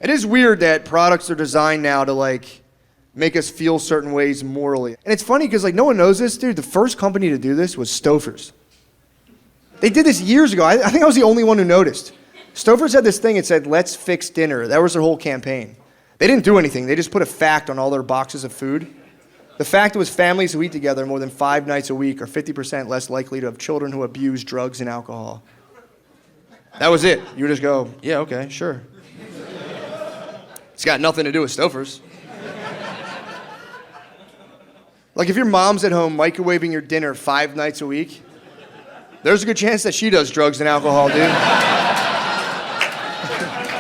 It is weird that products are designed now to like make us feel certain ways morally. And it's funny because like no one knows this, dude. The first company to do this was Stouffer's. They did this years ago. I think I was the only one who noticed. Stouffer's had this thing, it said, let's fix dinner. That was their whole campaign. They didn't do anything. They just put a fact on all their boxes of food. The fact was families who eat together more than 5 nights a week are 50% less likely to have children who abuse drugs and alcohol. That was it. You would just go, yeah, okay, sure. It's got nothing to do with Stouffer's. Like if your mom's at home microwaving your dinner 5 nights a week, there's a good chance that she does drugs and alcohol, dude.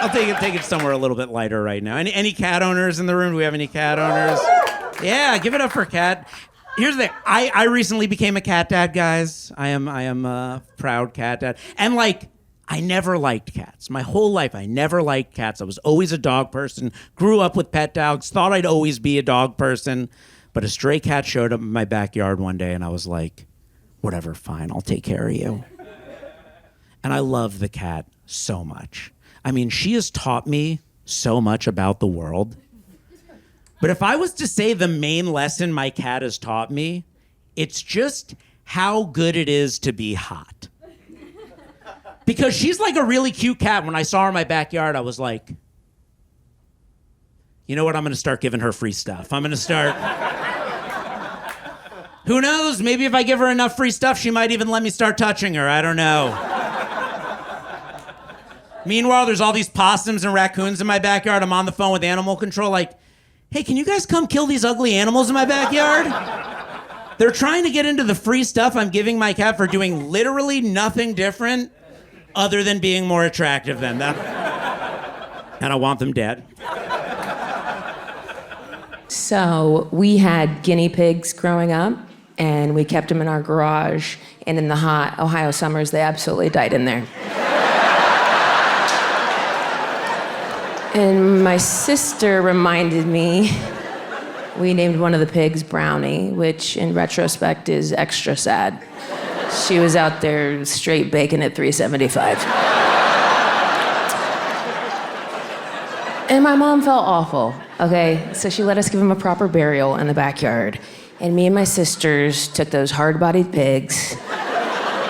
I'll take it somewhere a little bit lighter right now. Any cat owners in the room? Do we have any cat owners? Yeah, give it up for cat. Here's the thing. I recently became a cat dad, guys. I am a proud cat dad. And like, I never liked cats. My whole life, I never liked cats. I was always a dog person. Grew up with pet dogs. Thought I'd always be a dog person. But a stray cat showed up in my backyard one day, and I was like, whatever, fine, I'll take care of you. And I love the cat so much. I mean, she has taught me so much about the world. But if I was to say the main lesson my cat has taught me, it's just how good it is to be hot. Because she's like a really cute cat. When I saw her in my backyard, I was like, you know what? I'm going to start giving her free stuff. I'm going to start... Who knows? Maybe if I give her enough free stuff, she might even let me start touching her. I don't know. Meanwhile, there's all these possums and raccoons in my backyard. I'm on the phone with animal control like, hey, can you guys come kill these ugly animals in my backyard? They're trying to get into the free stuff I'm giving my cat for doing literally nothing different other than being more attractive than them. And I want them dead. So we had guinea pigs growing up, and we kept them in our garage, and in the hot Ohio summers, they absolutely died in there. And my sister reminded me, we named one of the pigs Brownie, which in retrospect is extra sad. She was out there straight bacon at 375. And my mom felt awful, okay? So she let us give him a proper burial in the backyard. And me and my sisters took those hard-bodied pigs,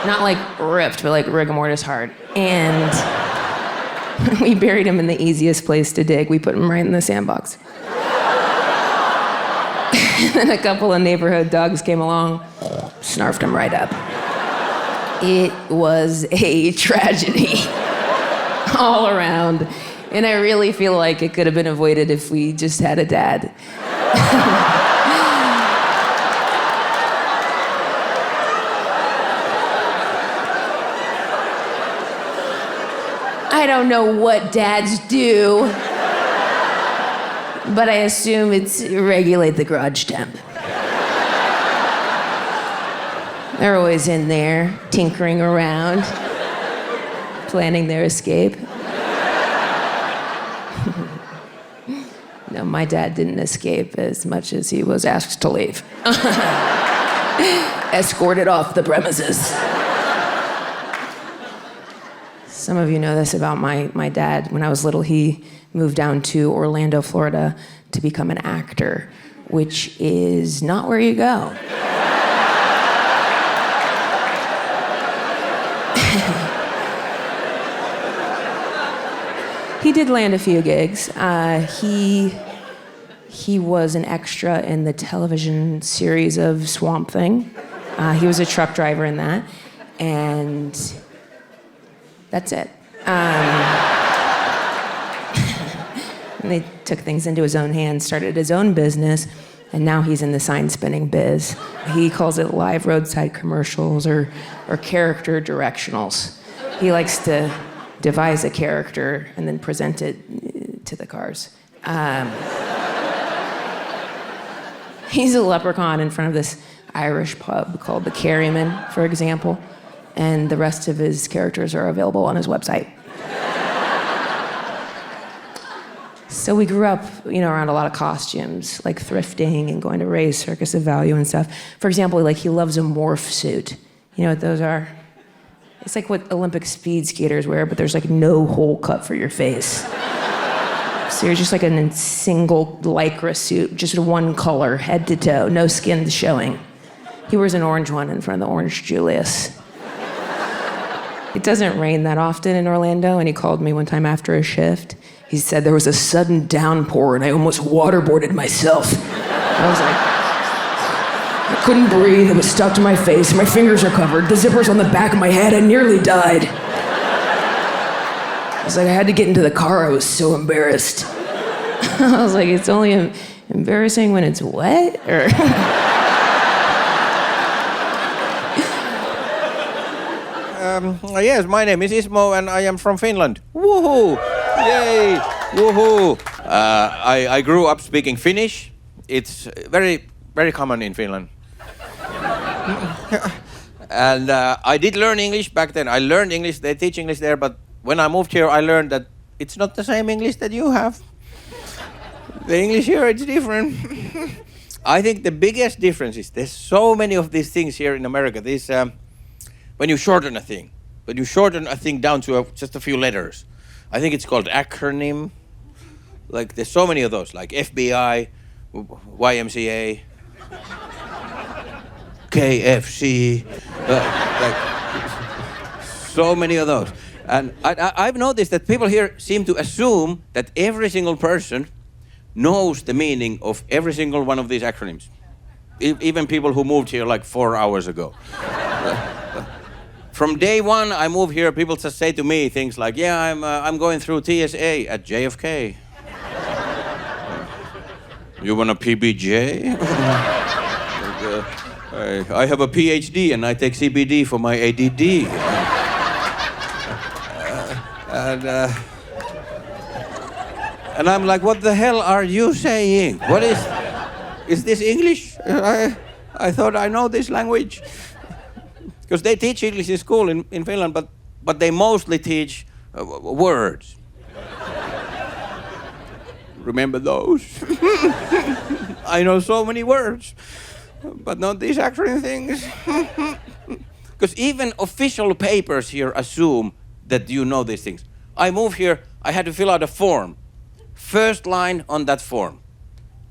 not like ripped, but like rigor mortis hard, and we buried him in the easiest place to dig. We put him right in the sandbox. And then a couple of neighborhood dogs came along, snarfed him right up. It was a tragedy all around. And I really feel like it could have been avoided if we just had a dad. I don't know what dads do, but I assume it's regulate the garage temp. They're always in there, tinkering around, planning their escape. No, my dad didn't escape as much as he was asked to leave. Escorted off the premises. Some of you know this about my dad. When I was little, he moved down to Orlando, Florida to become an actor, which is not where you go. He did land a few gigs. He was an extra in the television series of Swamp Thing. He was a truck driver in that, and that's it. And they took things into his own hands, started his own business, and now he's in the sign spinning biz. He calls it live roadside commercials or character directionals. He likes to devise a character and then present it to the cars. He's a leprechaun in front of this Irish pub called the Kerryman, for example, and the rest of his characters are available on his website. So we grew up, around a lot of costumes, like thrifting and going to Ray's Circus of Value and stuff. For example, like he loves a morph suit. You know what those are? It's like what Olympic speed skaters wear, but there's like no hole cut for your face. So you're just like in a single Lycra suit, just one color, head to toe, no skin showing. He wears an orange one in front of the Orange Julius. It doesn't rain that often in Orlando, and he called me one time after a shift. He said there was a sudden downpour and I almost waterboarded myself. I was like, I couldn't breathe, it was stuck to my face, my fingers are covered, the zipper's on the back of my head, I nearly died. I was like, I had to get into the car, I was so embarrassed. I was like, it's only embarrassing when it's wet? Or Yes, my name is Ismo and I am from Finland. Woohoo! Yay! Woohoo! I grew up speaking Finnish. It's very, very common in Finland. And I did learn English back then. I learned English, they teach English there, but when I moved here, I learned that it's not the same English that you have. The English here, it's different. I think the biggest difference is there's so many of these things here in America. These, when you shorten a thing down to just a few letters. I think it's called acronym. Like there's so many of those, like FBI, YMCA, KFC, like so many of those. And I've noticed that people here seem to assume that every single person knows the meaning of every single one of these acronyms. Even people who moved here like 4 hours ago. From day one I moved here, people just say to me things like, yeah, I'm going through TSA at JFK. You want a PBJ? I have a PhD and I take CBD for my ADD. And I'm like, what the hell are you saying? What is this English? I thought I know this language. Because they teach English in school in Finland, but they mostly teach words. Remember those? I know so many words, but not these acronym things. Because even official papers here assume that you know these things. I moved here, I had to fill out a form. First line on that form,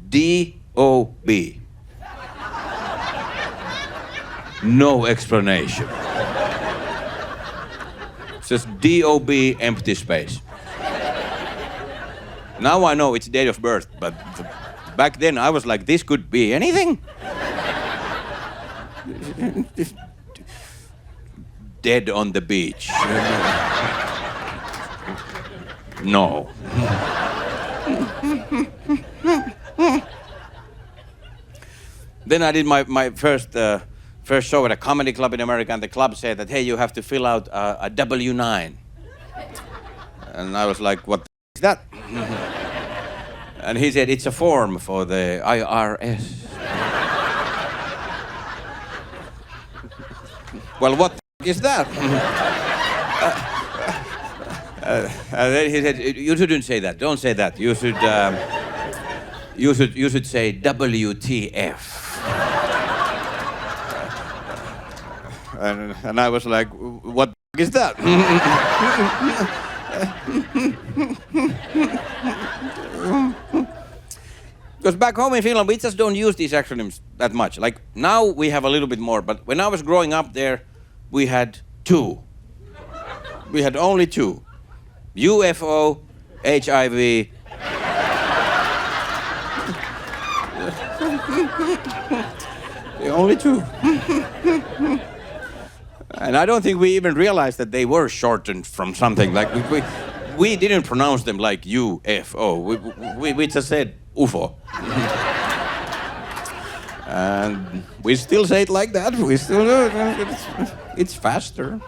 D-O-B. No explanation. Just D-O-B, empty space. Now I know it's date of birth, but back then I was like, this could be anything. Dead on the beach. No. Then I did my first show at a comedy club in America, and the club said that, hey, you have to fill out a W-9. And I was like, what the is that? And he said, it's a form for the IRS. Well, what the is that? And then he said, you shouldn't say that. Don't say that. You should say WTF. And I was like, what is that? Because back home in Finland, we just don't use these acronyms that much. Like now we have a little bit more, but when I was growing up there, we had two. We had only two. UFO, HIV. The only two. And I don't think we even realized that they were shortened from something. Like we didn't pronounce them like UFO. We just said UFO. And we still say it like that. We still do it. It's faster.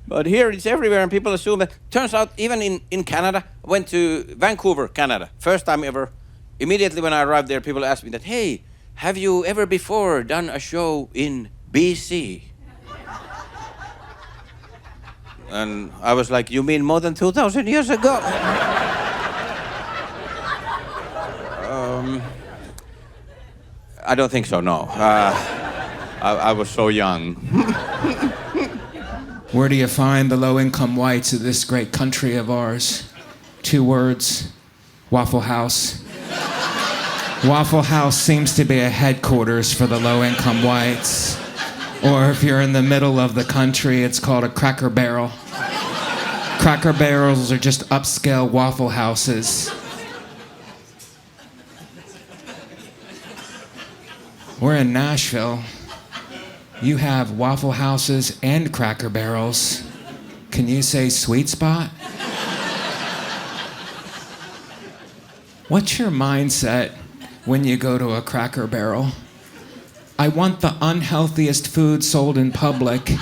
But here it's everywhere, and people assume that. Turns out, even in Canada, I went to Vancouver, Canada, first time ever. Immediately when I arrived there, people asked me that, hey, have you ever before done a show in BC? And I was like, you mean more than 2,000 years ago? I don't think so, no. I was so young. Where do you find the low-income whites of this great country of ours? 2 words, Waffle House. Waffle House seems to be a headquarters for the low-income whites. Or if you're in the middle of the country, it's called a Cracker Barrel. Cracker Barrels are just upscale Waffle Houses. We're in Nashville. You have Waffle Houses and Cracker Barrels. Can you say sweet spot? What's your mindset when you go to a Cracker Barrel? I want the unhealthiest food sold in public,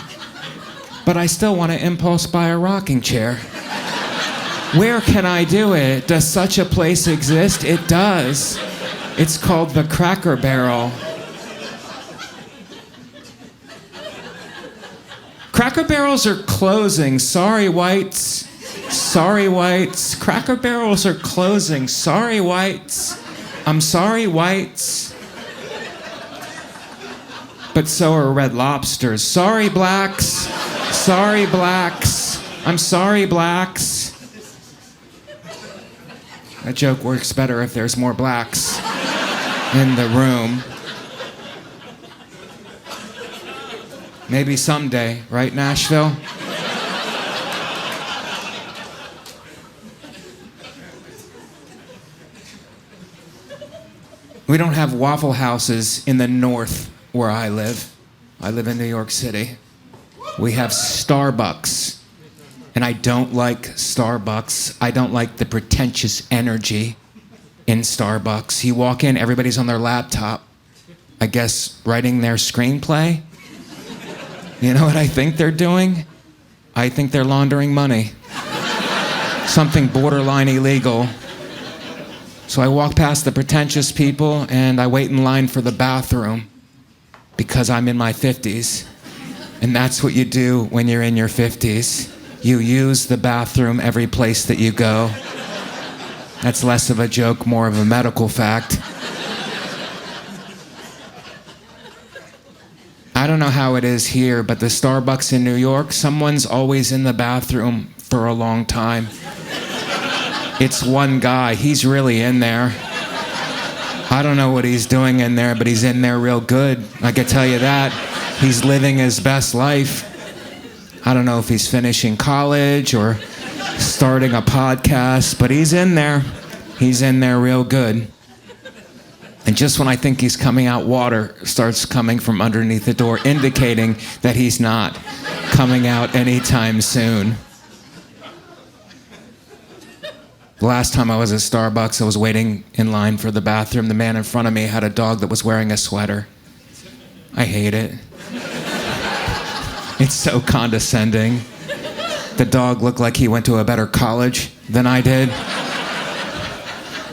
but I still want to impulse buy a rocking chair. Where can I do it? Does such a place exist? It does. It's called the Cracker Barrel. Cracker Barrels are closing. Sorry, whites. Sorry, whites. Cracker Barrels are closing. Sorry, whites. I'm sorry, whites. But so are Red Lobsters. Sorry, blacks. Sorry, blacks. I'm sorry, blacks. That joke works better if there's more blacks in the room. Maybe someday, right, Nashville? We don't have Waffle Houses in the north where I live. I live in New York City. We have Starbucks. And I don't like Starbucks. I don't like the pretentious energy in Starbucks. You walk in, everybody's on their laptop. I guess writing their screenplay. You know what I think they're doing? I think they're laundering money. Something borderline illegal. So I walk past the pretentious people and I wait in line for the bathroom because I'm in my 50s. And that's what you do when you're in your 50s. You use the bathroom every place that you go. That's less of a joke, more of a medical fact. I don't know how it is here, but the Starbucks in New York, someone's always in the bathroom for a long time. It's one guy. He's really in there. I don't know what he's doing in there, but he's in there real good. I can tell you that. He's living his best life. I don't know if he's finishing college or starting a podcast, but he's in there. He's in there real good. And just when I think he's coming out, water starts coming from underneath the door, indicating that he's not coming out anytime soon. The last time I was at Starbucks, I was waiting in line for the bathroom. The man in front of me had a dog that was wearing a sweater. I hate it. It's so condescending. The dog looked like he went to a better college than I did.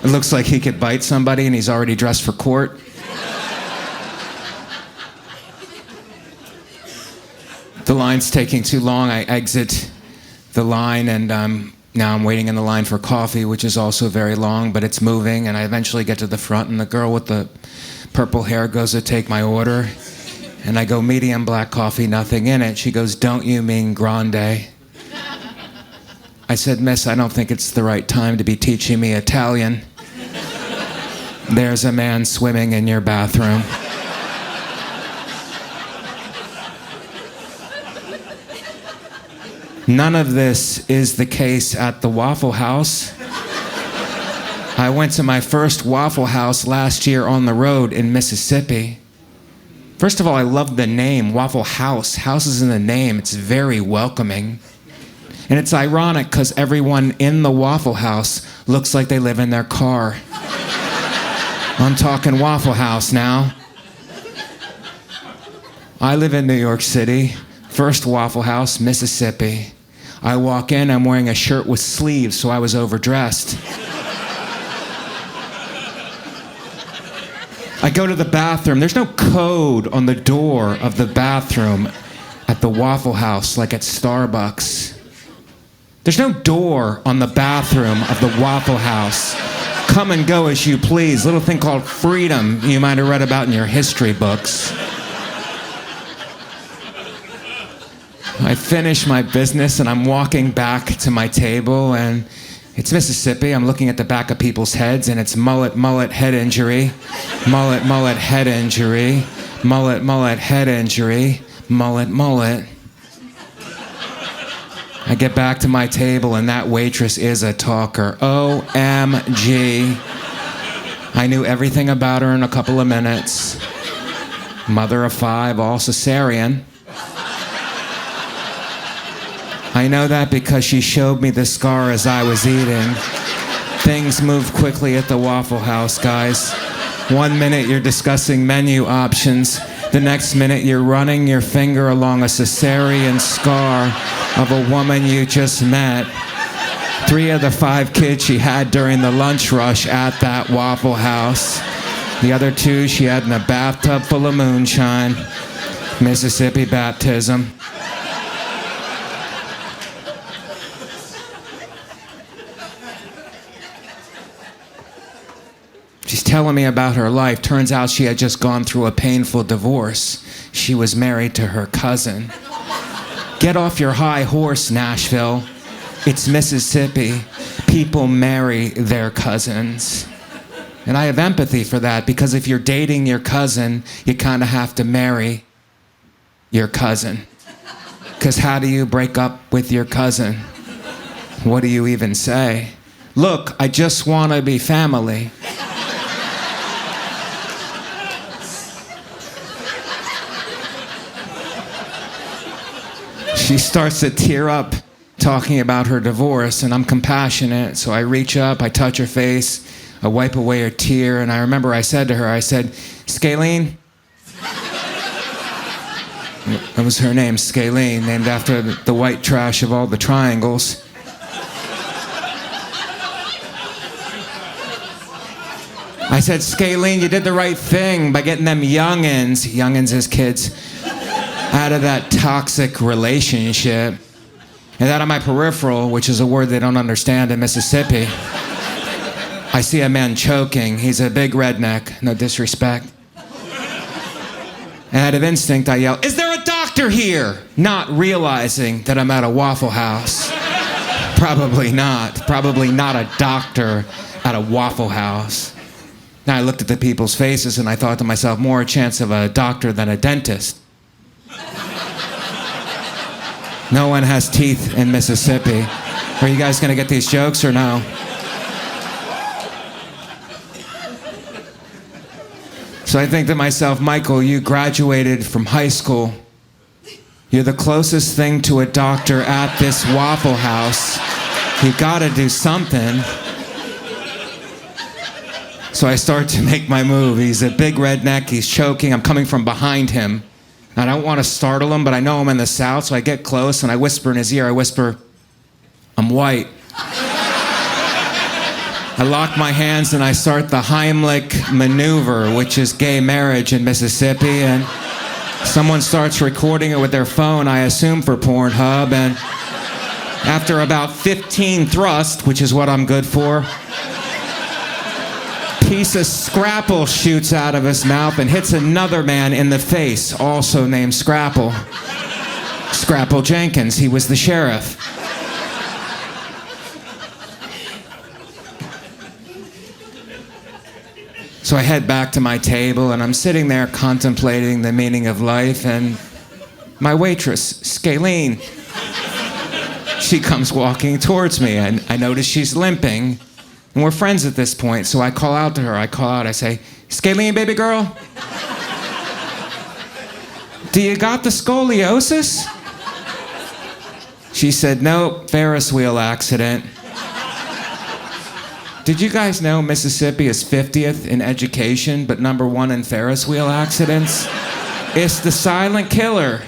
It looks like he could bite somebody and he's already dressed for court. The line's taking too long. I exit the line and now I'm waiting in the line for coffee, which is also very long, but it's moving. And I eventually get to the front and the girl with the purple hair goes to take my order. And I go, medium black coffee, nothing in it. She goes, don't you mean grande? I said, miss, I don't think it's the right time to be teaching me Italian. There's a man swimming in your bathroom. None of this is the case at the Waffle House. I went to my first Waffle House last year on the road in Mississippi. First of all, I love the name, Waffle House. House is in the name. It's very welcoming. And it's ironic because everyone in the Waffle House looks like they live in their car. I'm talking Waffle House now. I live in New York City. First Waffle House, Mississippi. I walk in, I'm wearing a shirt with sleeves, so I was overdressed. I go to the bathroom. There's no code on the door of the bathroom at the Waffle House like at Starbucks. There's no door on the bathroom of the Waffle House. Come and go as you please. Little thing called freedom you might have read about in your history books. I I finish my business and I'm walking back to my table and it's Mississippi. I'm looking at the back of people's heads and it's mullet, mullet, head injury. Mullet, mullet, head injury. Mullet, mullet, head injury. Mullet, mullet. I get back to my table and that waitress is a talker. OMG. I knew everything about her in a couple of minutes. Mother of 5, all cesarean. I know that because she showed me the scar as I was eating. Things move quickly at the Waffle House, guys. 1 minute you're discussing menu options. The next minute you're running your finger along a cesarean scar of a woman you just met. 3 of the 5 kids she had during the lunch rush at that Waffle House. The other 2 she had in a bathtub full of moonshine. Mississippi baptism. She's telling me about her life. Turns out she had just gone through a painful divorce. She was married to her cousin. Get off your high horse, Nashville. It's Mississippi. People marry their cousins. And I have empathy for that because if you're dating your cousin, you kind of have to marry your cousin. Because how do you break up with your cousin? What do you even say? Look, I just want to be family. She starts to tear up talking about her divorce, and I'm compassionate, so I reach up, I touch her face, I wipe away her tear, and I remember I said to her, I said, Scalene? That was her name, Scalene, named after the white trash of all the triangles. I said, Scalene, you did the right thing by getting them youngins as kids, out of that toxic relationship. And out of my peripheral, which is a word they don't understand in Mississippi, I see a man choking. He's a big redneck, no disrespect. And out of instinct, I yell, is there a doctor here? Not realizing that I'm at a Waffle House. Probably not a doctor at a Waffle House. Now I looked at the people's faces and I thought to myself, more a chance of a doctor than a dentist. No one has teeth in Mississippi. Are you guys gonna get these jokes or no? So I think to myself, Michael, you graduated from high school. You're the closest thing to a doctor at this Waffle House. You gotta do something. So I start to make my move. He's a big redneck, he's choking, I'm coming from behind him. I don't want to startle him, but I know I'm in the South, so I get close and I whisper in his ear, I'm white. I lock my hands and I start the Heimlich maneuver, which is gay marriage in Mississippi, and someone starts recording it with their phone, I assume for Pornhub, and after about 15 thrusts, which is what I'm good for, piece of Scrapple shoots out of his mouth and hits another man in the face, also named Scrapple. Scrapple Jenkins, he was the sheriff. So I head back to my table and I'm sitting there contemplating the meaning of life, and my waitress, Scalene, she comes walking towards me and I notice she's limping. And we're friends at this point, so I call out to her. I say, Scalene, baby girl? Do you got the scoliosis? She said, nope, Ferris wheel accident. Did you guys know Mississippi is 50th in education, but number 1 in Ferris wheel accidents? It's the silent killer.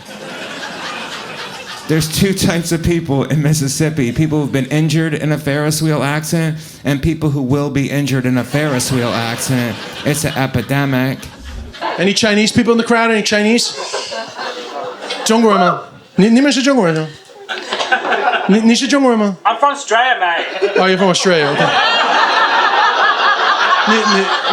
There's 2 types of people in Mississippi. People who've been injured in a Ferris wheel accident and people who will be injured in a Ferris wheel accident. It's an epidemic. Any Chinese people in the crowd? Any Chinese? 中国人吗？你们是中国人吗？你是中国人吗？ I'm from Australia, mate. Oh, you're from Australia, okay.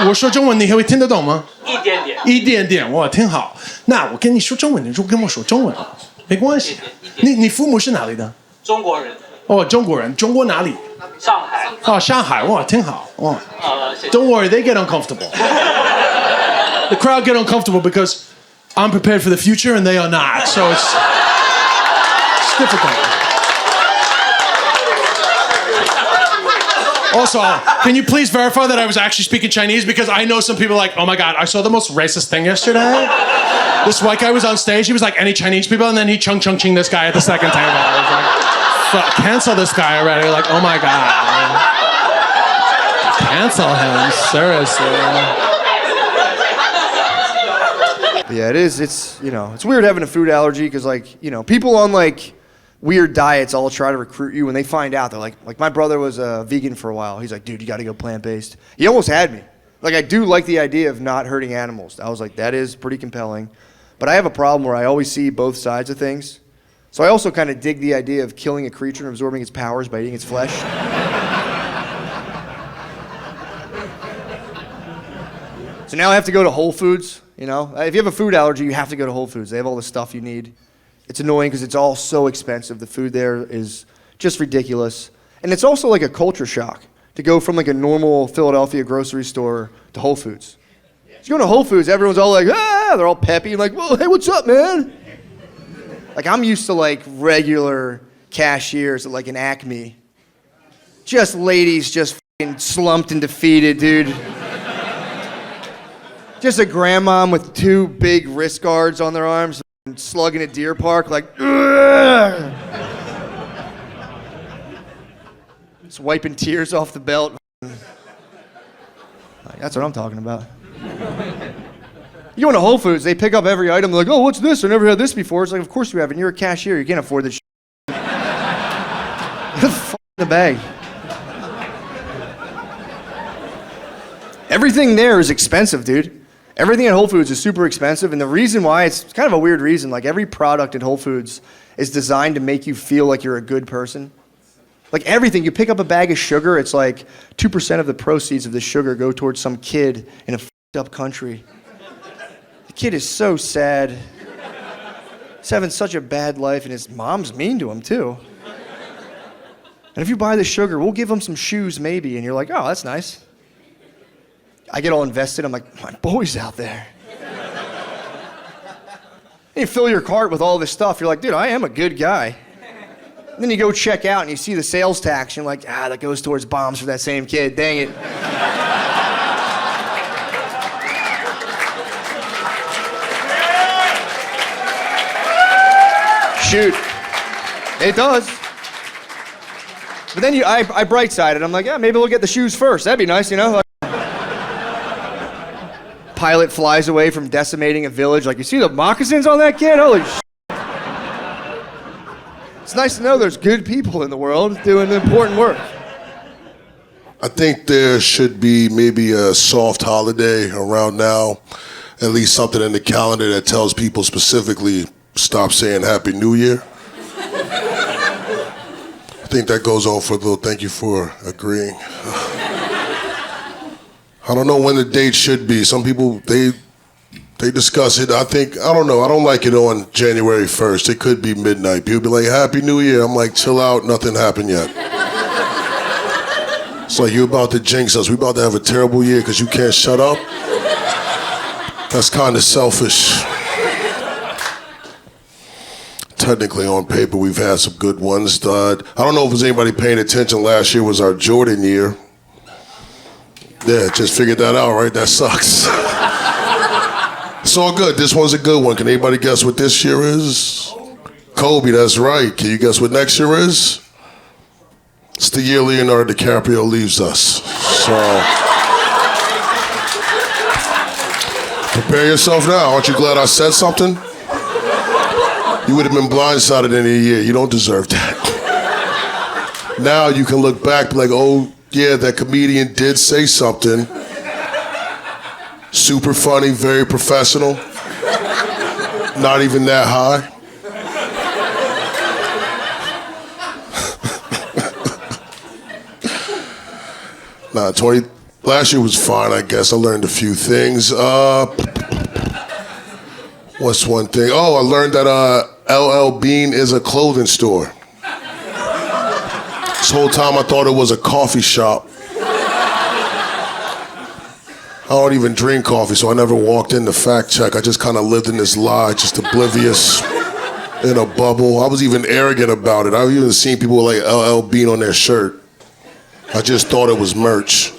我说中文你会听得懂吗？一点点。一点点，哇，挺好。那我跟你说中文，你如果跟我说中文，没关系。你父母是哪里的？中国人，哦，中国人，中国哪里？上海。哦，上海，哇，挺好。哇。谢谢。 Don't worry, they get uncomfortable. The crowd get uncomfortable because I'm prepared for the future and they are not. So it's difficult. Also, can you please verify that I was actually speaking Chinese? Because I know some people are like, oh my God, I saw the most racist thing yesterday. This white guy was on stage. He was like, any Chinese people? And then he chung-chung-ching this guy at the second table. I was like, fuck, cancel this guy already. Like, oh my God. Cancel him, seriously. Yeah, it is. It's, you know, it's weird having a food allergy because, like, you know, people on, like, weird diets all try to recruit you. When they find out, they're like my brother was a vegan for a while. He's like, dude, you got to go plant-based. He almost had me. Like, I do like the idea of not hurting animals. I was like, that is pretty compelling. But I have a problem where I always see both sides of things. So I also kind of dig the idea of killing a creature and absorbing its powers by eating its flesh. So now I have to go to Whole Foods, you know? If you have a food allergy, you have to go to Whole Foods. They have all the stuff you need. It's annoying because it's all so expensive. The food there is just ridiculous. And it's also like a culture shock to go from like a normal Philadelphia grocery store to Whole Foods. So you go to Whole Foods, everyone's all like, ah, they're all peppy and like, well, hey, what's up, man? Like, I'm used to like regular cashiers at like an Acme. Just ladies just fucking slumped and defeated, dude. Just a grandmom with 2 big wrist guards on their arms, slugging at Deer Park, like, ugh. Just wiping tears off the belt. That's what I'm talking about. You go into Whole Foods, they pick up every item, they're like, oh, what's this? I never had this before. It's like, of course you haven't. You're a cashier. You can't afford this shit. Get the fuck in the bag. Everything there is expensive, dude. Everything at Whole Foods is super expensive, and the reason why, it's kind of a weird reason, like every product at Whole Foods is designed to make you feel like you're a good person. Like everything, you pick up a bag of sugar, it's like 2% of the proceeds of the sugar go towards some kid in a fucked up country. The kid is so sad. He's having such a bad life, and his mom's mean to him too. And if you buy the sugar, we'll give him some shoes maybe, and you're like, oh, that's nice. I get all invested. I'm like, my boy's out there. And you fill your cart with all this stuff. You're like, dude, I am a good guy. And then you go check out and you see the sales tax. And you're like, that goes towards bombs for that same kid. Dang it. Shoot. It does. But then I bright-sided. I'm like, yeah, maybe we'll get the shoes first. That'd be nice, you know? Like, pilot flies away from decimating a village. Like, you see the moccasins on that kid? Holy shit. It's nice to know there's good people in the world doing important work. I think there should be maybe a soft holiday around now, at least something in the calendar that tells people specifically, stop saying Happy New Year. I think that goes on for a little thank you for agreeing. I don't know when the date should be. Some people, they discuss it. I don't know. I don't like it on January 1st. It could be midnight. People be like, Happy New Year. I'm like, chill out. Nothing happened yet. It's like, you're about to jinx us. We about to have a terrible year because you can't shut up. That's kind of selfish. Technically, on paper, we've had some good ones. I don't know if there's anybody paying attention. Last year was our Jordan year. Yeah, just figured that out, right? That sucks. It's all good. This one's a good one. Can anybody guess what this year is? Kobe, that's right. Can you guess what next year is? It's the year Leonardo DiCaprio leaves us. So, prepare yourself now. Aren't you glad I said something? You would have been blindsided in a year. You don't deserve that. Now you can look back and be like, oh, yeah, that comedian did say something. Super funny, very professional. Not even that high. Last year was fine, I guess. I learned a few things. What's one thing? Oh, I learned that LL Bean is a clothing store. This whole time I thought it was a coffee shop. I don't even drink coffee, so I never walked in to fact check. I just kind of lived in this lie, just oblivious, in a bubble. I was even arrogant about it. I've even seen people with like LL Bean on their shirt. I just thought it was merch.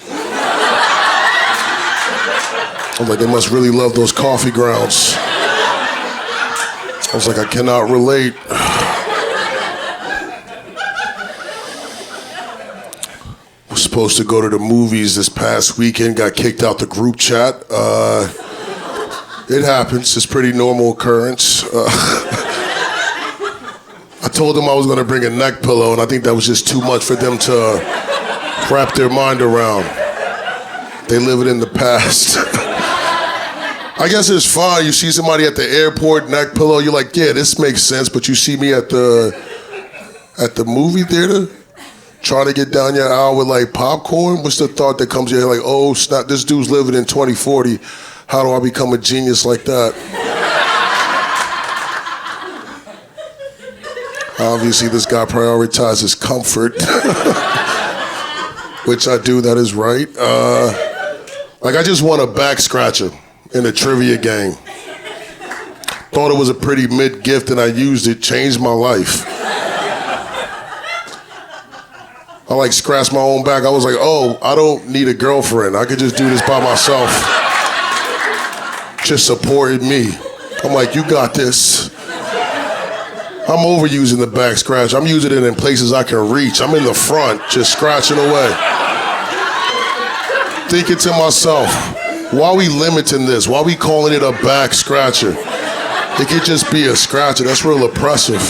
I'm like, they must really love those coffee grounds. I was like, I cannot relate. Was supposed to go to the movies this past weekend, got kicked out the group chat. It happens, it's pretty normal occurrence. I told them I was gonna bring a neck pillow, and I think that was just too much for them to wrap their mind around. They live it in the past. I guess it's fine. You see somebody at the airport, neck pillow, you're like, yeah, this makes sense, but you see me at the movie theater, trying to get down your aisle with like popcorn, what's the thought that comes to your head? Like, oh, snap, this dude's living in 2040. How do I become a genius like that? Obviously, this guy prioritizes comfort, which I do, that is right. Like, I just won a back scratcher in a trivia game. Thought it was a pretty mid gift and I used it, changed my life. I like scratched my own back. I was like, oh, I don't need a girlfriend. I could just do this by myself. Just supported me. I'm like, you got this. I'm overusing the back scratch. I'm using it in places I can reach. I'm in the front, just scratching away. Thinking to myself, why are we limiting this? Why are we calling it a back scratcher? It could just be a scratcher. That's real oppressive.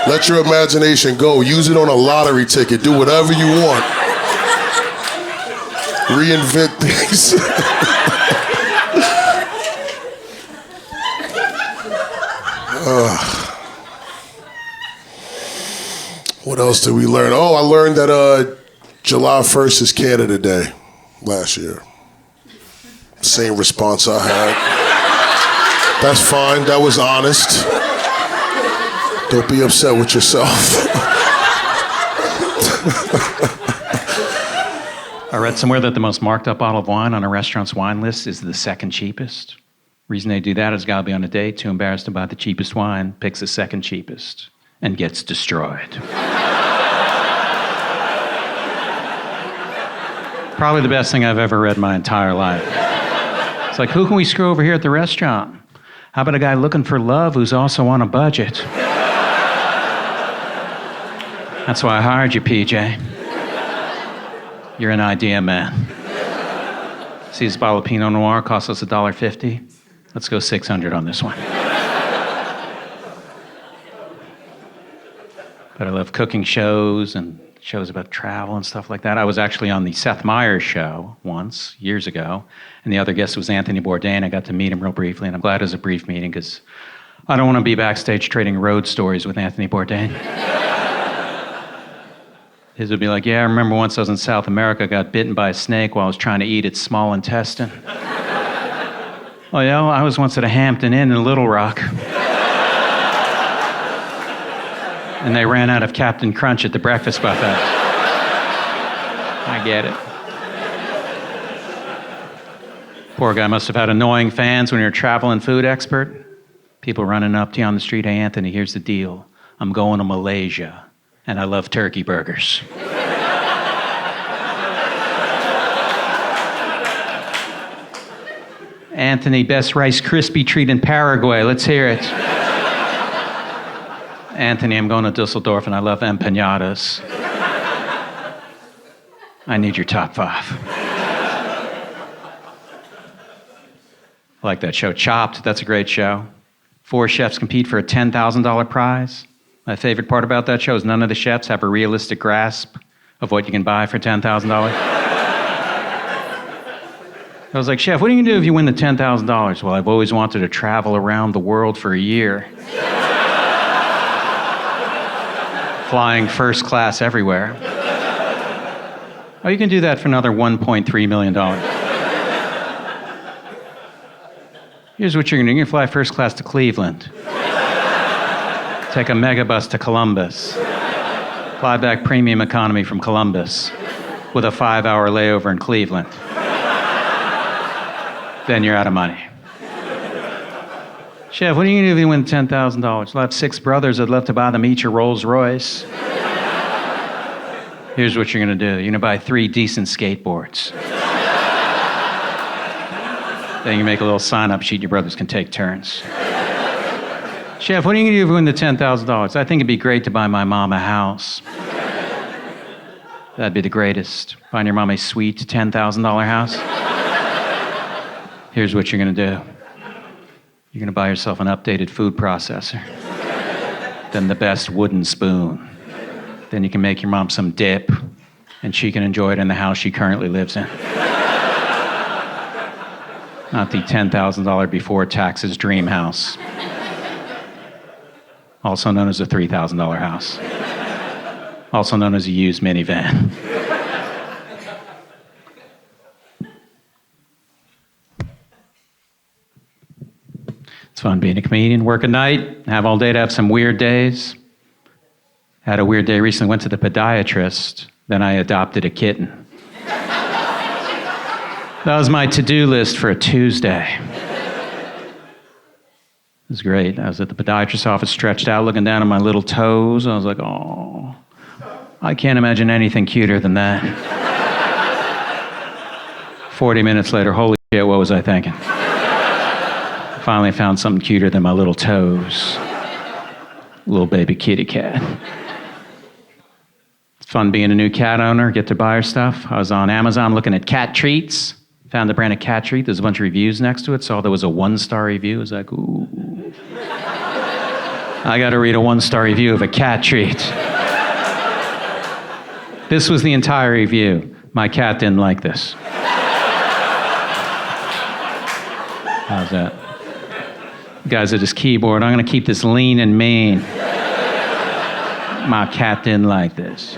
Let your imagination go. Use it on a lottery ticket. Do whatever you want. Reinvent things. What else did we learn? Oh, I learned that July 1st is Canada Day last year. Same response I had. That's fine. That was honest. Don't be upset with yourself. I read somewhere that the most marked up bottle of wine on a restaurant's wine list is the second cheapest. Reason they do that is gal be on a date, too embarrassed to buy the cheapest wine, picks the second cheapest, and gets destroyed. Probably the best thing I've ever read in my entire life. It's like, who can we screw over here at the restaurant? How about a guy looking for love who's also on a budget? That's why I hired you, PJ. You're an idea man. See, this bottle of Pinot Noir costs us $1.50. Let's go $600 on this one. But I love cooking shows and shows about travel and stuff like that. I was actually on the Seth Meyers show once, years ago, and the other guest was Anthony Bourdain. I got to meet him real briefly, and I'm glad it was a brief meeting because I don't want to be backstage trading road stories with Anthony Bourdain. His would be like, yeah, I remember once I was in South America, got bitten by a snake while I was trying to eat its small intestine. Oh, yeah, I was once at a Hampton Inn in Little Rock. And they ran out of Captain Crunch at the breakfast buffet. I get it. Poor guy must have had annoying fans when you're a travel and food expert. People running up to you on the street, hey, Anthony, here's the deal. I'm going to Malaysia, and I love turkey burgers. Anthony, best Rice Krispie treat in Paraguay. Let's hear it. Anthony, I'm going to Dusseldorf and I love empanadas. I need your top 5. I like that show, Chopped. That's a great show. 4 chefs compete for a $10,000 prize. My favorite part about that show is none of the chefs have a realistic grasp of what you can buy for $10,000. I was like, Chef, what are you going to do if you win the $10,000? Well, I've always wanted to travel around the world for a year. Flying first class everywhere. Oh, you can do that for another $1.3 million. Here's what you're going to do. You're going to fly first class to Cleveland. Take a megabus to Columbus. Fly back premium economy from Columbus with a 5-hour layover in Cleveland. Then you're out of money. Chef, what are you going to do if you win $10,000? I'll have 6 brothers. I'd love to buy them each a Rolls Royce. Here's what you're going to do. You're going to buy 3 decent skateboards. Then you make a little sign-up sheet your brothers can take turns. Chef, what are you going to do if you win the $10,000? I think it'd be great to buy my mom a house. That'd be the greatest. Find your mom a sweet $10,000 house. Here's what you're going to do. You're going to buy yourself an updated food processor. Then the best wooden spoon. Then you can make your mom some dip, and she can enjoy it in the house she currently lives in. Not the $10,000 before taxes dream house. Also known as a $3,000 house. Also known as a used minivan. It's fun being a comedian. Work at night, have all day to have some weird days. Had a weird day recently, went to the podiatrist, then I adopted a kitten. That was my to-do list for a Tuesday. It was great. I was at the podiatrist's office, stretched out, looking down at my little toes. I was like, oh, I can't imagine anything cuter than that. 40 minutes later, holy shit, what was I thinking? Finally found something cuter than my little toes. Little baby kitty cat. It's fun being a new cat owner, get to buy her stuff. I was on Amazon looking at cat treats. Found the brand of cat treat. There's a bunch of reviews next to it. Saw there was a 1-star review. I was like, ooh. I got to read a 1-star review of a cat treat. This was the entire review. My cat didn't like this. How's that? Guys at his keyboard, I'm going to keep this lean and mean. My cat didn't like this.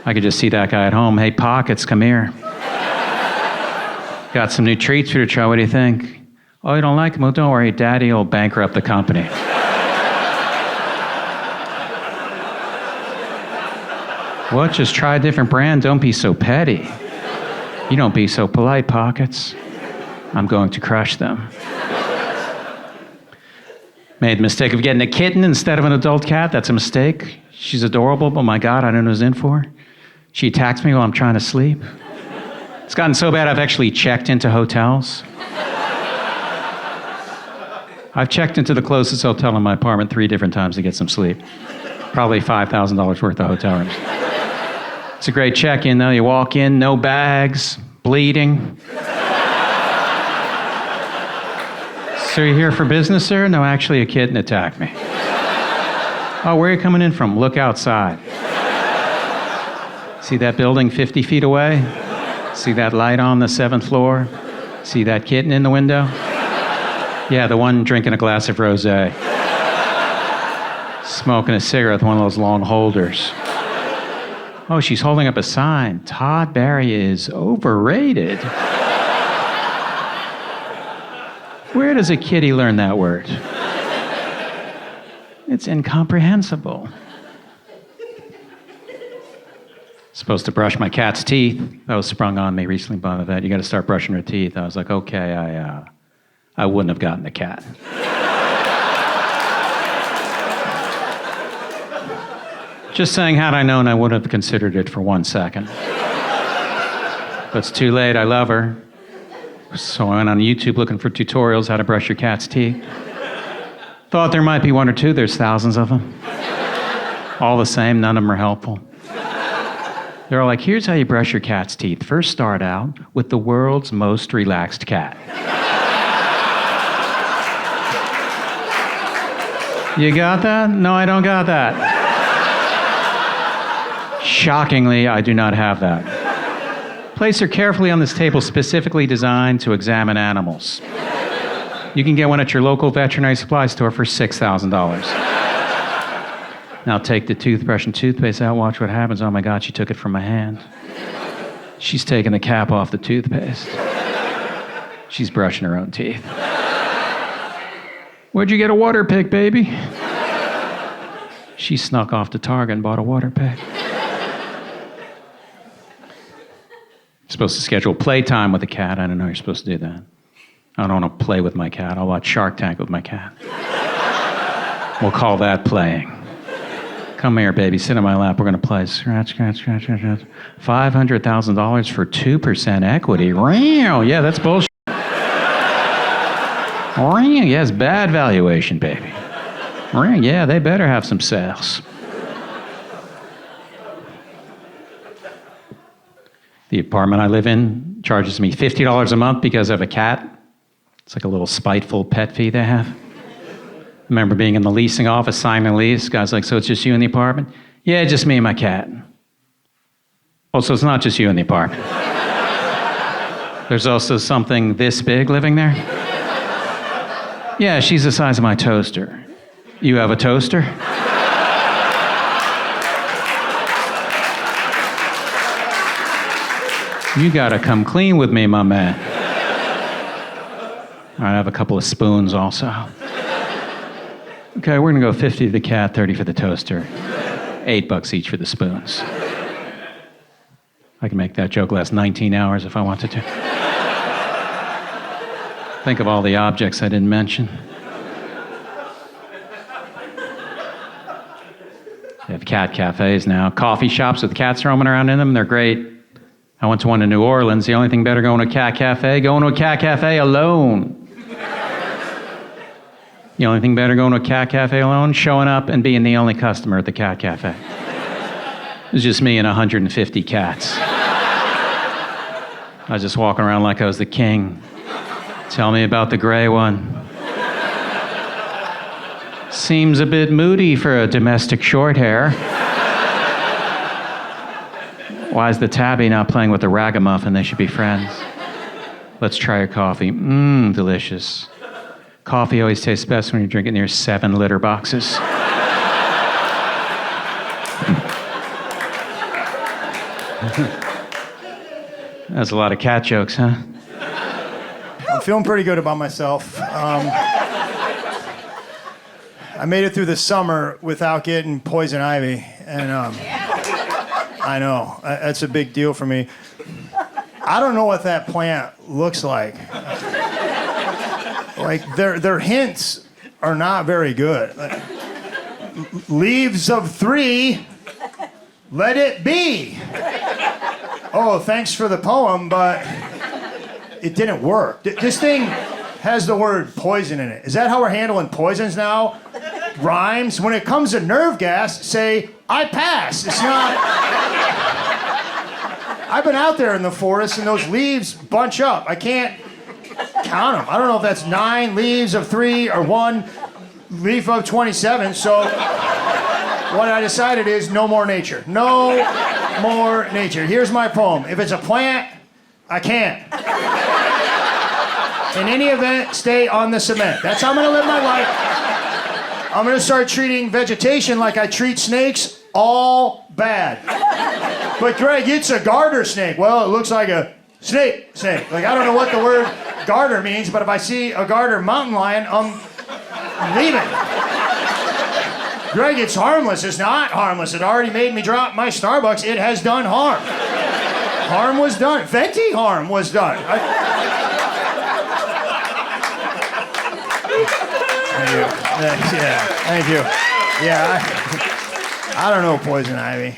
I could just see that guy at home. Hey, Pockets, come here. Got some new treats for you to try. What do you think? Oh, you don't like them? Well, don't worry. Daddy will bankrupt the company. What? Just try a different brand? Don't be so petty. You don't be so polite, Pockets. I'm going to crush them. Made the mistake of getting a kitten instead of an adult cat. That's a mistake. She's adorable, but my God, I don't know what I was in for. She attacks me while I'm trying to sleep. It's gotten so bad I've actually checked into hotels. I've checked into the closest hotel in my apartment 3 different times to get some sleep. Probably $5,000 worth of hotel rooms. It's a great check-in, though. You walk in, no bags, bleeding. So you're here for business, sir? No, actually, a kitten attacked me. Oh, where are you coming in from? Look outside. See that building 50 feet away? See that light on the 7th floor? See that kitten in the window? Yeah, the one drinking a glass of rosé. Smoking a cigarette with one of those long holders. Oh, she's holding up a sign. Todd Barry is overrated. Where does a kitty learn that word? It's incomprehensible. Supposed to brush my cat's teeth. That was sprung on me recently by the vet. You got to start brushing her teeth. I was like, okay, I wouldn't have gotten the cat. Just saying, had I known, I would have considered it for 1 second. But it's too late. I love her. So I went on YouTube looking for tutorials how to brush your cat's teeth. Thought there might be 1 or 2. There's thousands of them. All the same, none of them are helpful. They're all like, here's how you brush your cat's teeth. First, start out with the world's most relaxed cat. You got that? No, I don't got that. Shockingly, I do not have that. Place her carefully on this table specifically designed to examine animals. You can get one at your local veterinary supply store for $6,000. Now take the toothbrush and toothpaste out, watch what happens. Oh my God, she took it from my hand. She's taking the cap off the toothpaste. She's brushing her own teeth. Where'd you get a water pick, baby? She snuck off to Target and bought a water pig. Supposed to schedule playtime with the cat. I didn't know you're supposed to do that. I don't want to play with my cat. I'll watch Shark Tank with my cat. We'll call that playing. Come here, baby. Sit on my lap. We're going to play. Scratch, scratch, scratch, scratch, scratch. $500,000 for 2% equity. Yeah, that's bullshit. Yeah, it's bad valuation, baby. Yeah, they better have some sales. The apartment I live in charges me $50 a month because I have a cat. It's like a little spiteful pet fee they have. I remember being in the leasing office, signing a lease. Guy's like, so it's just you in the apartment? Yeah, just me and my cat. Oh, so it's not just you in the apartment. There's also something this big living there? Yeah, she's the size of my toaster. You have a toaster? You gotta come clean with me, my man. All right, I have a couple of spoons also. Okay, we're gonna go 50 for the cat, 30 for the toaster. $8 each for the spoons. I can make that joke last 19 hours if I wanted to. Think of all the objects I didn't mention. They have cat cafes now. Coffee shops with cats roaming around in them. They're great. I went to one in New Orleans. The only thing better going to a cat cafe, going to a cat cafe alone. The only thing better going to a cat cafe alone, showing up and being the only customer at the cat cafe. It was just me and 150 cats. I was just walking around like I was the king. Tell me about the gray one. Seems a bit moody for a domestic Shorthair. Why is the tabby not playing with the ragamuffin? They should be friends. Let's try your coffee. Mmm, delicious. Coffee always tastes best when you drink it near 7 litter boxes. That's a lot of cat jokes, huh? I'm feeling pretty good about myself. I made it through the summer without getting poison ivy, and I know that's a big deal for me. I don't know what that plant looks like. Like their hints are not very good. Like, leaves of 3, let it be. Oh, thanks for the poem, but it didn't work. This thing has the word poison in it. Is that how we're handling poisons now? Rhymes. When it comes to nerve gas, say, I pass. It's not... I've been out there in the forest and those leaves bunch up. I can't count them. I don't know if that's 9 leaves of 3 or 1 leaf of 27. So what I decided is no more nature. No more nature. Here's my poem. If it's a plant, I can't. In any event, stay on the cement. That's how I'm gonna live my life. I'm gonna start treating vegetation like I treat snakes, all bad. But Greg, it's a garter snake. Well, it looks like a snake. Like, I don't know what the word garter means, but if I see a garter mountain lion, I'm leaving. Greg, it's harmless. It's not harmless. It already made me drop my Starbucks. It has done harm. Harm was done. Venti harm was done. Thank you. Yeah, thank you. Yeah, I don't know poison ivy.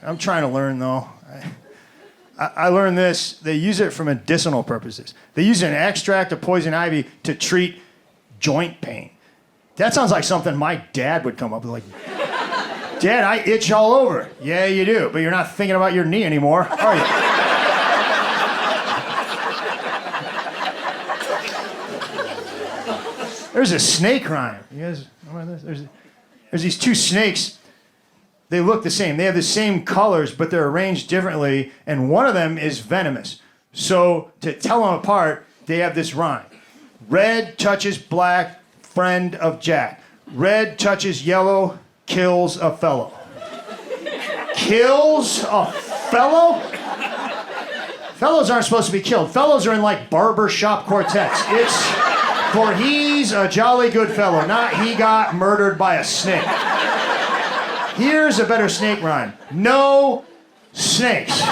I'm trying to learn, though. I learned this. They use it for medicinal purposes. They use an extract of poison ivy to treat joint pain. That sounds like something my dad would come up with. Like, Dad, I itch all over. Yeah, you do, but you're not thinking about your knee anymore, are you? There's a snake rhyme. You guys know this? There's these 2 snakes. They look the same. They have the same colors, but they're arranged differently, and one of them is venomous. So to tell them apart, they have this rhyme. Red touches black, friend of Jack. Red touches yellow, kills a fellow. Kills a fellow? Fellows aren't supposed to be killed. Fellows are in like barbershop quartets. It's for he's a jolly good fellow, not he got murdered by a snake. Here's a better snake rhyme. No snakes.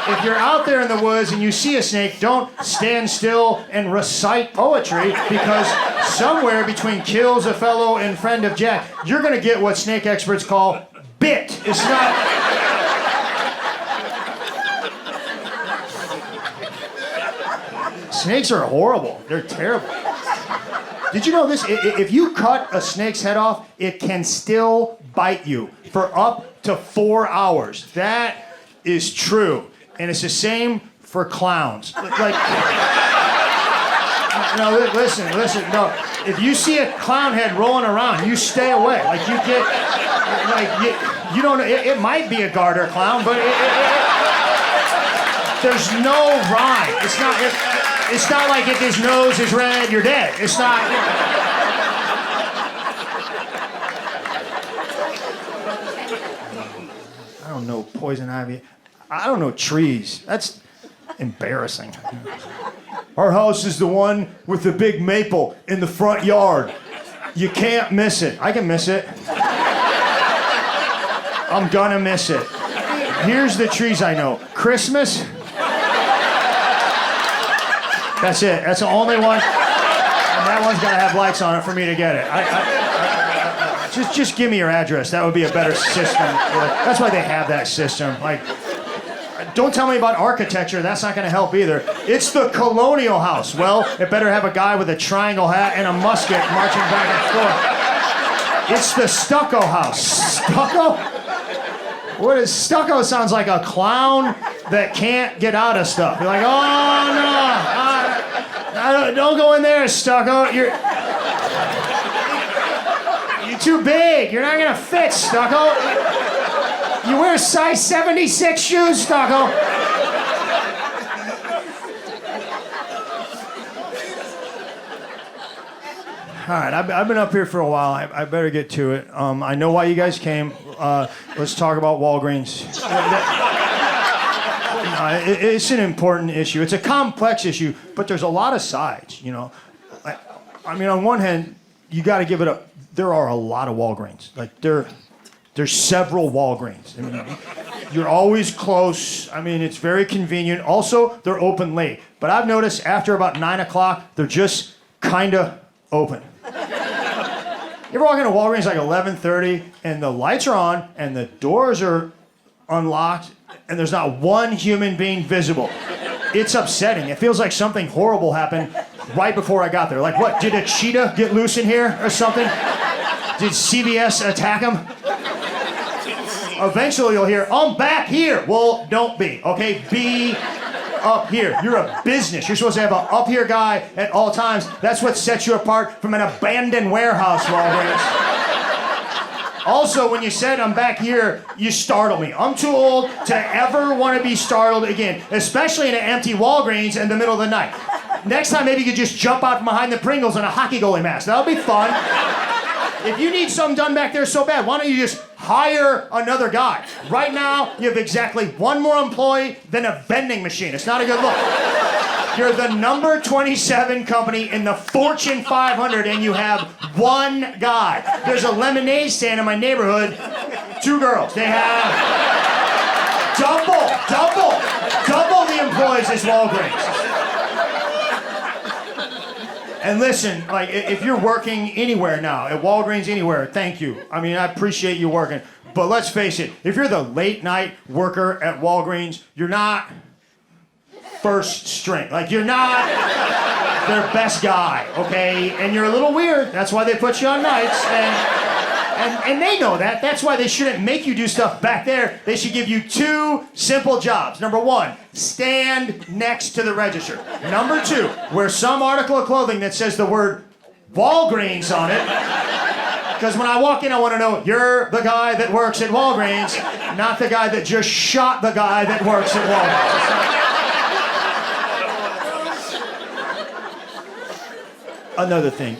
If you're out there in the woods and you see a snake, don't stand still and recite poetry, because somewhere between kills a fellow and friend of Jack, you're gonna get what snake experts call bit. It's not... Snakes are horrible. They're terrible. Did you know this? If you cut a snake's head off, it can still bite you for up to 4 hours. That is true. And it's the same for clowns. Like, no, listen, no. If you see a clown head rolling around, you stay away. Like, you get, like, you don't, it might be a garter clown, but there's no rhyme. It's not like if his nose is red, you're dead. It's not. I don't know poison ivy. I don't know trees. That's embarrassing. Our house is the one with the big maple in the front yard. You can't miss it. I can miss it. I'm gonna miss it. Here's the trees I know. Christmas. That's it. That's the only one. And that one's gotta have lights on it for me to get it. Just give me your address. That would be a better system. That's why they have that system. Like, don't tell me about architecture. That's not going to help either. It's the colonial house. Well, it better have a guy with a triangle hat and a musket marching back and forth. It's the stucco house. Stucco? What is stucco? Sounds like a clown that can't get out of stuff. You're like, oh no, don't go in there, stucco. You're too big. You're not going to fit, stucco. You wear size 76 shoes, Stucco. All right, I've been up here for a while. I better get to it. I know why you guys came. Let's talk about Walgreens. It's an important issue. It's a complex issue, but there's a lot of sides, you know. I mean, on one hand, you got to give it up. There are a lot of Walgreens. Like, there's several Walgreens. I mean, you're always close. I mean, it's very convenient. Also, they're open late. But I've noticed after about 9 o'clock, they're just kind of open. You ever walk into Walgreens like 11:30 and the lights are on and the doors are unlocked and there's not one human being visible? It's upsetting. It feels like something horrible happened right before I got there. Like, what? Did a cheetah get loose in here or something? Did CVS attack him? Eventually you'll hear, I'm back here. Well, don't be, okay? Be up here. You're a business. You're supposed to have an up here guy at all times. That's what sets you apart from an abandoned warehouse, Walgreens. Also, when you said I'm back here, you startled me. I'm too old to ever want to be startled again, especially in an empty Walgreens in the middle of the night. Next time, maybe you could just jump out from behind the Pringles in a hockey goalie mask. That'll be fun. If you need something done back there so bad, why don't you just hire another guy? Right now, you have exactly one more employee than a vending machine. It's not a good look. You're the number 27 company in the Fortune 500, and you have one guy. There's a lemonade stand in my neighborhood. 2 girls. They have double the employees as Walgreens. And listen, like, if you're working anywhere now, at Walgreens, anywhere, thank you. I mean, I appreciate you working. But let's face it, if you're the late night worker at Walgreens, you're not first string. Like, you're not their best guy, okay? And you're a little weird. That's why they put you on nights. And they know that. That's why they shouldn't make you do stuff back there. They should give you 2 simple jobs. Number 1, stand next to the register. Number 2, wear some article of clothing that says the word Walgreens on it. Because when I walk in, I want to know, you're the guy that works at Walgreens, not the guy that just shot the guy that works at Walgreens. Another thing.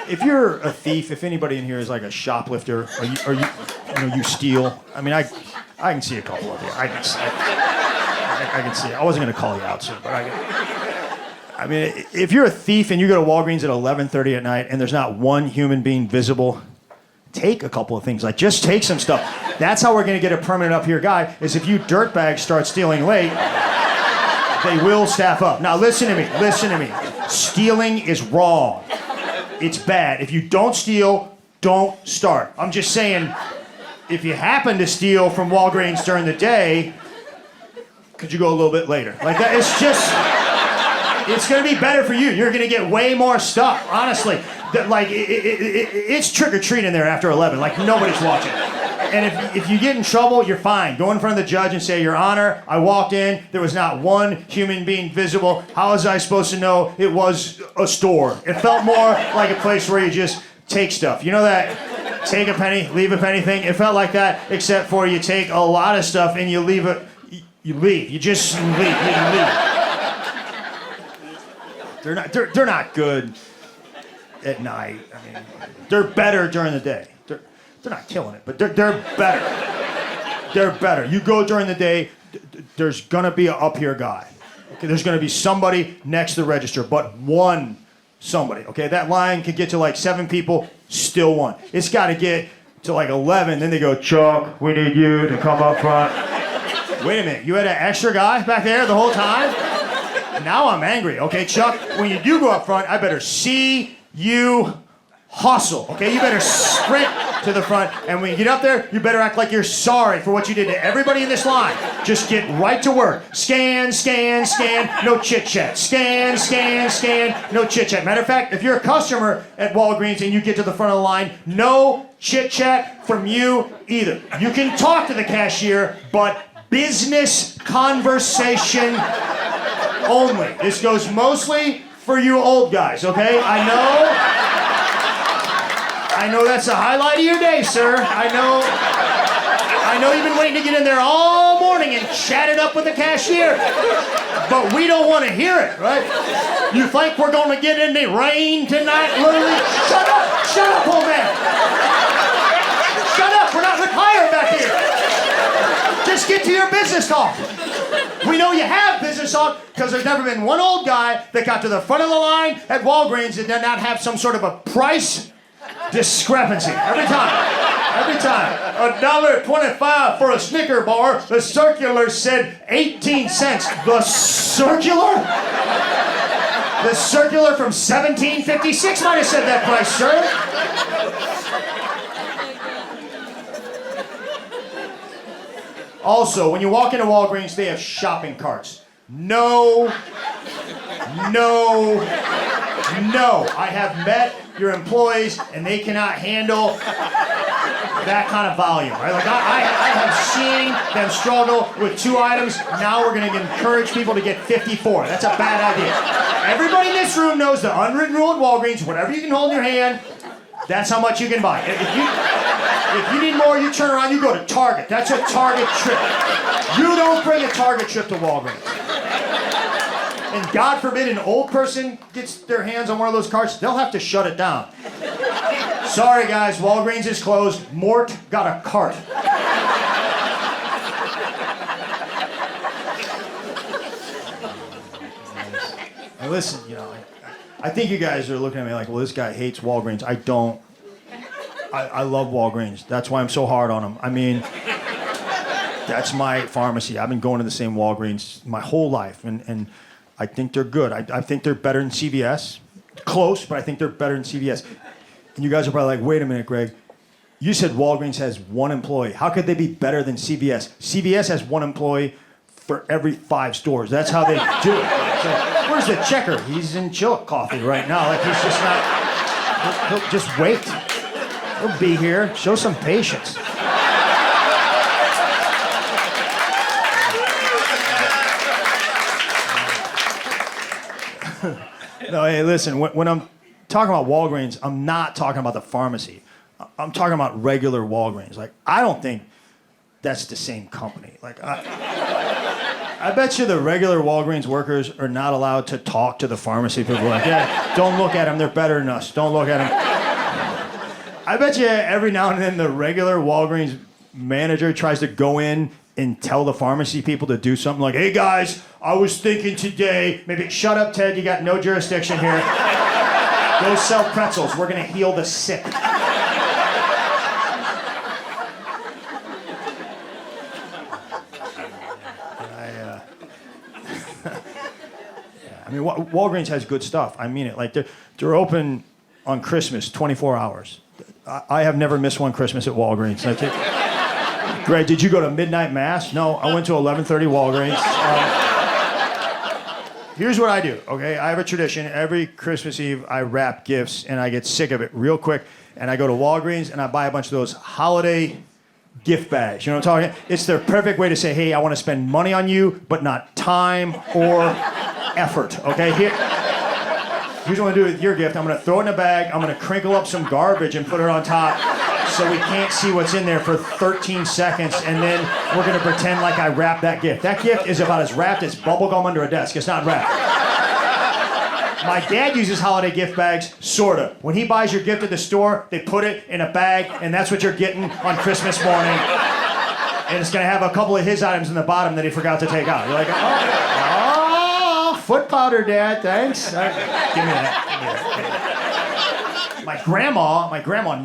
If you're a thief, if anybody in here is like a shoplifter, or you steal, I mean, I can see a couple of you. I can see it. I wasn't going to call you out, sir, but I mean, if you're a thief and you go to Walgreens at 11:30 at night and there's not one human being visible, take a couple of things. Like, just take some stuff. That's how we're going to get a permanent up here guy, is if you dirtbags start stealing late, they will staff up. Now, listen to me. Stealing is wrong. It's bad. If you don't steal, don't start. I'm just saying, if you happen to steal from Walgreens during the day, could you go a little bit later? Like that, it's going to be better for you. You're going to get way more stuff, honestly. It's trick-or-treat in there after 11. Like, nobody's watching. And if you get in trouble, you're fine. Go in front of the judge and say, Your Honor, I walked in, there was not one human being visible. How was I supposed to know it was a store? It felt more like a place where you just take stuff. You know that take a penny, leave a penny thing? It felt like that, except for you take a lot of stuff and you leave it. You leave. You just leave. You leave. They're not good at night. I mean, they're better during the day. They're not killing it, but they're better. They're better. You go during the day, there's gonna be an up here guy. Okay, there's gonna be somebody next to the register, but one somebody. Okay, that line could get to like 7 people, still one. It's got to get to like 11, then they go, Chuck, we need you to come up front. Wait a minute, you had an extra guy back there the whole time? Now I'm angry. Okay, Chuck, when you do go up front, I better see you hustle. Okay, you better sprint to the front, and when you get up there, you better act like you're sorry for what you did to everybody in this line. Just get right to work. Scan, scan, scan, no chit-chat. Scan, scan, scan, no chit-chat. Matter of fact, if you're a customer at Walgreens and you get to the front of the line, no chit-chat from you either. You can talk to the cashier, but business conversation only. This goes mostly for you old guys, okay? I know that's the highlight of your day, sir. I know you've been waiting to get in there all morning and chat it up with the cashier. But we don't want to hear it, right? You think we're going to get in the rain tonight, literally? Shut up, old man. Shut up, we're not retired back here. Just get to your business talk. We know you have business talk because there's never been one old guy that got to the front of the line at Walgreens and did not have some sort of a price discrepancy. Every time. $1.25 for a Snicker bar. The circular said 18 cents. The circular? The circular from 1756 might have said that price, sir. Also, when you walk into Walgreens, they have shopping carts. No. I have met your employees, and they cannot handle that kind of volume, right? Like, I have seen them struggle with 2 items. Now we're going to encourage people to get 54. That's a bad idea. Everybody in this room knows the unwritten rule at Walgreens, whatever you can hold in your hand, that's how much you can buy. If you need more, you turn around, you go to Target. That's a Target trip. You don't bring a Target trip to Walgreens. And God forbid an old person gets their hands on one of those carts, they'll have to shut it down. Sorry guys, Walgreens is closed. Mort got a cart. And listen, I think you guys are looking at me like, well, this guy hates Walgreens. I don't. I love Walgreens. That's why I'm so hard on them. I mean, that's my pharmacy. I've been going to the same Walgreens my whole life, and I think they're good. I think they're better than CVS. Close, but I think they're better than CVS. And you guys are probably like, wait a minute, Greg. You said Walgreens has 1 employee. How could they be better than CVS? CVS has 1 employee for every 5 stores. That's how they do it. So, where's the checker? He's in Chillicothe right now. Like, he's just not... He'll just wait. He'll be here. Show some patience. No, hey, listen, when I'm talking about Walgreens, I'm not talking about the pharmacy. I'm talking about regular Walgreens. Like, I don't think that's the same company. Like, I bet you the regular Walgreens workers are not allowed to talk to the pharmacy people. Like, yeah, don't look at them. They're better than us. Don't look at them. I bet you every now and then the regular Walgreens manager tries to go in and tell the pharmacy people to do something like, hey guys, I was thinking today, maybe shut up, Ted, you got no jurisdiction here. Go sell pretzels, we're gonna heal the sick. I mean, Walgreens has good stuff. I mean it. Like they're open on Christmas, 24 hours. I have never missed one Christmas at Walgreens. That's it. Greg, did you go to midnight mass? No, I went to 11:30 Walgreens. Here's what I do. Okay, I have a tradition. Every Christmas Eve, I wrap gifts, and I get sick of it real quick. And I go to Walgreens and I buy a bunch of those holiday gift bags. You know what I'm talking about? It's their perfect way to say, hey, I want to spend money on you, but not time or effort, okay? Here's what I'm gonna do with your gift. I'm gonna throw it in a bag, I'm gonna crinkle up some garbage and put it on top so we can't see what's in there for 13 seconds, and then we're gonna pretend like I wrapped that gift. That gift is about as wrapped as bubble gum under a desk. It's not wrapped. My dad uses holiday gift bags, sorta. When he buys your gift at the store, they put it in a bag, and that's what you're getting on Christmas morning. And it's gonna have a couple of his items in the bottom that he forgot to take out. You're like, oh, foot powder, Dad, thanks. Give me that. My grandma,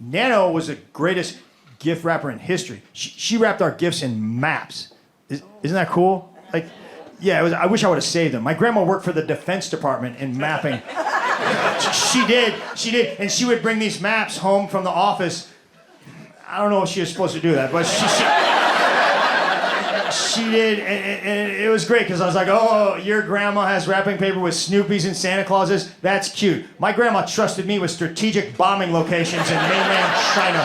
Nano was the greatest gift wrapper in history. She wrapped our gifts in maps. Isn't that cool? Like, yeah, I wish I would have saved them. My grandma worked for the Defense Department in mapping. She did, and she would bring these maps home from the office. I don't know if she was supposed to do that, but she did, and it was great because I was like, oh, your grandma has wrapping paper with Snoopy's and Santa Clauses? That's cute. My grandma trusted me with strategic bombing locations in mainland China.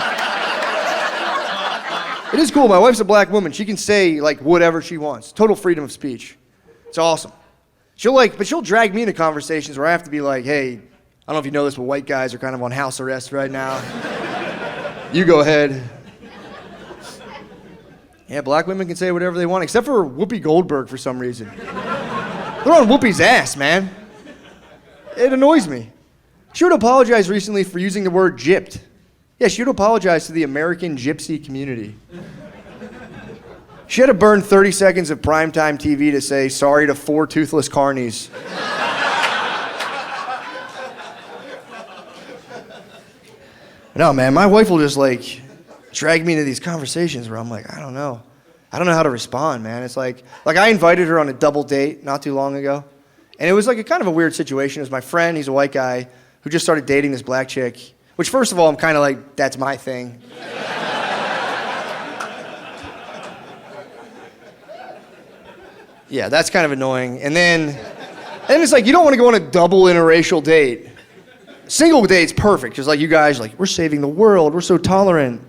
It is cool. My wife's a black woman. She can say like whatever she wants. Total freedom of speech. It's awesome. She'll drag me into conversations where I have to be like, hey, I don't know if you know this, but white guys are kind of on house arrest right now. You go ahead. Yeah, black women can say whatever they want, except for Whoopi Goldberg for some reason. They're on Whoopi's ass, man. It annoys me. She would apologize recently for using the word gypped. Yeah, she would apologize to the American gypsy community. She had to burn 30 seconds of primetime TV to say sorry to 4 toothless carnies. No, man, my wife will just like drag me into these conversations where I'm like, I don't know how to respond, man. It's like I invited her on a double date not too long ago, and it was like a kind of a weird situation. It was my friend, he's a white guy, who just started dating this black chick, which first of all, I'm kind of like, that's my thing. Yeah, that's kind of annoying. And then it's like, you don't want to go on a double interracial date. Single date's perfect, because like you guys, like, we're saving the world, we're so tolerant.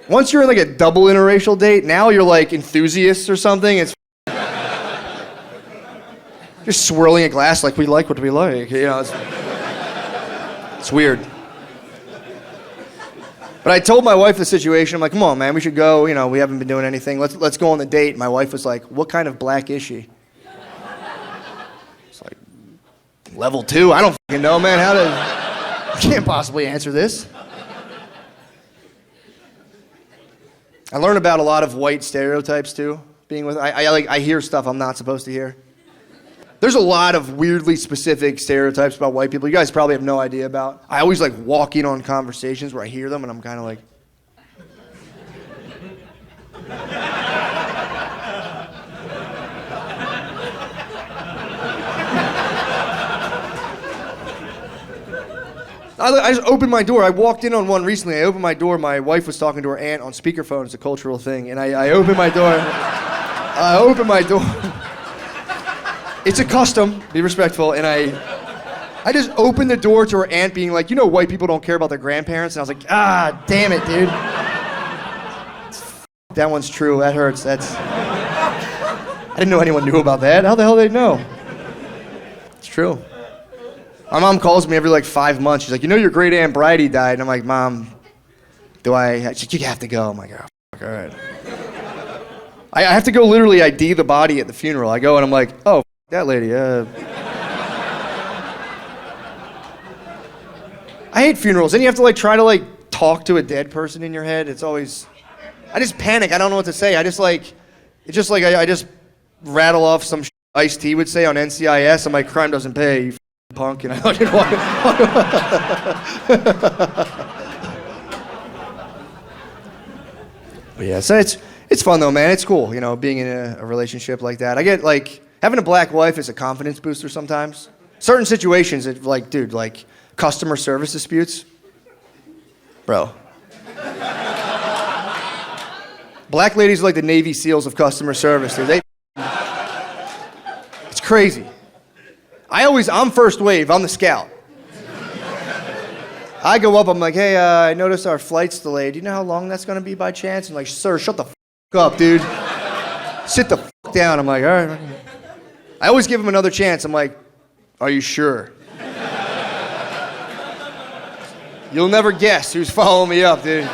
Once you're in like a double interracial date, now you're like enthusiasts or something. It's just swirling a glass like we like what we like. You know, it's weird. But I told my wife the situation. I'm like, come on, man, we should go. You know, we haven't been doing anything. Let's go on the date. My wife was like, what kind of black is she? It's like, level 2. I don't fucking know, man. I can't possibly answer this. I learn about a lot of white stereotypes too. Being with, I hear stuff I'm not supposed to hear. There's a lot of weirdly specific stereotypes about white people you guys probably have no idea about. I always like walk in on conversations where I hear them and I'm kind of like. I just opened my door. I walked in on one recently. I opened my door. My wife was talking to her aunt on speakerphone. It's a cultural thing. And I opened my door. It's a custom. Be respectful. And I just opened the door to her aunt being like, you know, white people don't care about their grandparents. And I was like, ah, damn it, dude. That one's true. That hurts. I didn't know anyone knew about that. How the hell did they know? It's true. My mom calls me every like 5 months. She's like, you know your great aunt Bridie died. And I'm like, Mom, do I? She's like, you have to go. I'm like, oh, fuck, all right. I have to go literally ID the body at the funeral. I go and I'm like, oh, that lady. I hate funerals. Then you have to like try to like talk to a dead person in your head. It's always I just panic. I don't know what to say. I just like, it's just like I just rattle off some Ice-T would say on NCIS. I'm like, crime doesn't pay, you punk, and I fucking walk. But yeah, so it's fun though, man. It's cool, you know, being in a relationship like that. I get like having a black wife is a confidence booster sometimes. Certain situations, it like, dude, like customer service disputes, bro. Black ladies are like the Navy SEALs of customer service, dude. It's crazy. I'm first wave. I'm the scout. I go up, I'm like, hey, I noticed our flight's delayed. Do you know how long that's going to be by chance? I'm like, sir, shut the up, dude. Sit the down. I'm like, all right. I always give him another chance. I'm like, are you sure? You'll never guess who's following me up, dude.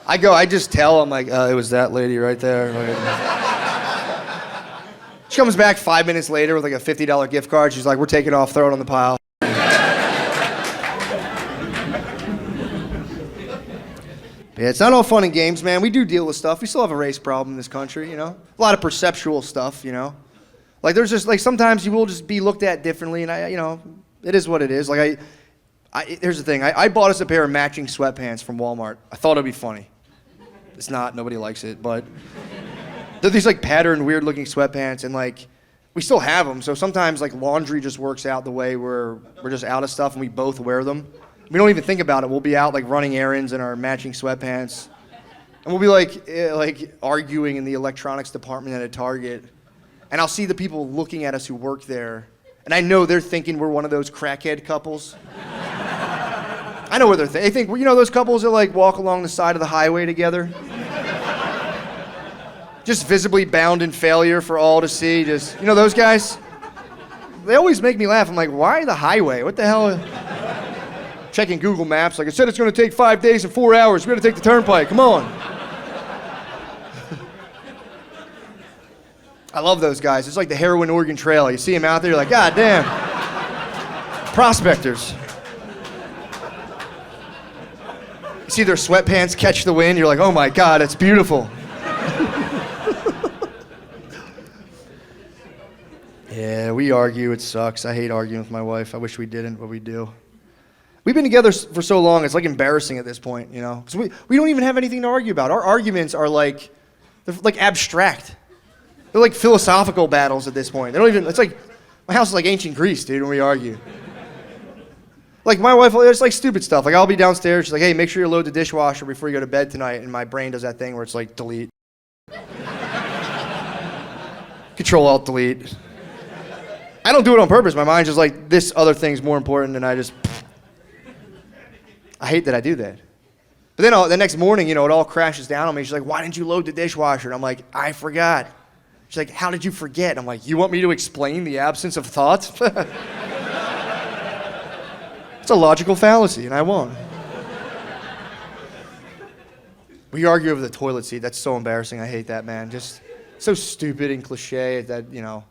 I just tell, I'm like, it was that lady right there. She comes back 5 minutes later with like a $50 gift card. She's like, we're taking off, throw it on the pile. Yeah, it's not all fun and games, man. We do deal with stuff. We still have a race problem in this country, you know? A lot of perceptual stuff, you know? Like, there's just, like, sometimes you will just be looked at differently, and it is what it is. Like, here's the thing. I bought us a pair of matching sweatpants from Walmart. I thought it'd be funny. It's not. Nobody likes it, but they're these, like, patterned, weird-looking sweatpants, and, like, we still have them. So sometimes, like, laundry just works out the way we're just out of stuff, and we both wear them. We don't even think about it. We'll be out, like, running errands in our matching sweatpants, and we'll be, like arguing in the electronics department at a Target, and I'll see the people looking at us who work there, and I know they're thinking we're one of those crackhead couples. I know what they're thinking. They think, you know, those couples that like walk along the side of the highway together? Just visibly bound in failure for all to see. Just, you know, those guys? They always make me laugh. I'm like, why the highway? What the hell? Checking Google Maps. Like, it said it's going to take 5 days and 4 hours. We got to take the turnpike. Come on. I love those guys. It's like the heroin Oregon Trail. You see them out there, you're like, God damn. Prospectors. You see their sweatpants catch the wind, you're like, oh my God, it's beautiful. Yeah, we argue, it sucks. I hate arguing with my wife. I wish we didn't, but we do. We've been together for so long, it's like embarrassing at this point, you know? Because we don't even have anything to argue about. Our arguments are like, they're like abstract. They're like philosophical battles at this point. They don't even, it's like, my house is like ancient Greece, dude, when we argue. Like, my wife, it's like stupid stuff. Like, I'll be downstairs, she's like, hey, make sure you load the dishwasher before you go to bed tonight. And my brain does that thing where it's like, delete. Control-Alt-Delete. I don't do it on purpose. My mind's just like, this other thing's more important, and I hate that I do that. But then the next morning, you know, it all crashes down on me. She's like, why didn't you load the dishwasher? And I'm like, I forgot. She's like, how did you forget? And I'm like, you want me to explain the absence of thought? It's a logical fallacy, and I won't. We argue over the toilet seat. That's so embarrassing. I hate that, man. Just so stupid and cliche that, you know.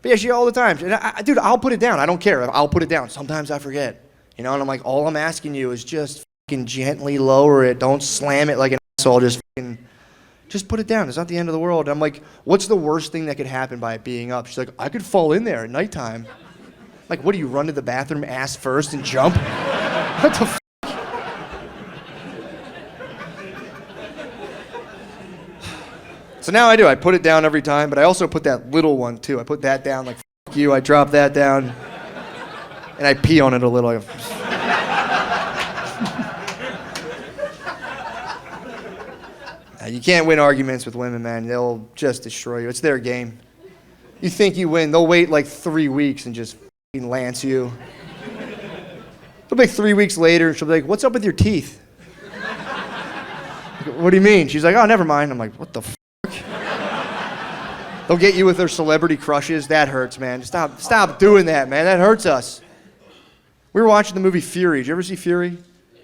But yeah, she all the time. And dude, I'll put it down. I don't care. I'll put it down. Sometimes I forget. You know, and I'm like, all I'm asking you is just fucking gently lower it. Don't slam it like an asshole. Just put it down. It's not the end of the world. And I'm like, what's the worst thing that could happen by it being up? She's like, I could fall in there at nighttime. Like, what do you run to the bathroom ass first and jump? What the f? So now I do. I put it down every time, but I also put that little one too. I put that down like, f you. I drop that down, and I pee on it a little. You can't win arguments with women, man. They'll just destroy you. It's their game. You think you win, they'll wait like 3 weeks and just lance you. It'll be like 3 weeks later, and she'll be like, what's up with your teeth? Like, what do you mean? She's like, oh, never mind. I'm like, what the f? They'll get you with their celebrity crushes. That hurts, man. Stop doing that, man. That hurts us. We were watching the movie Fury. Did you ever see Fury?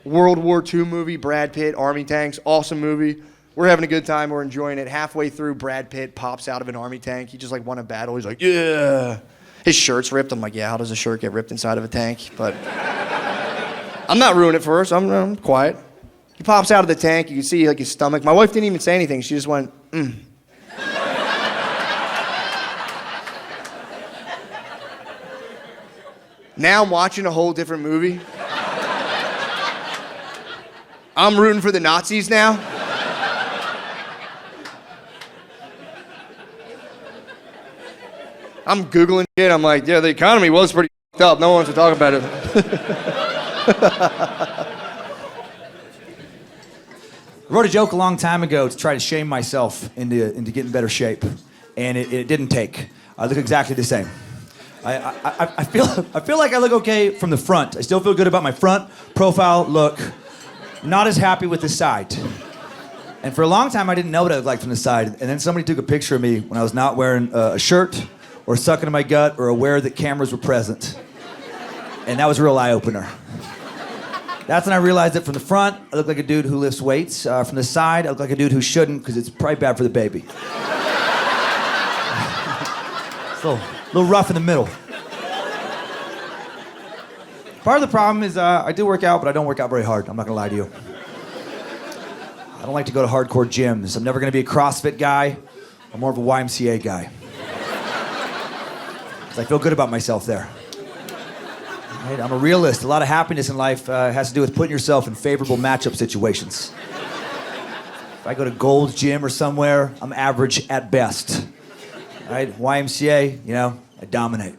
World War II movie, Brad Pitt, army tanks, awesome movie. We're having a good time. We're enjoying it. Halfway through, Brad Pitt pops out of an army tank. He just like won a battle. He's like, yeah. His shirt's ripped. I'm like, yeah, how does a shirt get ripped inside of a tank? But I'm not ruining it for her, so I'm quiet. He pops out of the tank. You can see like his stomach. My wife didn't even say anything. She just went, Now I'm watching a whole different movie. I'm rooting for the Nazis now. I'm Googling shit. I'm like, yeah, the economy was pretty f***ed up. No one wants to talk about it. I wrote a joke a long time ago to try to shame myself into getting better shape, and it didn't take. I look exactly the same. I feel like I look okay from the front. I still feel good about my front profile look. Not as happy with the side. And for a long time, I didn't know what I looked like from the side. And then somebody took a picture of me when I was not wearing a shirt or sucking in my gut or aware that cameras were present. And that was a real eye-opener. That's when I realized that from the front, I look like a dude who lifts weights. From the side, I look like a dude who shouldn't because it's probably bad for the baby. It's a little rough in the middle. Part of the problem is I do work out, but I don't work out very hard. I'm not gonna lie to you. I don't like to go to hardcore gyms. I'm never gonna be a CrossFit guy. I'm more of a YMCA guy. 'Cause I feel good about myself there. Right? I'm a realist. A lot of happiness in life has to do with putting yourself in favorable matchup situations. If I go to Gold's Gym or somewhere, I'm average at best. Right? YMCA, I dominate.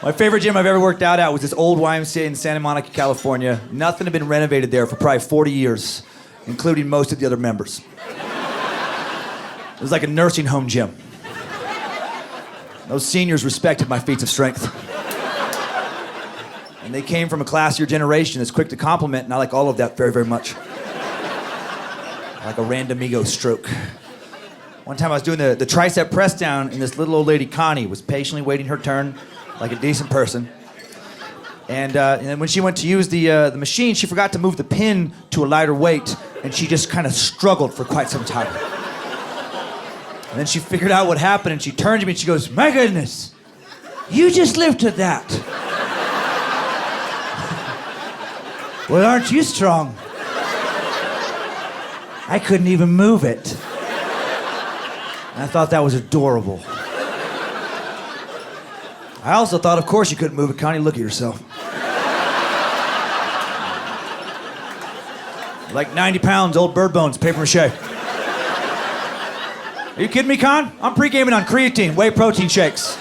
My favorite gym I've ever worked out at was this old YMCA in Santa Monica, California. Nothing had been renovated there for probably 40 years, including most of the other members. It was like a nursing home gym. Those seniors respected my feats of strength. And they came from a classier generation that's quick to compliment, and I like all of that very, very much. Like a random ego stroke. One time I was doing the tricep press down, and this little old lady, Connie, was patiently waiting her turn like a decent person. And then when she went to use the machine, she forgot to move the pin to a lighter weight, and she just kind of struggled for quite some time. And then she figured out what happened, and she turned to me and she goes, "My goodness, you just lifted that." "Well, aren't you strong?" "I couldn't even move it." And I thought that was adorable. I also thought, of course you couldn't move it, Connie. Look at yourself. Like 90 pounds, old bird bones, paper mache. Are you kidding me, Con? I'm pre-gaming on creatine, whey protein shakes.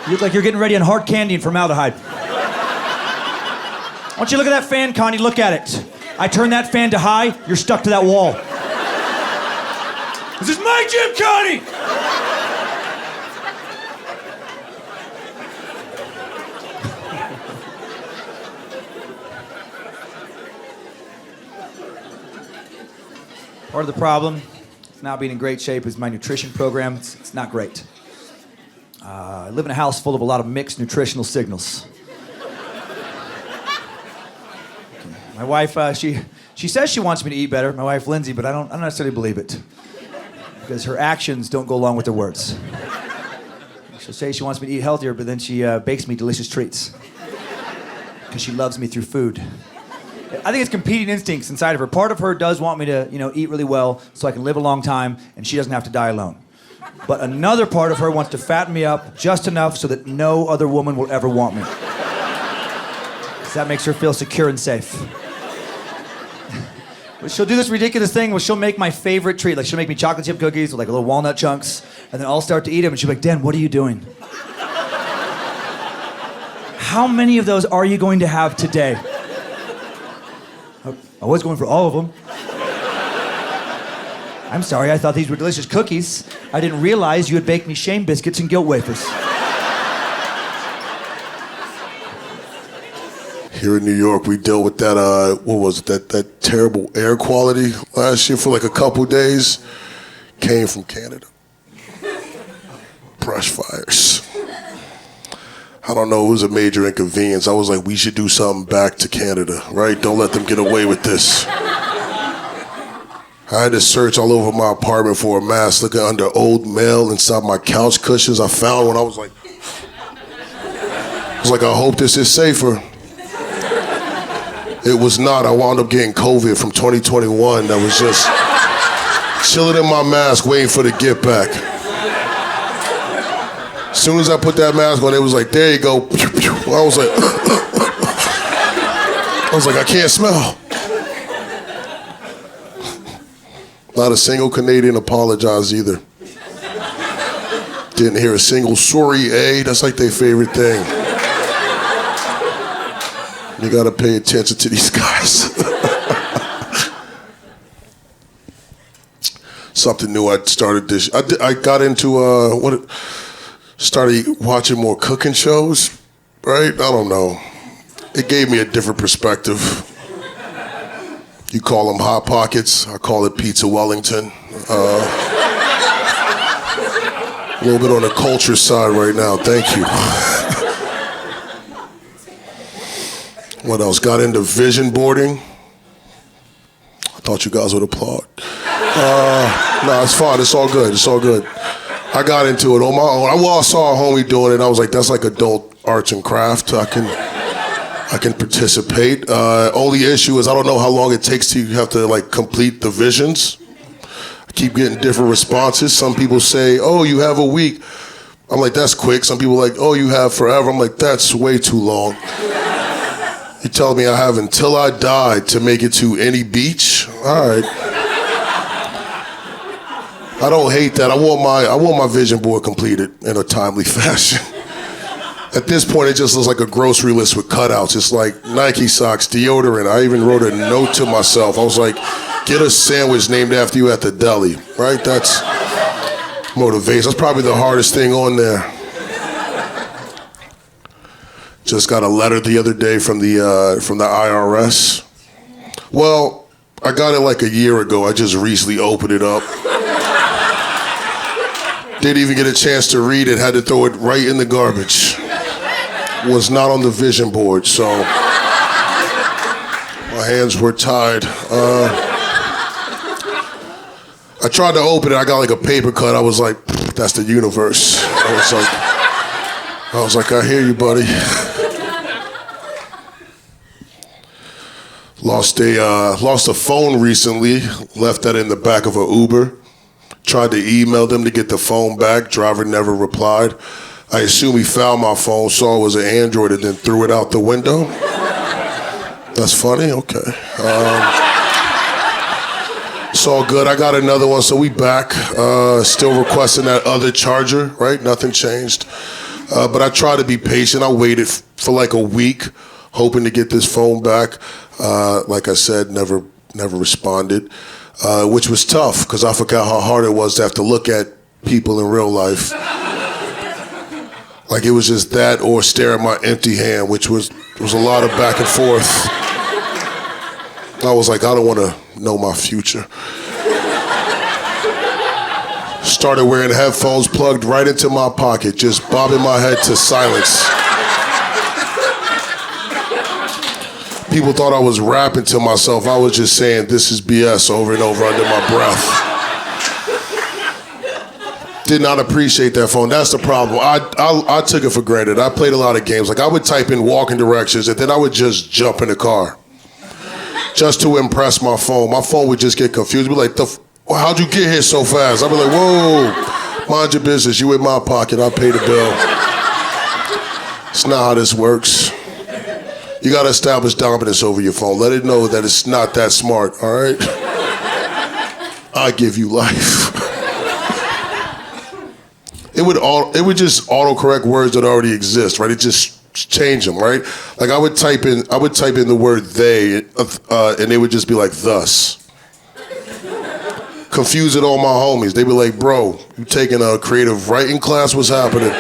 You look like you're getting ready on hard candy and formaldehyde. Why don't you look at that fan, Connie? Look at it. I turn that fan to high, you're stuck to that wall. This is my gym, Connie! Part of the problem, it's not being in great shape, is my nutrition program. It's not great. I live in a house full of a lot of mixed nutritional signals. My wife, she says she wants me to eat better, my wife Lindsay, but I don't necessarily believe it. Because her actions don't go along with her words. She'll say she wants me to eat healthier, but then she bakes me delicious treats. Because she loves me through food. I think it's competing instincts inside of her. Part of her does want me to, eat really well so I can live a long time and she doesn't have to die alone. But another part of her wants to fatten me up just enough so that no other woman will ever want me. Because that makes her feel secure and safe. But she'll do this ridiculous thing where she'll make my favorite treat. Like she'll make me chocolate chip cookies with like little walnut chunks, and then I'll start to eat them and she'll be like, "Dan, what are you doing? How many of those are you going to have today?" I was going for all of them. "I'm sorry, I thought these were delicious cookies. I didn't realize you had baked me shame biscuits and guilt wafers." Here in New York, we dealt with that, that terrible air quality last year for like a couple days. Came from Canada. Brush fires. I don't know, it was a major inconvenience. I was like, we should do something back to Canada, right? Don't let them get away with this. I had to search all over my apartment for a mask, looking under old mail inside my couch cushions. I found one. I was like, I hope this is safer. It was not. I wound up getting COVID from 2021. That was just chilling in my mask, waiting for the get back. As soon as I put that mask on, it was like, there you go. I was like, I can't smell. Not a single Canadian apologized either. Didn't hear a single sorry, eh? That's like their favorite thing. You gotta pay attention to these guys. Something new I started this. I got into started watching more cooking shows, right? I don't know. It gave me a different perspective. You call them Hot Pockets. I call it Pizza Wellington. A little bit on the culture side right now. Thank you. What else? Got into vision boarding. I thought you guys would applaud. No, it's fine. It's all good. It's all good. I got into it on my own. I saw a homie doing it. I was like, that's like adult arts and craft. I can participate. Only issue is I don't know how long it takes to have to like complete the visions. I keep getting different responses. Some people say, oh, you have a week. I'm like, that's quick. Some people are like, oh, you have forever. I'm like, that's way too long. You tell me I have until I die to make it to any beach? All right. I don't hate that. I want my vision board completed in a timely fashion. At this point, it just looks like a grocery list with cutouts. It's like Nike socks, deodorant. I even wrote a note to myself. I was like, get a sandwich named after you at the deli, right? That's motivation. That's probably the hardest thing on there. Just got a letter the other day from the IRS. Well, I got it like a year ago. I just recently opened it up. Didn't even get a chance to read it. Had to throw it right in the garbage. Was not on the vision board, so my hands were tied. I tried to open it. I got like a paper cut. I was like, that's the universe. I was like, I hear you, buddy. Lost a phone recently. Left that in the back of an Uber. Tried to email them to get the phone back. Driver never replied. I assume he found my phone, saw it was an Android, and then threw it out the window. That's funny? Okay. It's all good. I got another one, so we back. Still requesting that other charger, right? Nothing changed. But I try to be patient. I waited for like a week, hoping to get this phone back. Like I said, never responded, which was tough because I forgot how hard it was to have to look at people in real life. Like it was just that or stare at my empty hand, which was a lot of back and forth. I was like, I don't want to know my future. Started wearing headphones plugged right into my pocket, just bobbing my head to silence. People thought I was rapping to myself. I was just saying, this is BS over and over under my breath. Did not appreciate that phone. That's the problem. I took it for granted. I played a lot of games. Like I would type in walking directions and then I would just jump in the car. Just to impress my phone. My phone would just get confused. Be like, how'd you get here so fast? I'd be like, whoa, mind your business. You in my pocket. I'll pay the bill. It's not how this works. You got to establish dominance over your phone. Let it know that it's not that smart, all right? I give you life. It would just autocorrect words that already exist, right? It just change them, right? Like I would type in the word they, and they would just be like thus. Confusing all my homies. They be like, bro, you taking a creative writing class? What's happening?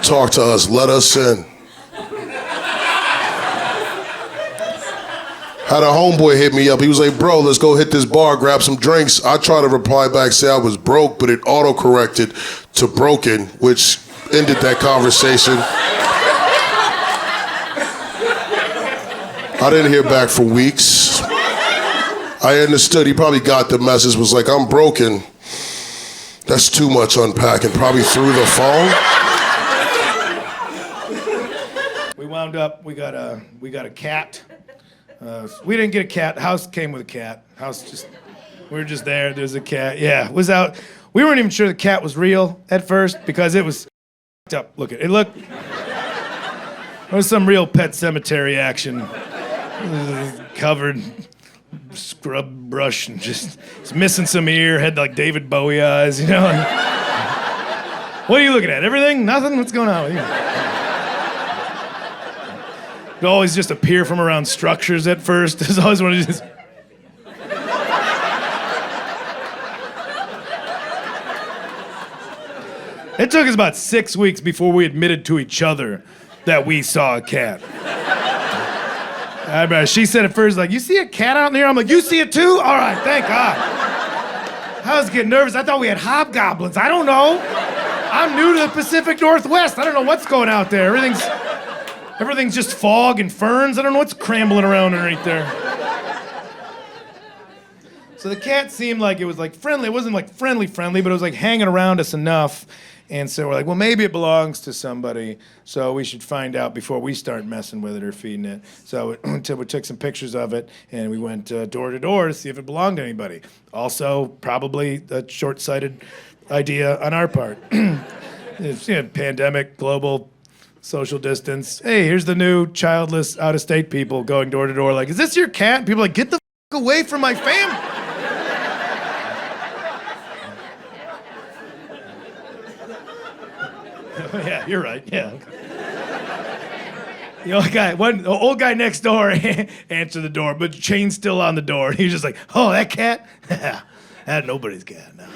Talk to us. Let us in. Had a homeboy hit me up. He was like, bro, let's go hit this bar, grab some drinks. I tried to reply back, say I was broke, but it auto-corrected to broken, which ended that conversation. I didn't hear back for weeks. I understood. He probably got the message, was like, I'm broken. That's too much unpacking. Probably through the phone. We wound up, we got a cat. We didn't get a cat. House came with a cat. We were just there. There's a cat. Yeah, it was out. We weren't even sure the cat was real at first because it was up. Look at it. Looked. There was some real Pet Cemetery action. Covered, scrub brush, and just it's missing some ear. Had like David Bowie eyes, you know. What are you looking at? Everything? Nothing? What's going on with you? It always just appear from around structures at first. It's always one of these. It took us about 6 weeks before we admitted to each other that we saw a cat. I remember she said at first, like, you see a cat out there? I'm like, you see it too? All right, thank God. I was getting nervous. I thought we had hobgoblins. I don't know. I'm new to the Pacific Northwest. I don't know what's going out there. Everything's just fog and ferns. I don't know what's crambling around underneath there. So the cat seemed like it was like friendly. It wasn't like friendly, but it was like hanging around us enough. And so we're like, well, maybe it belongs to somebody, so we should find out before we start messing with it or feeding it. So we took some pictures of it, and we went door to door to see if it belonged to anybody. Also, probably a short-sighted idea on our part. It's, pandemic, global, social distance. Hey, here's the new childless, out-of-state people going door to door like, is this your cat? And people are like, get the f*** away from my family. Yeah, you're right. Yeah. The old guy next door answered the door, but the chain's still on the door. He was just like, oh, that cat? That nobody's cat. No.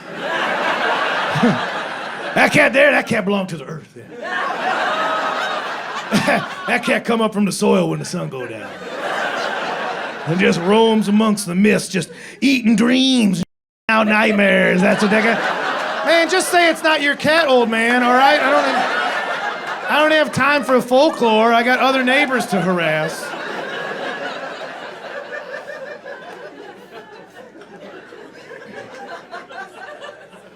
That cat belonged to the earth. Yeah. That cat come up from the soil when the sun go down. And just roams amongst the mist, just eating dreams and out nightmares. That's what that guy... Man, just say it's not your cat, old man, all right? I don't have time for folklore. I got other neighbors to harass.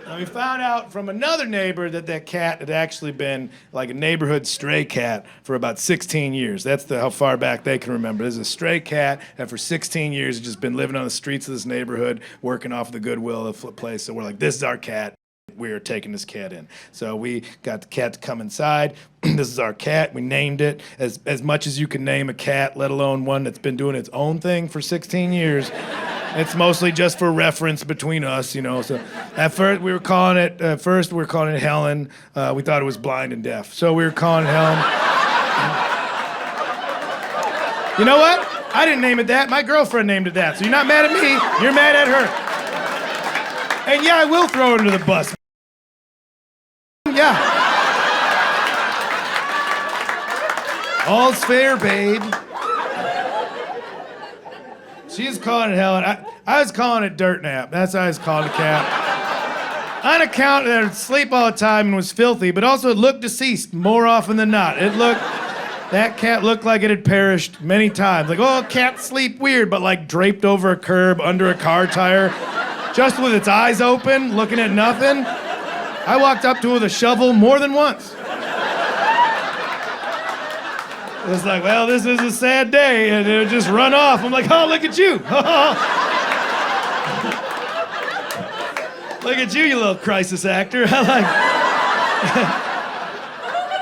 Now, we found out from another neighbor that cat had actually been like a neighborhood stray cat for about 16 years. That's how far back they can remember. This is a stray cat that for 16 years has just been living on the streets of this neighborhood, working off the goodwill of the place. So we're like, this is our cat. We're taking this cat in. So we got the cat to come inside. This is our cat. We named it as much as you can name a cat, let alone one that's been doing its own thing for 16 years. It's mostly just for reference between us, So at first we were calling it Helen. We thought it was blind and deaf. So we were calling it Helen. You know what? I didn't name it that. My girlfriend named it that. So you're not mad at me. You're mad at her. And yeah, I will throw her under the bus. Yeah. All's fair, babe. She was calling it Helen. I was calling it Dirt Nap. That's how I was calling the cat. On account that it sleep all the time and was filthy, but also it looked deceased more often than not. That cat looked like it had perished many times. Like, oh, cats sleep weird, but like draped over a curb under a car tire, just with its eyes open, looking at nothing. I walked up to it with a shovel more than once. It was like, well, this is a sad day, and it would just run off. I'm like, oh, look at you. Look at you, you little crisis actor.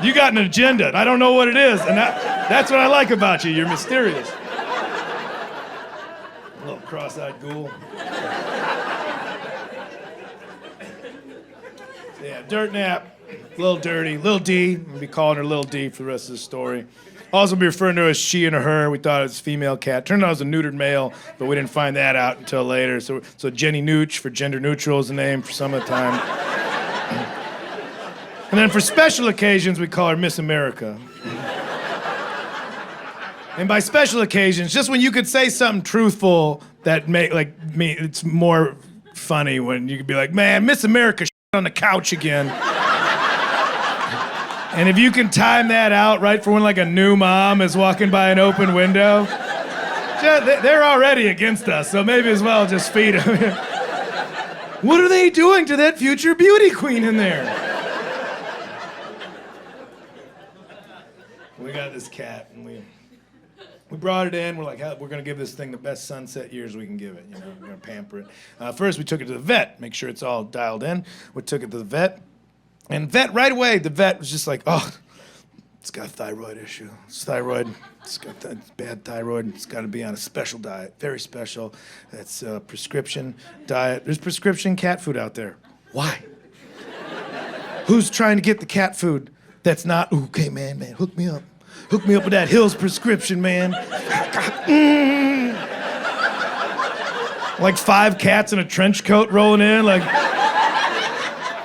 You got an agenda, and I don't know what it is, and that's what I like about you. You're mysterious. A little cross-eyed ghoul. Yeah, Dirt Nap, Little Dirty, Little D. We'll be calling her Little D for the rest of the story. Also be referring to her as she and a her. We thought it was a female cat. Turned out it was a neutered male, but we didn't find that out until later. So Jenny Nooch for gender neutral is the name for some of the time. And then for special occasions, we call her Miss America. And by special occasions, just when you could say something truthful that it's more funny when you could be like, man, Miss America on the couch again. And if you can time that out right for when like a new mom is walking by an open window, they're already against us, so maybe as well just feed them. What are they doing to that future beauty queen in there? We got this cat, and we brought it in. We're like, we're gonna give this thing the best sunset years we can give it. You know, we're gonna pamper it. First, we took it to the vet, make sure it's all dialed in. We took it to the vet, and right away, the vet was just like, oh, it's got a thyroid issue. It's thyroid. It's got bad thyroid. It's got to be on a special diet, very special. That's a prescription diet. There's prescription cat food out there. Why? Who's trying to get the cat food that's not, okay, man, hook me up. Hook me up with that Hill's prescription, man. Like 5 cats in a trench coat rolling in, like,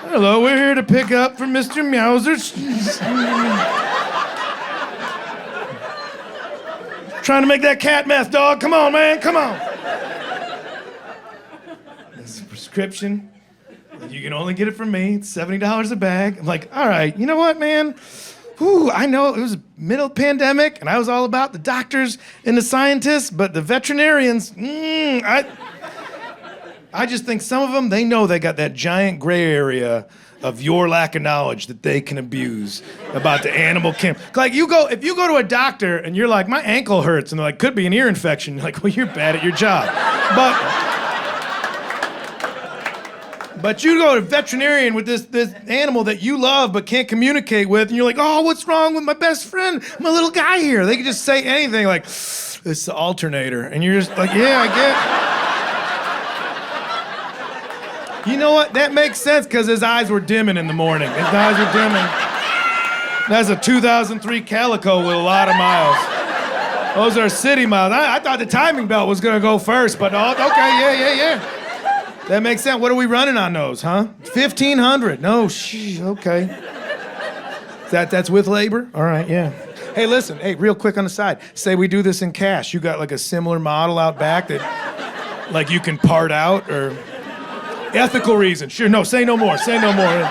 hello, we're here to pick up for Mr. Meowser. Trying to make that cat meth, dog. Come on, man, come on. This is a prescription. You can only get it from me. It's $70 a bag. I'm like, all right, you know what, man? I know it was middle pandemic, and I was all about the doctors and the scientists, but the veterinarians, I just think some of them, they know they got that giant gray area of your lack of knowledge that they can abuse about the animal camp. Like if you go to a doctor and you're like, my ankle hurts, and they're like, could be an ear infection. You're like, well, you're bad at your job. But you go to a veterinarian with this animal that you love but can't communicate with, and you're like, oh, what's wrong with my best friend, my little guy here? They can just say anything like, it's the alternator. And you're just like, yeah, I get. You know what? That makes sense because his eyes were dimming in the morning. His eyes were dimming. That's a 2003 Calico with a lot of miles. Those are city miles. I thought the timing belt was going to go first, but okay, yeah. That makes sense. What are we running on those, huh? 1,500. No, okay. That's with labor? All right, yeah. Hey, listen, real quick on the side. Say we do this in cash. You got like a similar model out back that like you can part out or... Ethical reason. Sure, no, say no more. Say no more.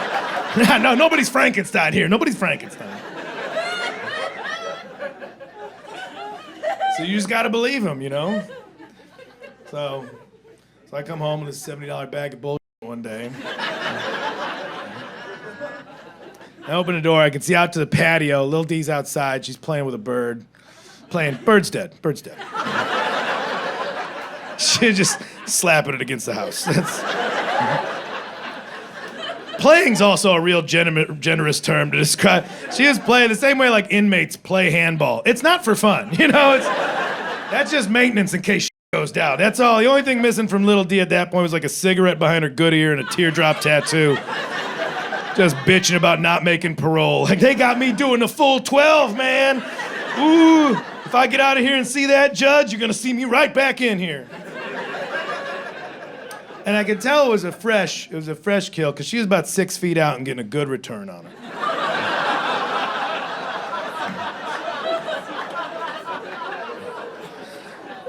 No, nobody's Frankenstein here. Nobody's Frankenstein. So you just gotta believe him, you know? So I come home with a $70 bag of bullshit one day. I open the door, I can see out to the patio. Lil D's outside, she's playing with a bird. Bird's dead. She's just slapping it against the house. Playing's also a real generous term to describe. She was playing the same way like inmates play handball. It's not for fun, you know? That's just maintenance in case shit goes down. That's all. The only thing missing from Little D at that point was like a cigarette behind her good ear and a teardrop tattoo. Just bitching about not making parole. Like, they got me doing the full 12, man. Ooh, if I get out of here and see that judge, you're gonna see me right back in here. And I could tell it was a fresh kill because she was about 6 feet out and getting a good return on her.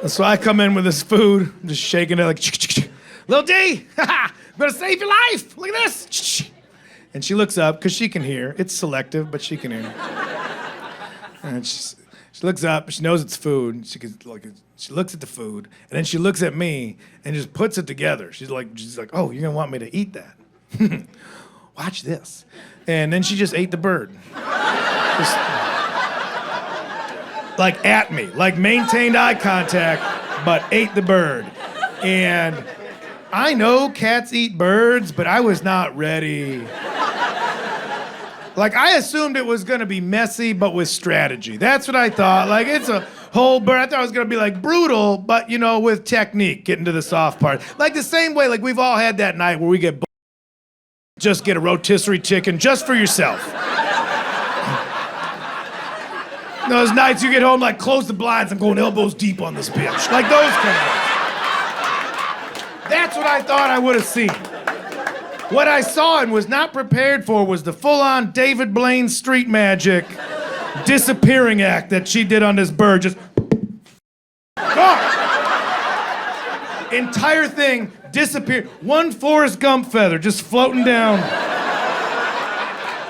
And so I come in with this food, just shaking it like, Lil D, I'm gonna save your life. Look at this. And she looks up because she can hear. It's selective, but she can hear. And she looks up, she knows it's food. She looks at the food, and then she looks at me and just puts it together. She's like, oh, you're gonna want me to eat that? Watch this. And then she just ate the bird. Just, like at me, like maintained eye contact, but ate the bird. And I know cats eat birds, but I was not ready. Like, I assumed it was gonna be messy, but with strategy. That's what I thought. Like, it's a whole bird. I thought it was gonna be like brutal, but you know, with technique, getting to the soft part. Like the same way, like we've all had that night where we just get a rotisserie chicken just for yourself. Those nights you get home, like, close the blinds, I'm going elbows deep on this bitch. Like those kind of nights. That's what I thought I would have seen. What I saw and was not prepared for was the full-on David Blaine street magic disappearing act that she did on this bird. Just gone. Entire thing disappeared. One Forrest Gump feather just floating down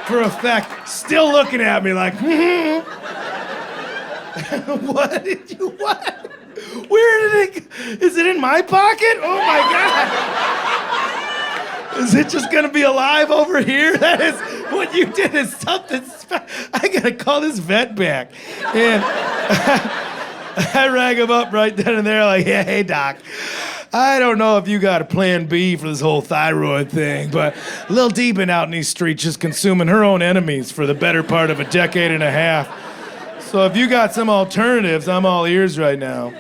for effect. Still looking at me like, what? Where did it? Is it in my pocket? Oh my God! Is it just gonna be alive over here? That is what you did. Is something. I gotta call this vet back. And I rang him up right then and there, like, yeah, hey doc. I don't know if you got a plan B for this whole thyroid thing, but Lil D been out in these streets just consuming her own enemies for the better part of a decade and a half. So if you got some alternatives, I'm all ears right now.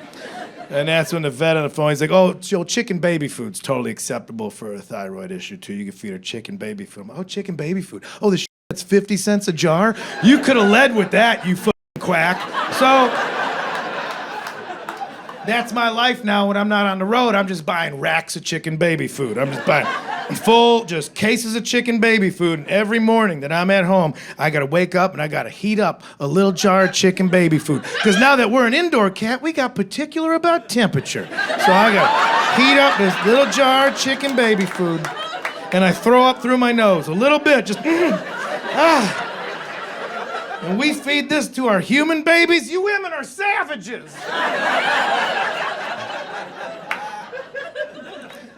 And that's when the vet on the phone, he's like, oh, chicken baby food's totally acceptable for a thyroid issue, too. You can feed her chicken baby food. I'm like, oh, chicken baby food. Oh, the that's 50 cents a jar? You could have led with that, you fucking quack. So that's my life now when I'm not on the road. I'm just buying racks of chicken baby food. I'm just buying full, just cases of chicken baby food. And every morning that I'm at home, I gotta wake up and I gotta heat up a little jar of chicken baby food. Because now that we're an indoor cat, we got particular about temperature. So I gotta heat up this little jar of chicken baby food. And I throw up through my nose a little bit, just When we feed this to our human babies, you women are savages.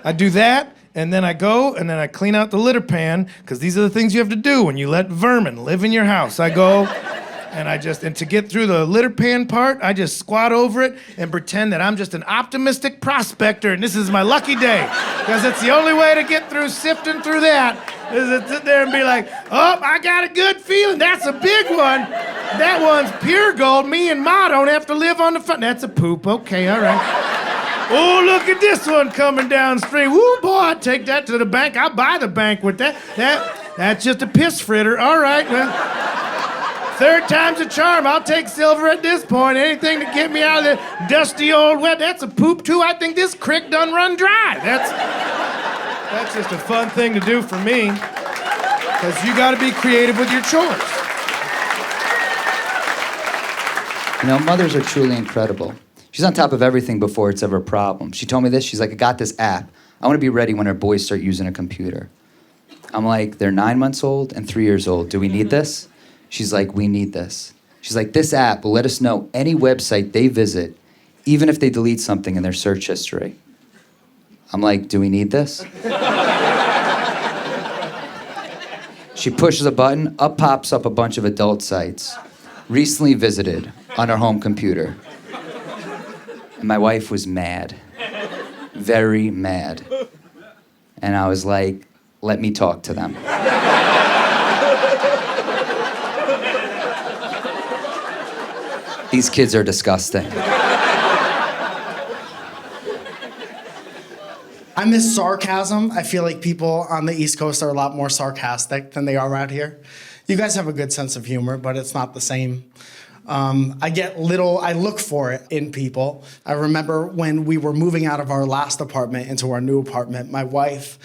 I do that, and then I go, and then I clean out the litter pan, because these are the things you have to do when you let vermin live in your house. I go, and to get through the litter pan part, I just squat over it and pretend that I'm just an optimistic prospector, and this is my lucky day, because it's the only way to get through sifting through that, is to sit there and be like, oh, I got a good feeling, that's a big one. That one's pure gold, me and Ma don't have to live on the front. That's a poop, okay, all right. Oh, look at this one coming down the street. Woo, boy, I'd take that to the bank. I'll buy the bank with that. That's just a piss fritter. All right, well, third time's a charm. I'll take silver at this point. Anything to get me out of the dusty old wet. That's a poop, too. I think this creek done run dry. That's just a fun thing to do for me, because you got to be creative with your chores. You know, mothers are truly incredible. She's on top of everything before it's ever a problem. She told me this. She's like, I got this app. I want to be ready when our boys start using a computer. I'm like, they're 9 months old and 3 years old. Do we need this? She's like, we need this. She's like, this app will let us know any website they visit, even if they delete something in their search history. I'm like, do we need this? She pushes a button, up pops up a bunch of adult sites, recently visited on her home computer. And my wife was mad, very mad. And I was like, let me talk to them. These kids are disgusting. I miss sarcasm. I feel like people on the East Coast are a lot more sarcastic than they are around here. You guys have a good sense of humor, but it's not the same. I look for it in people. I remember when we were moving out of our last apartment into our new apartment, my wife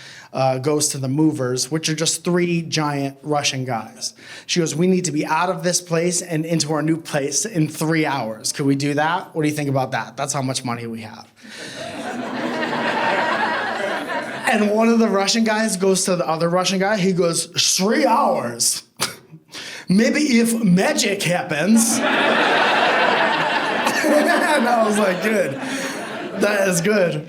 goes to the movers, which are just 3 giant Russian guys. She goes, we need to be out of this place and into our new place in 3 hours. Could we do that? What do you think about that? That's how much money we have. And one of the Russian guys goes to the other Russian guy. He goes, 3 hours. Maybe if magic happens. And I was like, good. That is good.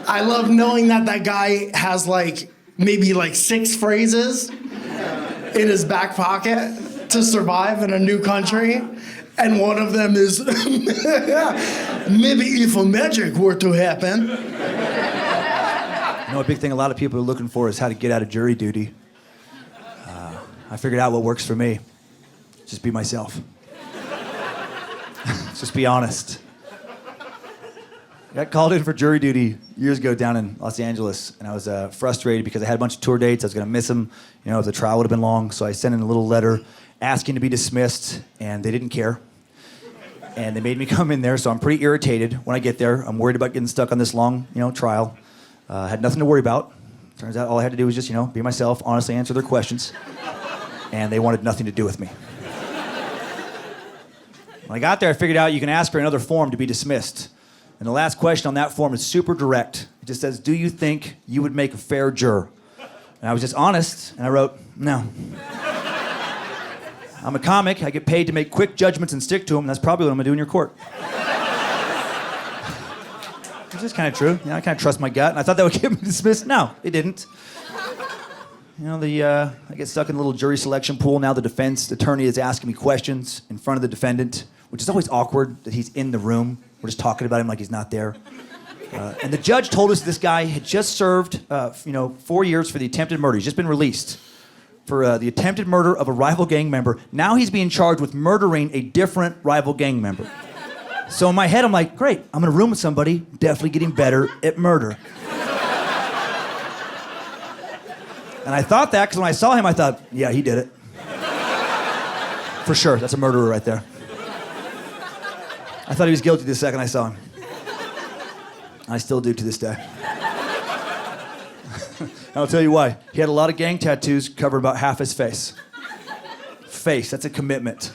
I love knowing that guy has maybe 6 phrases in his back pocket to survive in a new country. And one of them is, maybe if a magic were to happen. You know, a big thing a lot of people are looking for is how to get out of jury duty. I figured out what works for me. Just be myself. Just be honest. I got called in for jury duty years ago down in Los Angeles, and I was frustrated because I had a bunch of tour dates. I was going to miss them, if the trial would have been long. So I sent in a little letter asking to be dismissed, and they didn't care. And they made me come in there, so I'm pretty irritated when I get there. I'm worried about getting stuck on this long, trial. Had nothing to worry about. Turns out all I had to do was just, be myself, honestly answer their questions. And they wanted nothing to do with me. When I got there, I figured out you can ask for another form to be dismissed. And the last question on that form is super direct. It just says, do you think you would make a fair juror? And I was just honest, and I wrote, no. I'm a comic. I get paid to make quick judgments and stick to them, and that's probably what I'm going to do in your court. is kind of true. I kind of trust my gut, and I thought that would get me dismissed. No, it didn't. I get stuck in a little jury selection pool. Now the defense attorney is asking me questions in front of the defendant, which is always awkward that he's in the room. We're just talking about him like he's not there. And the judge told us this guy had just served, 4 years for the attempted murder. He's just been released for the attempted murder of a rival gang member. Now he's being charged with murdering a different rival gang member. So in my head, I'm like, great, I'm in a room with somebody, definitely getting better at murder. And I thought that because when I saw him, I thought, yeah, he did it. For sure, that's a murderer right there. I thought he was guilty the second I saw him. I still do to this day. I'll tell you why. He had a lot of gang tattoos covering about half his face. Face, that's a commitment.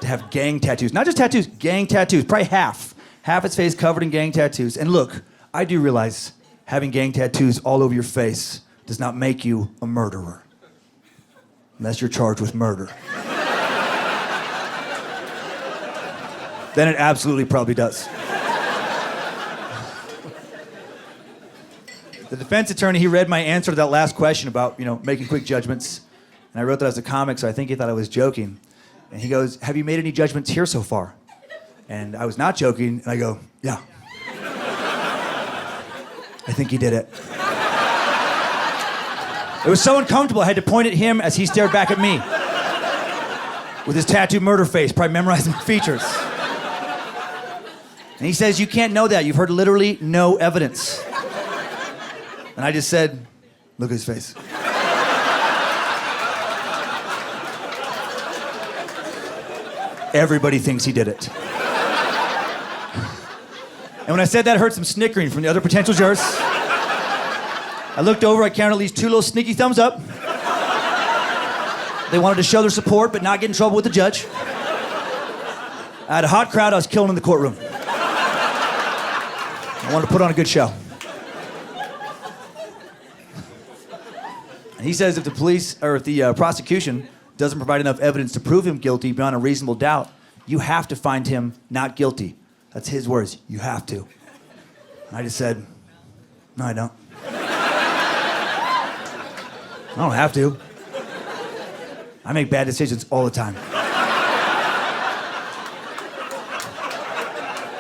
To have gang tattoos. Not just tattoos, gang tattoos. Probably half. Half his face covered in gang tattoos. And look, I do realize having gang tattoos all over your face does not make you a murderer. Unless you're charged with murder. Then it absolutely probably does. The defense attorney, he read my answer to that last question about, making quick judgments. And I wrote that as a comic, so I think he thought I was joking. And he goes, have you made any judgments here so far? And I was not joking, and I go, yeah. I think he did it. It was so uncomfortable, I had to point at him as he stared back at me. With his tattooed murder face, probably memorizing my features. And he says, you can't know that. You've heard literally no evidence. And I just said, look at his face. Everybody thinks he did it. And when I said that, I heard some snickering from the other potential jurors. I looked over, I counted at least 2 little sneaky thumbs up. They wanted to show their support, but not get in trouble with the judge. I had a hot crowd, I was killing in the courtroom. I wanted to put on a good show. And he says if the police, or if the prosecution doesn't provide enough evidence to prove him guilty beyond a reasonable doubt, you have to find him not guilty. That's his words, you have to. And I just said, no, I don't. I don't have to. I make bad decisions all the time.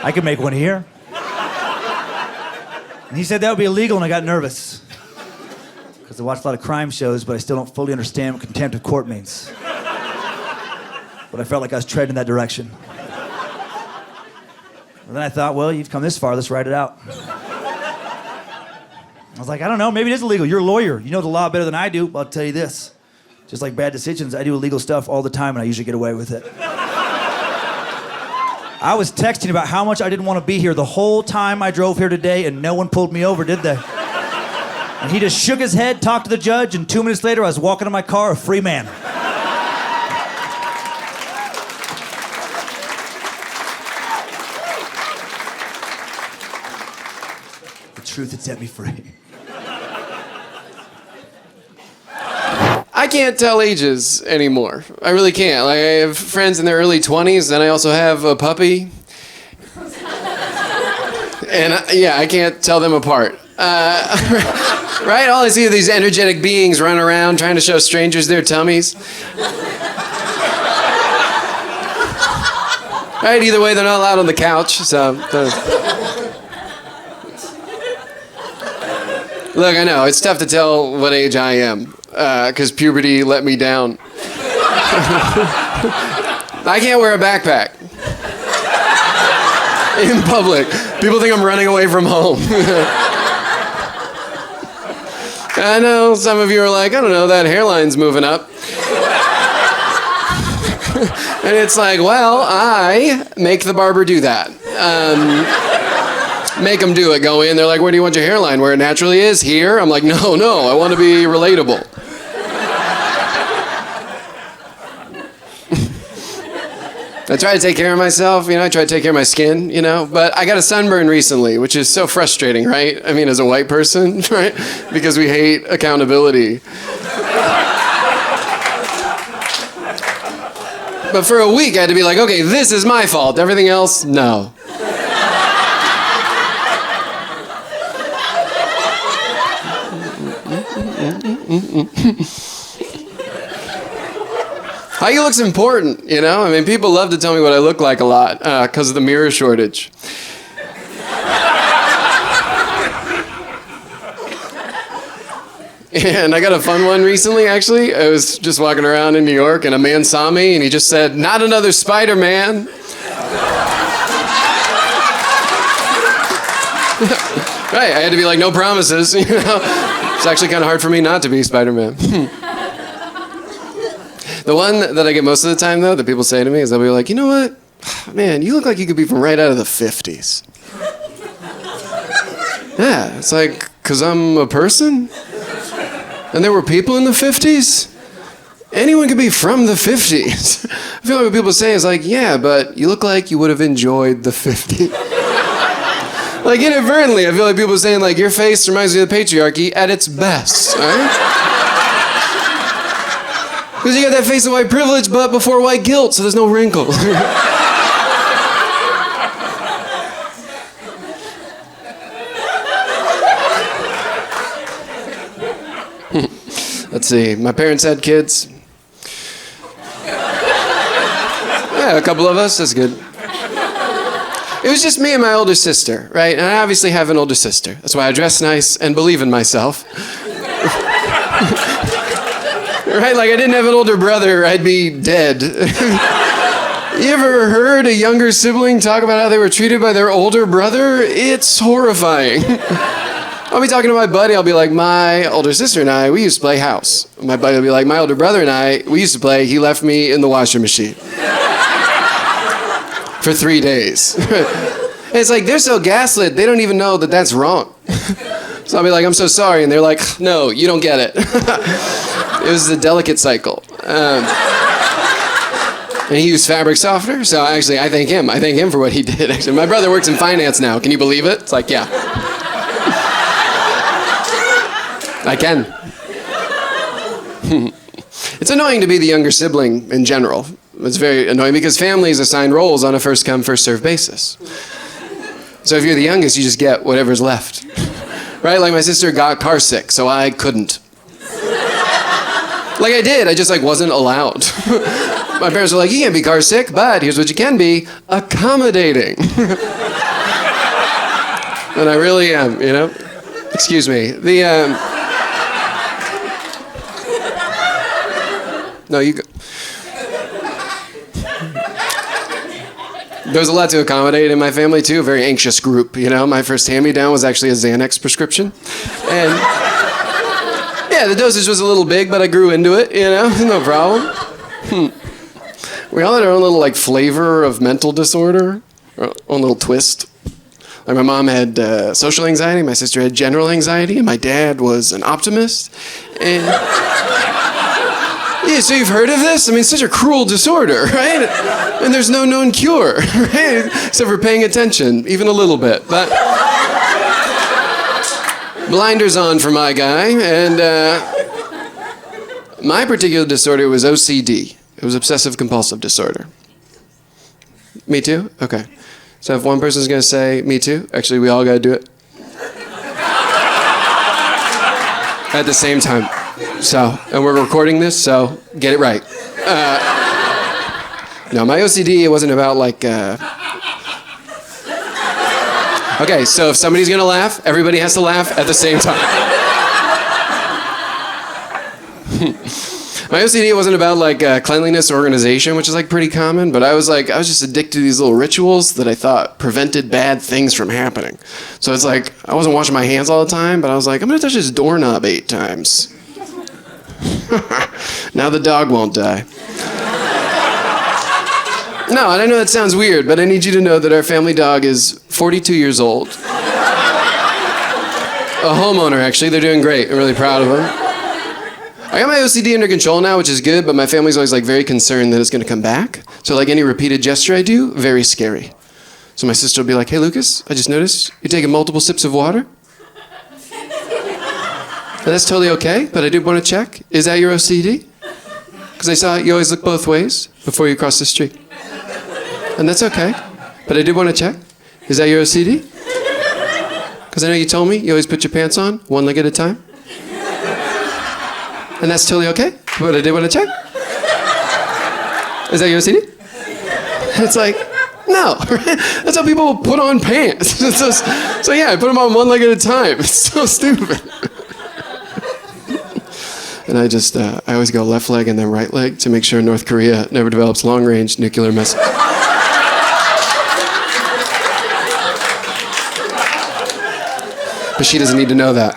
I could make one here. And he said that would be illegal, and I got nervous. Because I watch a lot of crime shows, but I still don't fully understand what contempt of court means. But I felt like I was treading in that direction. And then I thought, well, you've come this far, let's write it out. I was like, I don't know, maybe it is illegal. You're a lawyer. You know the law better than I do. But I'll tell you this. Just like bad decisions, I do illegal stuff all the time, and I usually get away with it. I was texting about how much I didn't want to be here the whole time I drove here today, and no one pulled me over, did they? And he just shook his head, talked to the judge, and 2 minutes later, I was walking to my car, a free man. The truth had set me free. I can't tell ages anymore. I really can't. Like, I have friends in their early 20s, and I also have a puppy. And I can't tell them apart. Right? All I see are these energetic beings running around trying to show strangers their tummies. Right? Either way, they're not allowed on the couch, so... Look, I know, it's tough to tell what age I am. Because puberty let me down. I can't wear a backpack in public. People think I'm running away from home. I know some of you are like, I don't know, that hairline's moving up. And it's like, well, I make the barber do that. Make them do it. Go in. They're like, where do you want your hairline? Where it naturally is? Here? I'm like, no, I want to be relatable. I try to take care of myself, I try to take care of my skin, but I got a sunburn recently, which is so frustrating, right? I mean, as a white person, right? Because we hate accountability. But for a week, I had to be like, okay, this is my fault. Everything else, no. How you look's important, you know? I mean, people love to tell me what I look like a lot because of the mirror shortage. And I got a fun one recently, actually. I was just walking around in New York, and a man saw me, and he just said, "Not another Spider-Man." Right, I had to be like, no promises, you know? It's actually kind of hard for me not to be Spider-Man. The one that I get most of the time, though, that people say to me is they'll be like, you know what? Man, you look like you could be from right out of the 50s. Yeah, it's like, because I'm a person? And there were people in the 50s? Anyone could be from the 50s. I feel like what people say is like, yeah, but you look like you would have enjoyed the 50s. Like, inadvertently, I feel like people are saying, like, your face reminds me of the patriarchy at its best, right? Because you got that face of white privilege, but before white guilt, so there's no wrinkle. Let's see, my parents had kids. Yeah, a couple of us, that's good. It was just me and my older sister, right? And I obviously have an older sister. That's why I dress nice and believe in myself. Right? Like, I didn't have an older brother, I'd be dead. You ever heard a younger sibling talk about how they were treated by their older brother? It's horrifying. I'll be talking to my buddy, I'll be like, my older sister and I, we used to play house. My buddy will be like, my older brother and I, we used to play, he left me in the washing machine. For 3 days. And it's like, they're so gaslit, they don't even know that that's wrong. So I'll be like, I'm so sorry. And they're like, no, you don't get it. It was a delicate cycle. And he used fabric softener, so actually I thank him. I thank him for what he did. Actually, my brother works in finance now. Can you believe it? It's like, yeah. I can. It's annoying to be the younger sibling in general. It's very annoying because families assign roles on a first-come, first-served basis. So if you're the youngest, you just get whatever's left. Right? Like my sister got car sick, so I couldn't. Like I did, I just like wasn't allowed. My parents were like, you can't be car sick, but here's what you can be, accommodating. And I really am, you know? Excuse me. No, you go. There was a lot to accommodate in my family, too. A very anxious group, you know? My first hand-me-down was actually a Xanax prescription. And, yeah, the dosage was a little big, but I grew into it, you know? No problem. We all had our own little, like, flavor of mental disorder. Our own little twist. Like, my mom had social anxiety, my sister had general anxiety, and my dad was an optimist. And... yeah, so you've heard of this? I mean, it's such a cruel disorder, right? And there's no known cure, right? Except for paying attention, even a little bit. But blinders on for my guy. And my particular disorder was OCD. It was obsessive compulsive disorder. Me too? Okay. So if one person's gonna say, me too, actually we all gotta do it. At the same time. So, and we're recording this, so get it right. No, my OCD, it wasn't about like... Okay, so if somebody's gonna laugh, everybody has to laugh at the same time. My OCD wasn't about like cleanliness or organization, which is like pretty common, but I was just addicted to these little rituals that I thought prevented bad things from happening. So it's like, I wasn't washing my hands all the time, but I was like, I'm gonna touch this doorknob 8 times. Now the dog won't die. No, and I know that sounds weird, but I need you to know that our family dog is 42 years old. A homeowner, actually. They're doing great. I'm really proud of them. I got my OCD under control now, which is good, but my family's always like very concerned that it's gonna come back. So like any repeated gesture I do, very scary. So my sister will be like, hey Lucas, I just noticed you're taking multiple sips of water. And that's totally okay, but I did want to check. Is that your OCD? Because I saw you always look both ways before you cross the street. And that's okay, but I did want to check. Is that your OCD? Because I know you told me you always put your pants on, one leg at a time. And that's totally okay. But I did want to check. Is that your CD? It's like, no. That's how people put on pants. So yeah, I put them on one leg at a time. It's so stupid. And I always go left leg and then right leg to make sure North Korea never develops long-range nuclear missiles. But she doesn't need to know that.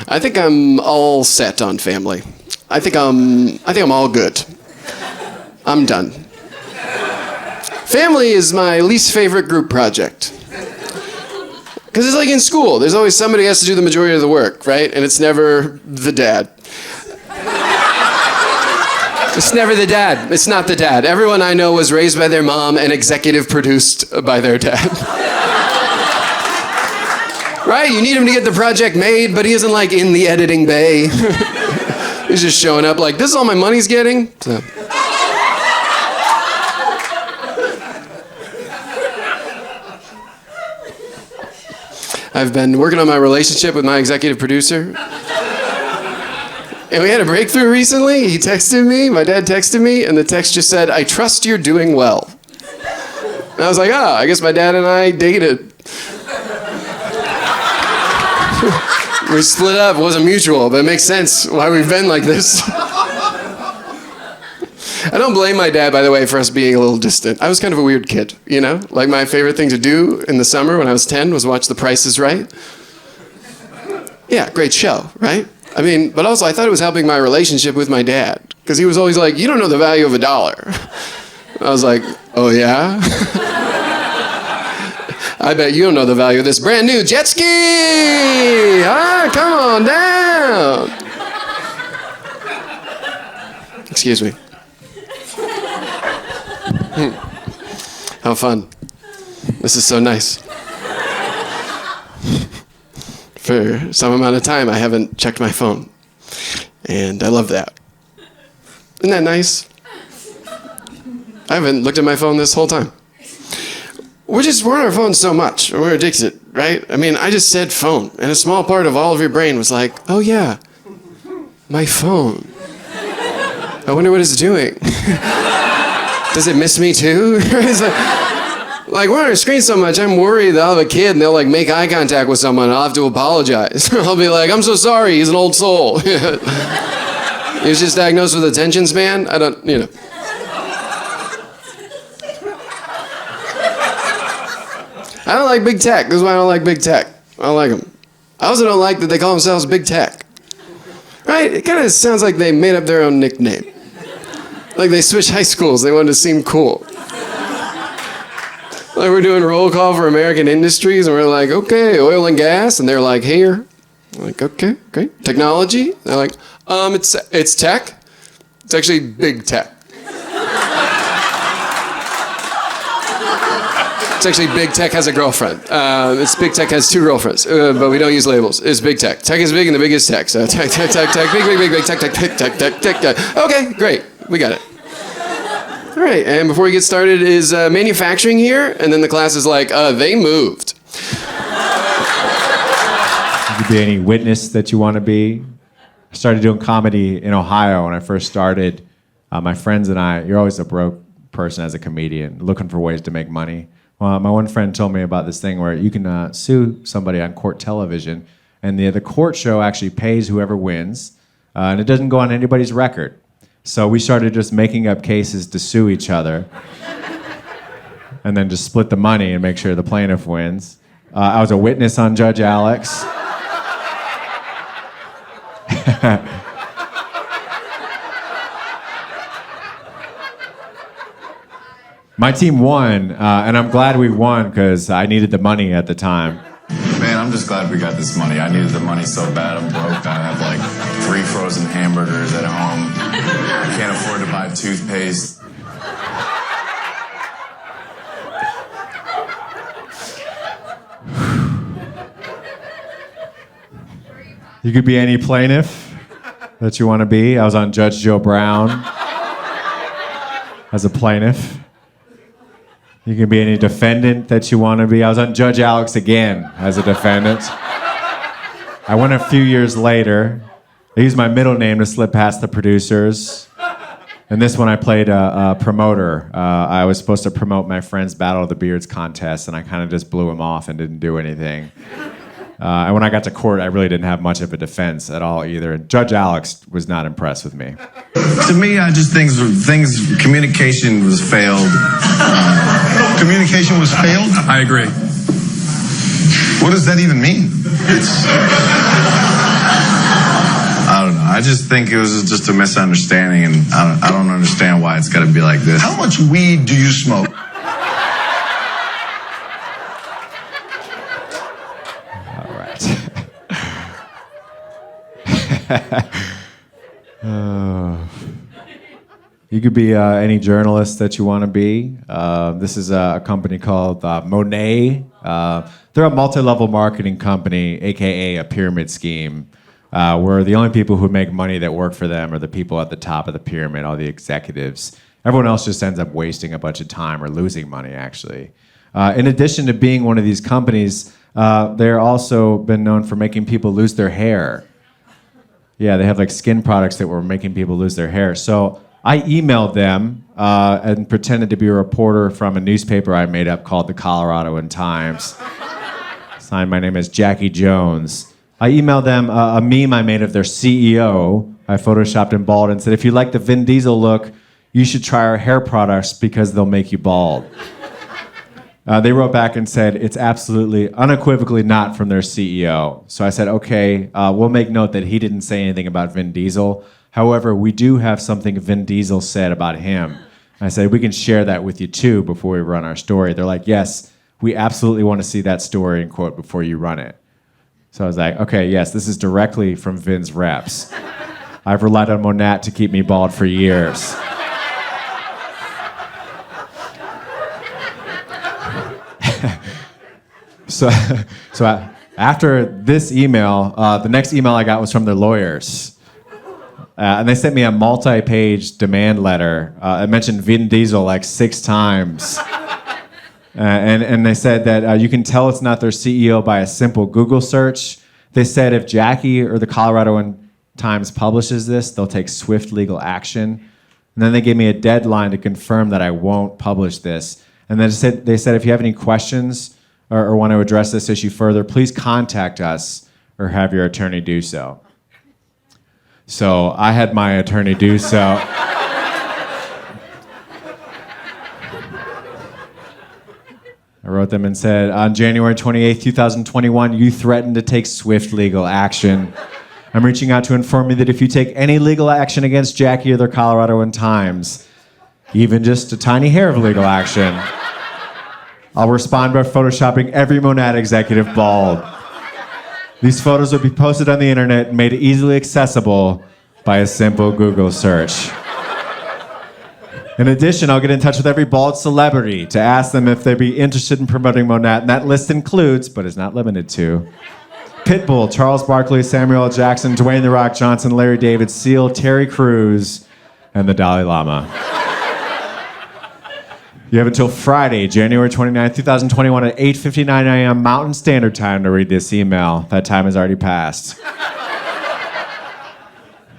I think I'm all set on family. I think I'm all good. I'm done. Family is my least favorite group project. Because it's like in school, there's always somebody who has to do the majority of the work, right? And it's never the dad. It's never the dad. It's not the dad. Everyone I know was raised by their mom and executive produced by their dad. Right? You need him to get the project made, but he isn't like in the editing bay. He's just showing up like, this is all my money's getting. So. I've been working on my relationship with my executive producer. And we had a breakthrough recently. He texted me, my dad texted me, and the text just said, I trust you're doing well. And I was like, I guess my dad and I dated. We split up, it wasn't mutual, but it makes sense why we've been like this. I don't blame my dad, by the way, for us being a little distant. I was kind of a weird kid, you know? Like my favorite thing to do in the summer when I was 10 was watch The Price is Right. Yeah, great show, right? I mean, but also I thought it was helping my relationship with my dad. Because he was always like, you don't know the value of $1. I was like, oh yeah? I bet you don't know the value of this brand new jet ski! Come on down! Excuse me. How fun. This is so nice. For some amount of time, I haven't checked my phone. And I love that. Isn't that nice? I haven't looked at my phone this whole time. We're on our phones so much. We're addicted, right? I mean, I just said phone. And a small part of all of your brain was like, oh yeah, my phone. I wonder what it's doing. Does it miss me too? It's like we're on our screen so much, I'm worried that I'll have a kid and they'll like make eye contact with someone and I'll have to apologize. I'll be like, I'm so sorry, he's an old soul. He was just diagnosed with attention span. I don't. I don't like big tech. This is why I don't like big tech. I don't like them. I also don't like that they call themselves big tech. Right? It kind of sounds like they made up their own nickname. Like they switched high schools. They wanted to seem cool. Like we're doing roll call for American Industries, and we're like, okay, oil and gas, and they're like, here. I'm like, okay, great. Technology? They're like, it's tech. It's actually big tech. It's actually big tech has a girlfriend. It's big tech has 2 girlfriends, but we don't use labels. It's big tech. Tech is big and the biggest tech. So tech, big, tech. Okay, great. We got it. All right, and before we get started, is manufacturing here? And then the class is like, they moved. You could be any witness that you want to be. I started doing comedy in Ohio when I first started. My friends and I, you're always a broke person as a comedian, looking for ways to make money. My one friend told me about this thing where you can sue somebody on court television, and the court show actually pays whoever wins, and it doesn't go on anybody's record. So we started just making up cases to sue each other, and then just split the money and make sure the plaintiff wins. I was a witness on Judge Alex. My team won, and I'm glad we won because I needed the money at the time. Man, I'm just glad we got this money. I needed the money so bad. I'm broke. I have like 3 frozen hamburgers at home. I can't afford to buy toothpaste. You could be any plaintiff that you want to be. I was on Judge Joe Brown as a plaintiff. You can be any defendant that you want to be. I was on Judge Alex again as a defendant. I went a few years later. I used my middle name to slip past the producers. And this one I played a promoter. I was supposed to promote my friend's Battle of the Beards contest, and I kind of just blew him off and didn't do anything. And when I got to court, I really didn't have much of a defense at all either. And Judge Alex was not impressed with me. To me, I just think communication was failed. Communication was failed? I agree. What does that even mean? I don't know. I just think it was just a misunderstanding, and I don't understand why it's got to be like this. How much weed do you smoke? All right. You could be any journalist that you want to be. This is a company called Monet. They're a multi-level marketing company, aka a pyramid scheme, where the only people who make money that work for them are the people at the top of the pyramid, all the executives. Everyone else just ends up wasting a bunch of time or losing money, actually. In addition to being one of these companies, they're also been known for making people lose their hair. Yeah, they have like skin products that were making people lose their hair. So I emailed them and pretended to be a reporter from a newspaper I made up called the Coloradoan Times. Signed, my name is Jackie Jones. I emailed them a meme I made of their CEO. I photoshopped him bald and said, if you like the Vin Diesel look, you should try our hair products because they'll make you bald. They wrote back and said, it's absolutely, unequivocally not from their CEO. So I said, okay, we'll make note that he didn't say anything about Vin Diesel. However, we do have something Vin Diesel said about him. I said, we can share that with you too before we run our story. They're like, yes, we absolutely want to see that story and quote before you run it. So I was like, okay, yes, this is directly from Vin's reps. I've relied on Monat to keep me bald for years. So after this email, the next email I got was from their lawyers. And they sent me a multi-page demand letter. It mentioned Vin Diesel like 6 times. And they said that you can tell it's not their CEO by a simple Google search. They said if Jackie or the Coloradoan Times publishes this, they'll take swift legal action. And then they gave me a deadline to confirm that I won't publish this. And then they said if you have any questions or want to address this issue further, please contact us or have your attorney do so. So I had my attorney do so. I wrote them and said, on January 28th, 2021, you threatened to take swift legal action. I'm reaching out to inform you that if you take any legal action against Jackie or the Coloradoan Times, even just a tiny hair of legal action, I'll respond by photoshopping every Monad executive bald. These photos will be posted on the internet and made easily accessible by a simple Google search. In addition, I'll get in touch with every bald celebrity to ask them if they'd be interested in promoting Monat, and that list includes, but is not limited to, Pitbull, Charles Barkley, Samuel L. Jackson, Dwayne "The Rock" Johnson, Larry David, Seal, Terry Crews, and the Dalai Lama. You have until Friday, January 29th, 2021 at 8:59 a.m. Mountain Standard Time to read this email. That time has already passed.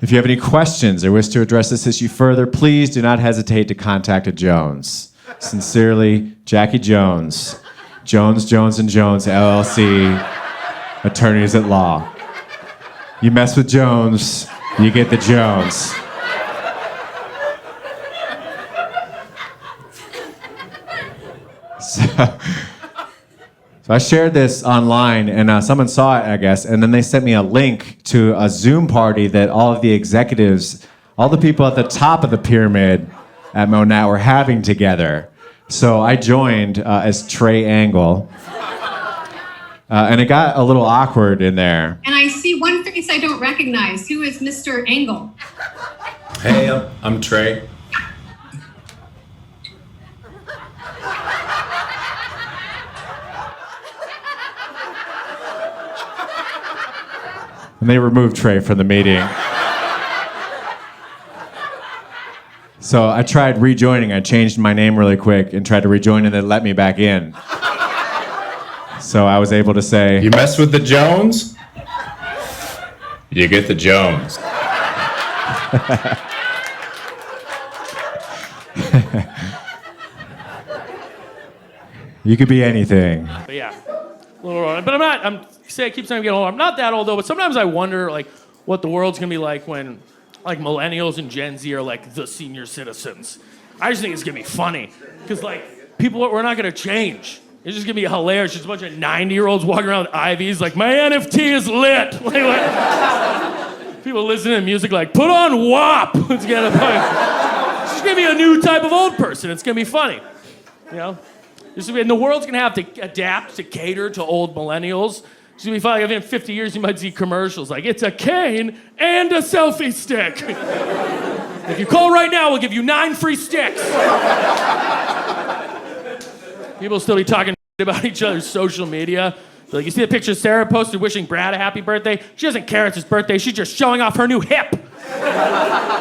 If you have any questions or wish to address this issue further, please do not hesitate to contact a Jones. Sincerely, Jackie Jones. Jones, Jones & Jones, LLC, attorneys at law. You mess with Jones, you get the Jones. So I shared this online, and someone saw it, I guess, and then they sent me a link to a Zoom party that all of the executives, all the people at the top of the pyramid at Monat were having together. So I joined as Trae Angle, and it got a little awkward in there. And I see one face I don't recognize. Who is Mr. Angle? Hey, I'm Trae. And they removed Trae from the meeting. So I tried rejoining. I changed my name really quick and tried to rejoin, and they let me back in. So I was able to say, You mess with the Jones, you get the Jones. you could be anything. But yeah, a little old. But I keep saying I'm getting older. I'm not that old though, but sometimes I wonder like what the world's gonna be like when like millennials and Gen Z are like the senior citizens. I just think it's gonna be funny. Because like we're not gonna change. It's just gonna be hilarious. Just a bunch of 90-year-olds walking around with IVs like, my NFT is lit. Like, people listening to music like, put on WAP. It's just gonna be a new type of old person. It's gonna be funny. You know? And the world's gonna have to adapt to cater to old millennials. It's gonna be funny. Like, in 50 years, you might see commercials like, it's a cane and a selfie stick. If you call right now, we'll give you 9 free sticks. People will still be talking about each other's social media. Like, you see the picture Sarah posted wishing Brad a happy birthday? She doesn't care it's his birthday. She's just showing off her new hip.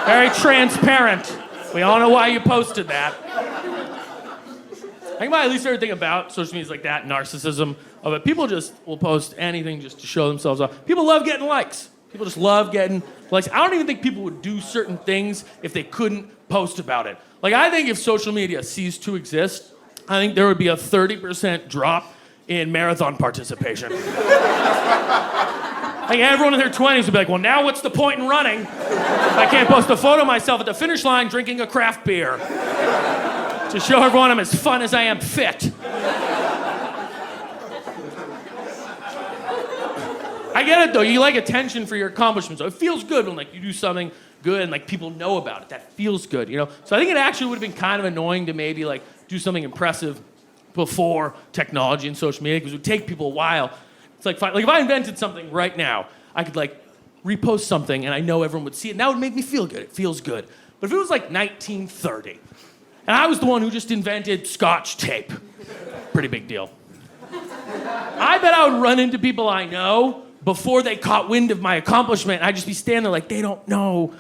Very transparent. We all know why you posted that. I think my least favorite thing about social media is like that narcissism of it. People just will post anything just to show themselves off. People love getting likes. People just love getting likes. I don't even think people would do certain things if they couldn't post about it. Like, I think if social media ceased to exist, I think there would be a 30% drop in marathon participation. I think everyone in their 20s would be like, well, now what's the point in running? I can't post a photo of myself at the finish line drinking a craft beer to show everyone I'm as fun as I am fit. I get it though, you like attention for your accomplishments. So it feels good when like you do something good and like people know about it. That feels good, you know? So I think it actually would have been kind of annoying to maybe like do something impressive before technology and social media, because it would take people a while. It's like if I invented something right now, I could like repost something and I know everyone would see it, and that would make me feel good. It feels good. But if it was like 1930, and I was the one who just invented Scotch tape, pretty big deal. I bet I would run into people I know before they caught wind of my accomplishment. I'd just be standing there like, they don't know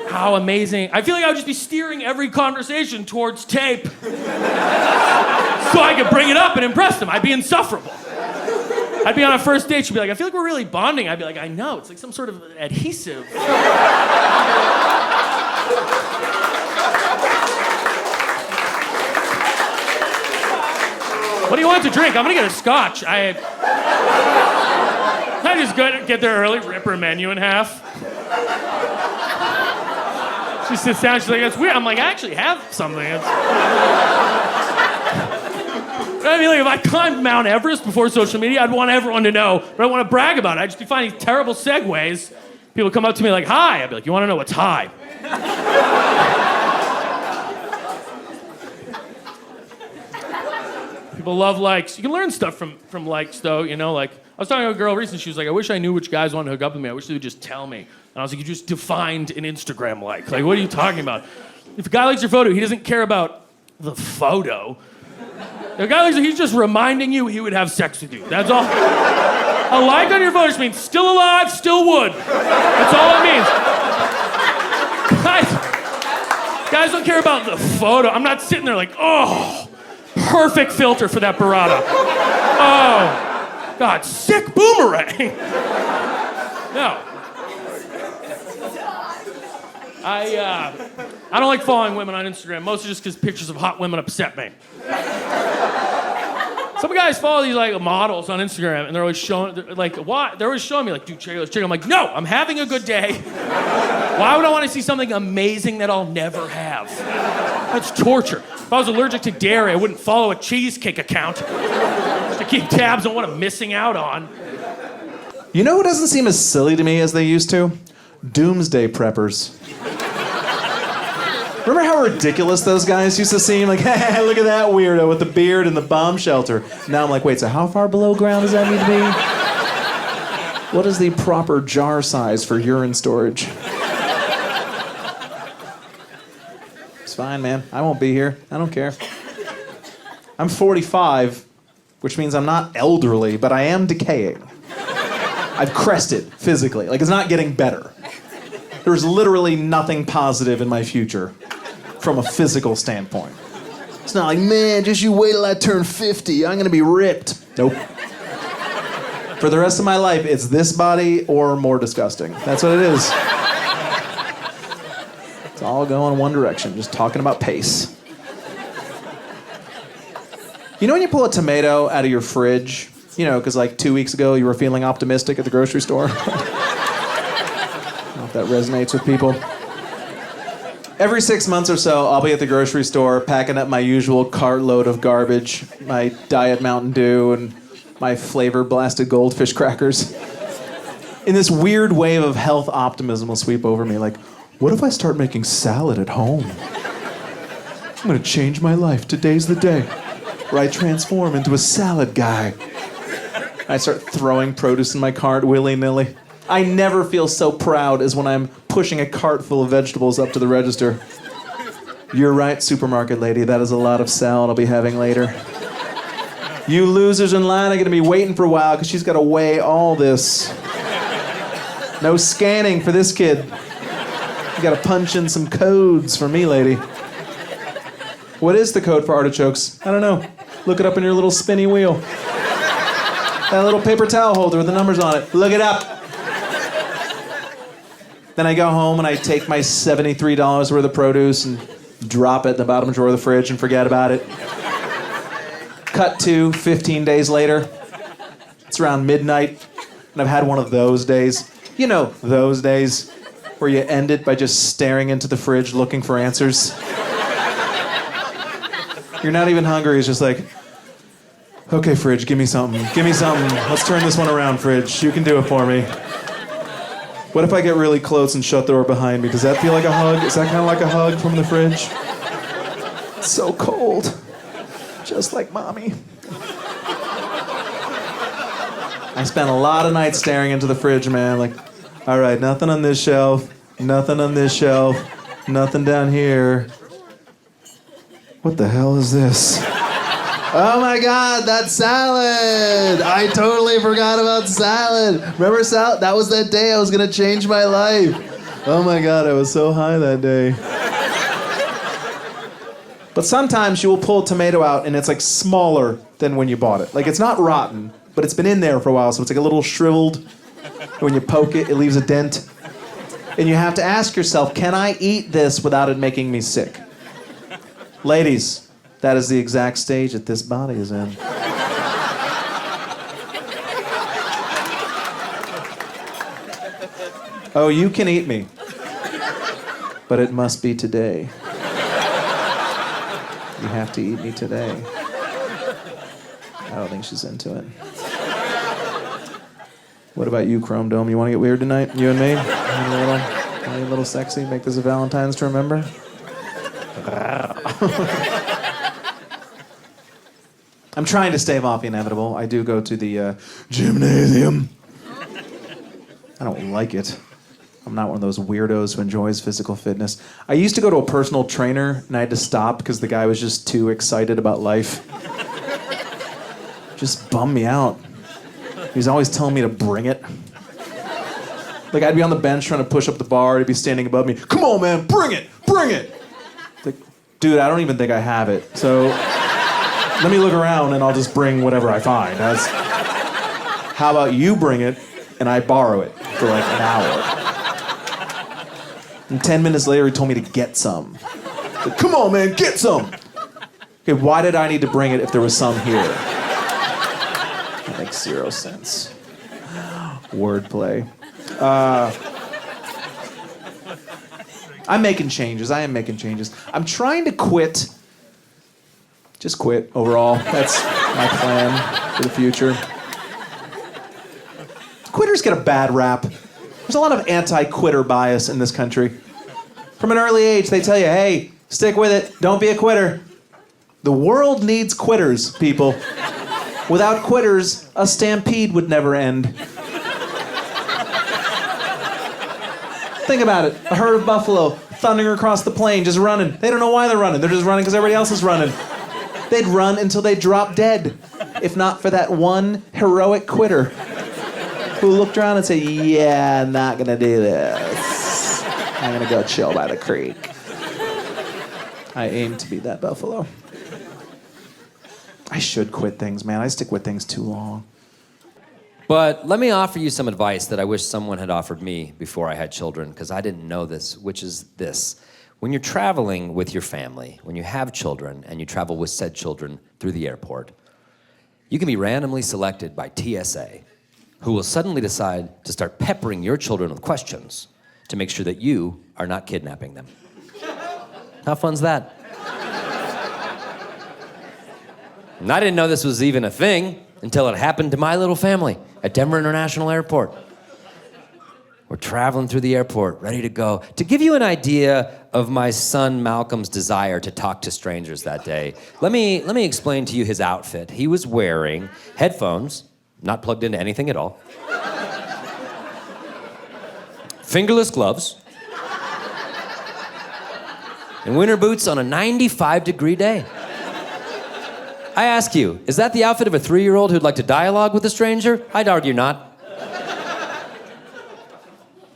how amazing. I feel like I would just be steering every conversation towards tape so I could bring it up and impress them. I'd be insufferable. I'd be on a first date, she'd be like, I feel like we're really bonding. I'd be like, I know, it's like some sort of adhesive. What do you want to drink? I'm gonna get a scotch. I just get there early, rip her menu in half. She sits down, she's like, that's weird. I'm like, I actually have something. I mean, like, if I climbed Mount Everest before social media, I'd want everyone to know, but I want to brag about it. I'd just be finding terrible segues. People come up to me like, hi. I'd be like, you want to know what's hi? People love likes. You can learn stuff from likes, though, you know, like, I was talking to a girl recently, she was like, I wish I knew which guys wanted to hook up with me. I wish they would just tell me. And I was like, you just defined an Instagram like. Like, what are you talking about? If a guy likes your photo, he doesn't care about the photo. If a guy likes it, he's just reminding you he would have sex with you. That's all. A like on your photo just means still alive, still would. That's all it means. Guys don't care about the photo. I'm not sitting there like, oh, perfect filter for that burrata. Oh. God, sick boomerang. No. I don't like following women on Instagram, mostly just because pictures of hot women upset me. Some guys follow these like models on Instagram, and they're always showing, like, why? They're always showing me like, dude, check out this chick. I'm like, no, I'm having a good day. Why would I want to see something amazing that I'll never have? That's torture. If I was allergic to dairy, I wouldn't follow a cheesecake account just to keep tabs on what I'm missing out on. You know who doesn't seem as silly to me as they used to? Doomsday preppers. Remember how ridiculous those guys used to seem? Like, hey, look at that weirdo with the beard and the bomb shelter. Now I'm like, wait, so how far below ground does that need to be? What is the proper jar size for urine storage? It's fine, man. I won't be here. I don't care. I'm 45, which means I'm not elderly, but I am decaying. I've crested physically. Like, it's not getting better. There's literally nothing positive in my future from a physical standpoint. It's not like, man, just you wait till I turn 50. I'm gonna be ripped. Nope. For the rest of my life, it's this body or more disgusting. That's what it is. It's all going one direction, just talking about pace. You know when you pull a tomato out of your fridge? You know, because like 2 weeks ago you were feeling optimistic at the grocery store. I don't know if that resonates with people. Every 6 months or so, I'll be at the grocery store packing up my usual cartload of garbage, my Diet Mountain Dew and my flavor-blasted goldfish crackers. And this weird wave of health optimism will sweep over me, like, what if I start making salad at home? I'm gonna change my life. Today's the day where I transform into a salad guy. I start throwing produce in my cart willy-nilly. I never feel so proud as when I'm pushing a cart full of vegetables up to the register. You're right, supermarket lady. That is a lot of salad I'll be having later. You losers in line are going to be waiting for a while because she's got to weigh all this. No scanning for this kid. You got to punch in some codes for me, lady. What is the code for artichokes? I don't know. Look it up in your little spinny wheel. That little paper towel holder with the numbers on it. Look it up. Then I go home and I take my $73 worth of produce and drop it in the bottom drawer of the fridge and forget about it. Cut to 15 days later. It's around midnight, and I've had one of those days. You know, those days where you end it by just staring into the fridge looking for answers. You're not even hungry. It's just like, okay, fridge, give me something. Give me something. Let's turn this one around, fridge. You can do it for me. What if I get really close and shut the door behind me? Does that feel like a hug? Is that kind of like a hug from the fridge? It's so cold. Just like mommy. I spent a lot of nights staring into the fridge, man. Like, all right, nothing on this shelf, nothing on this shelf, nothing down here. What the hell is this? Oh my God, that's salad! I totally forgot about salad. Remember salad? That was that day I was gonna change my life. Oh my God, I was so high that day. But sometimes you will pull a tomato out and it's like smaller than when you bought it. Like it's not rotten, but it's been in there for a while, so it's like a little shriveled. When you poke it, it leaves a dent. And you have to ask yourself, can I eat this without it making me sick? Ladies, that is the exact stage that this body is in. Oh, you can eat me, but it must be today. You have to eat me today. I don't think she's into it. What about you, Chrome Dome? You want to get weird tonight? You and me? A little sexy? Make this a Valentine's to remember? I'm trying to stave off the inevitable. I do go to the gymnasium. I don't like it. I'm not one of those weirdos who enjoys physical fitness. I used to go to a personal trainer, and I had to stop because the guy was just too excited about life. Just bummed me out. He was always telling me to bring it. Like, I'd be on the bench trying to push up the bar, he'd be standing above me. Come on, man, bring it, bring it! Like, dude, I don't even think I have it. So, let me look around and I'll just bring whatever I find. How about you bring it and I borrow it for like an hour? And 10 minutes later, he told me to get some. Like, come on, man, get some! Okay, why did I need to bring it if there was some here? That makes zero sense. Wordplay. I'm making changes. I am making changes. I'm trying to quit. Just quit overall. That's my plan for the future. Quitters get a bad rap. There's a lot of anti-quitter bias in this country. From an early age, they tell you, hey, stick with it. Don't be a quitter. The world needs quitters, people. Without quitters, a stampede would never end. Think about it. A herd of buffalo thundering across the plain, just running. They don't know why they're running. They're just running because everybody else is running. They'd run until they dropped dead, if not for that one heroic quitter who looked around and said, yeah, I'm not going to do this. I'm going to go chill by the creek. I aim to be that buffalo. I should quit things, man. I stick with things too long. But let me offer you some advice that I wish someone had offered me before I had children, because I didn't know this, which is this. When you're traveling with your family, when you have children, and you travel with said children through the airport, you can be randomly selected by TSA, who will suddenly decide to start peppering your children with questions to make sure that you are not kidnapping them. How fun's that? And I didn't know this was even a thing until it happened to my little family at Denver International Airport. We're traveling through the airport, ready to go. To give you an idea of my son Malcolm's desire to talk to strangers that day, let me explain to you his outfit. He was wearing headphones, not plugged into anything at all, fingerless gloves, and winter boots on a 95-degree day. I ask you, is that the outfit of a 3-year-old who'd like to dialogue with a stranger? I'd argue not.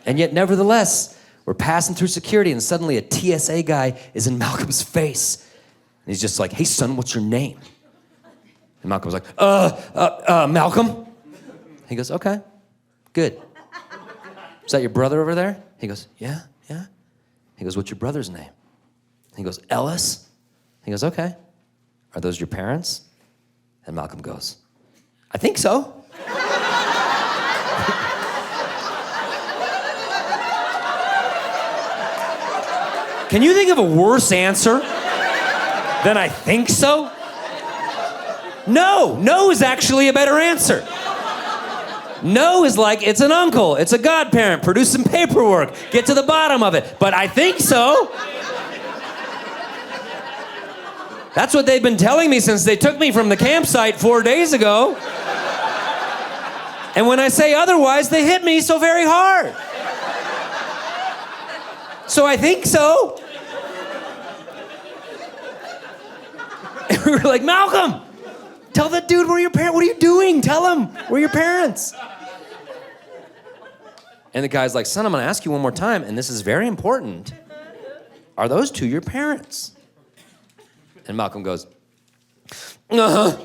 And yet, nevertheless, we're passing through security and suddenly a TSA guy is in Malcolm's face. And he's just like, hey son, what's your name? And Malcolm's like, Malcolm? He goes, okay, good. Is that your brother over there? He goes, yeah. He goes, what's your brother's name? He goes, Ellis. He goes, okay. Are those your parents? And Malcolm goes, I think so. Can you think of a worse answer than I think so? No is actually a better answer. No is like, it's an uncle, it's a godparent, produce some paperwork, get to the bottom of it. But I think so. That's what they've been telling me since they took me from the campsite 4 days ago. And when I say otherwise, they hit me so very hard. So I think so. And we were like, Malcolm, tell the dude where your parents, what are you doing? Tell him, where are your parents? And the guy's like, son, I'm gonna ask you one more time, and this is very important. Are those two your parents? And Malcolm goes, uh-huh.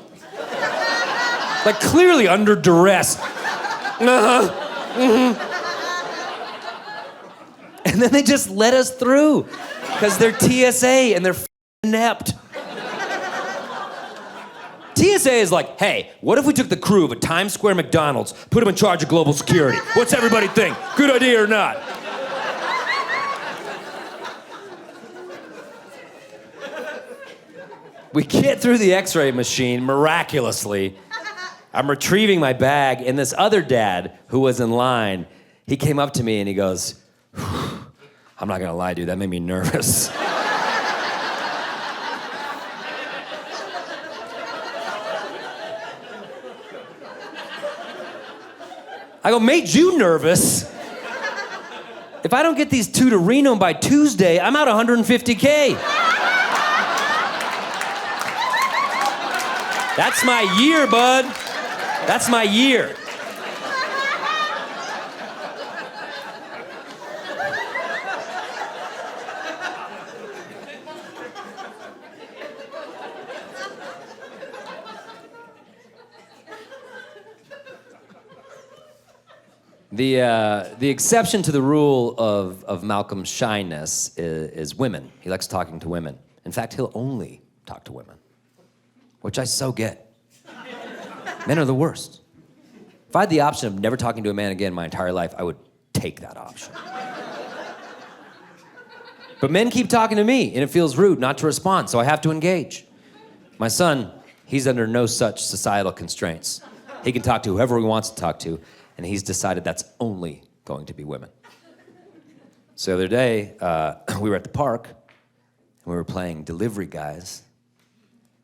Like clearly under duress. Uh-huh. Mm-hmm. And then they just let us through because they're TSA and they're inept. TSA is like, hey, what if we took the crew of a Times Square McDonald's, put them in charge of global security? What's everybody think? Good idea or not? We get through the x-ray machine miraculously. I'm retrieving my bag, and this other dad who was in line, he came up to me and he goes, I'm not gonna lie, dude, that made me nervous. I go, made you nervous? If I don't get these two to Reno by Tuesday, I'm out $150K. That's my year, bud. That's my year. The exception to the rule of Malcolm's shyness is women. He likes talking to women. In fact, he'll only talk to women, which I so get. Men are the worst. If I had the option of never talking to a man again my entire life, I would take that option. But men keep talking to me, and it feels rude not to respond, so I have to engage. My son, he's under no such societal constraints. He can talk to whoever he wants to talk to, and he's decided that's only going to be women. So the other day, we were at the park, and we were playing Delivery Guys,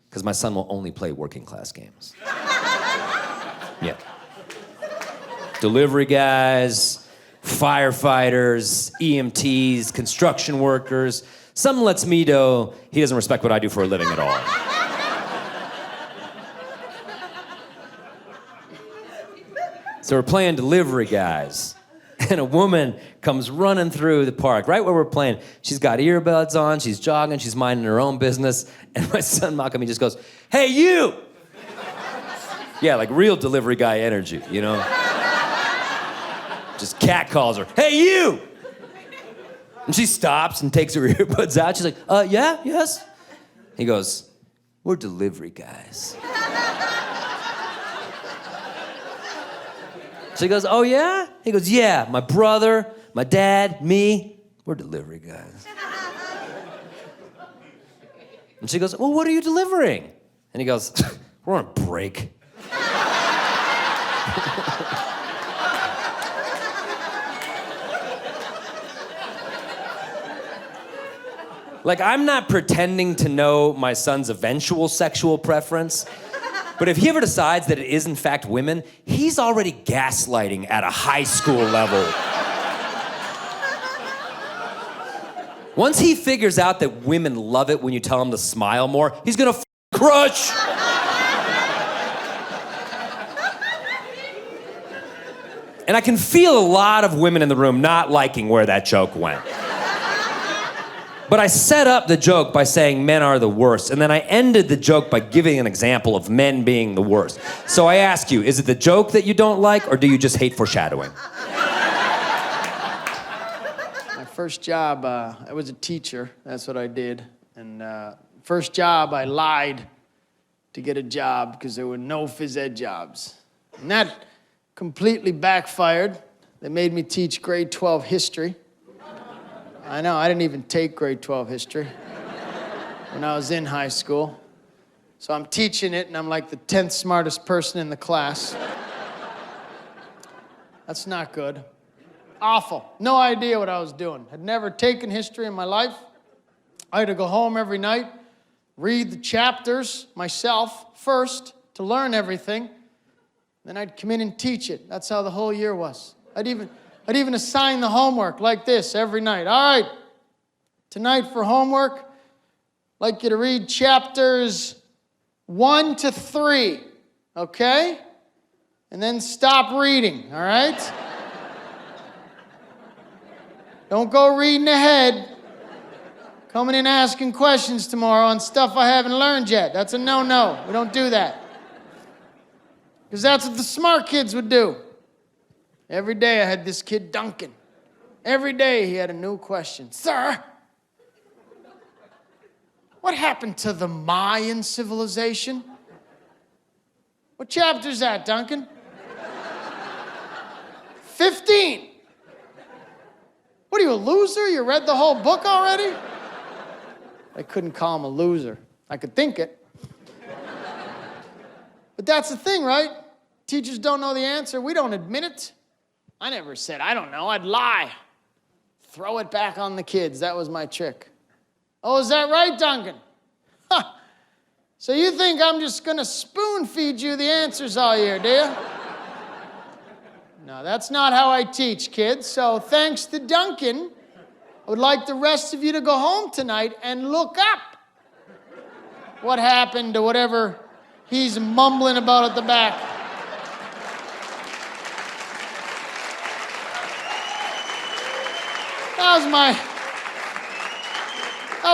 because my son will only play working class games. Yeah. Delivery guys, firefighters, EMTs, construction workers. Some lets me know he doesn't respect what I do for a living at all. So we're playing Delivery Guys. and a woman comes running through the park, right where we're playing. She's got earbuds on, she's jogging, she's minding her own business, and my son Malcolm, he just goes, "Hey, you!" Yeah, like real delivery guy energy, you know? Just cat calls her, "Hey, you!" And she stops and takes her earbuds out. She's like, yeah, yes? He goes, "We're delivery guys." She goes, "Oh, yeah?" He goes, "Yeah, my brother, my dad, me, we're delivery guys." And she goes, "Well, what are you delivering?" And he goes, "We're on a break." Like, I'm not pretending to know my son's eventual sexual preference. But if he ever decides that it is, in fact, women, he's already gaslighting at a high school level. Once he figures out that women love it when you tell him to smile more, he's gonna crush. And I can feel a lot of women in the room not liking where that joke went. But I set up the joke by saying men are the worst, and then I ended the joke by giving an example of men being the worst. So I ask you, is it the joke that you don't like, or do you just hate foreshadowing? My first job, I was a teacher. That's what I did. And first job, I lied to get a job because there were no phys ed jobs. And that completely backfired. They made me teach grade 12 history. I know, I didn't even take grade 12 history when I was in high school. So I'm teaching it, and I'm like the 10th smartest person in the class. That's not good. Awful. No idea what I was doing. Had never taken history in my life. I had to go home every night, read the chapters myself first to learn everything. Then I'd come in and teach it. That's how the whole year was. I'd even assign the homework like this every night. All right, tonight for homework, I'd like you to read chapters 1 to 3, okay? And then stop reading, all right? Don't go reading ahead. Coming in asking questions tomorrow on stuff I haven't learned yet. That's a no-no. We don't do that. Because that's what the smart kids would do. Every day I had this kid, Duncan. Every day he had a new question. "Sir, what happened to the Mayan civilization?" "What chapter's that, Duncan?" 15. "What are you, a loser? You read the whole book already?" I couldn't call him a loser. I could think it. But that's the thing, right? Teachers don't know the answer. We don't admit it. I never said, "I don't know." I'd lie. Throw it back on the kids. That was my trick. "Oh, is that right, Duncan?" "Huh. So you think I'm just going to spoon feed you the answers all year, do you?" No, that's not how I teach, kids. So thanks to Duncan, I would like the rest of you to go home tonight and look up what happened to whatever he's mumbling about at the back. That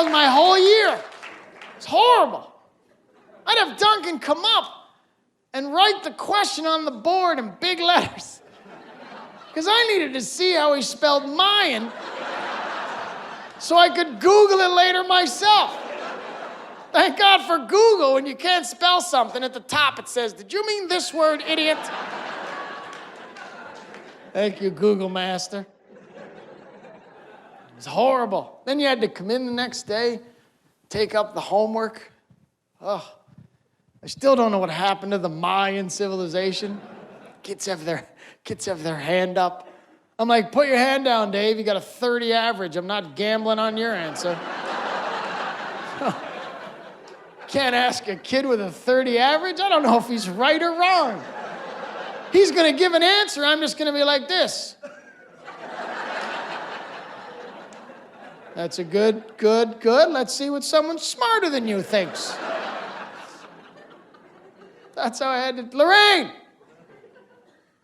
was my whole year. It's horrible. I'd have Duncan come up and write the question on the board in big letters. Because I needed to see how he spelled Mayan so I could Google it later myself. Thank God for Google. When you can't spell something, at the top it says, "Did you mean this word, idiot?" Thank you, Google Master. It was horrible. Then you had to come in the next day, take up the homework. Oh, I still don't know what happened to the Mayan civilization. Kids have their hand up. I'm like, "Put your hand down, Dave. You got a 30 average. I'm not gambling on your answer." Can't ask a kid with a 30 average. I don't know if he's right or wrong. He's gonna give an answer. I'm just gonna be like this. That's a good. Let's see what someone smarter than you thinks. That's how I had to. Lorraine,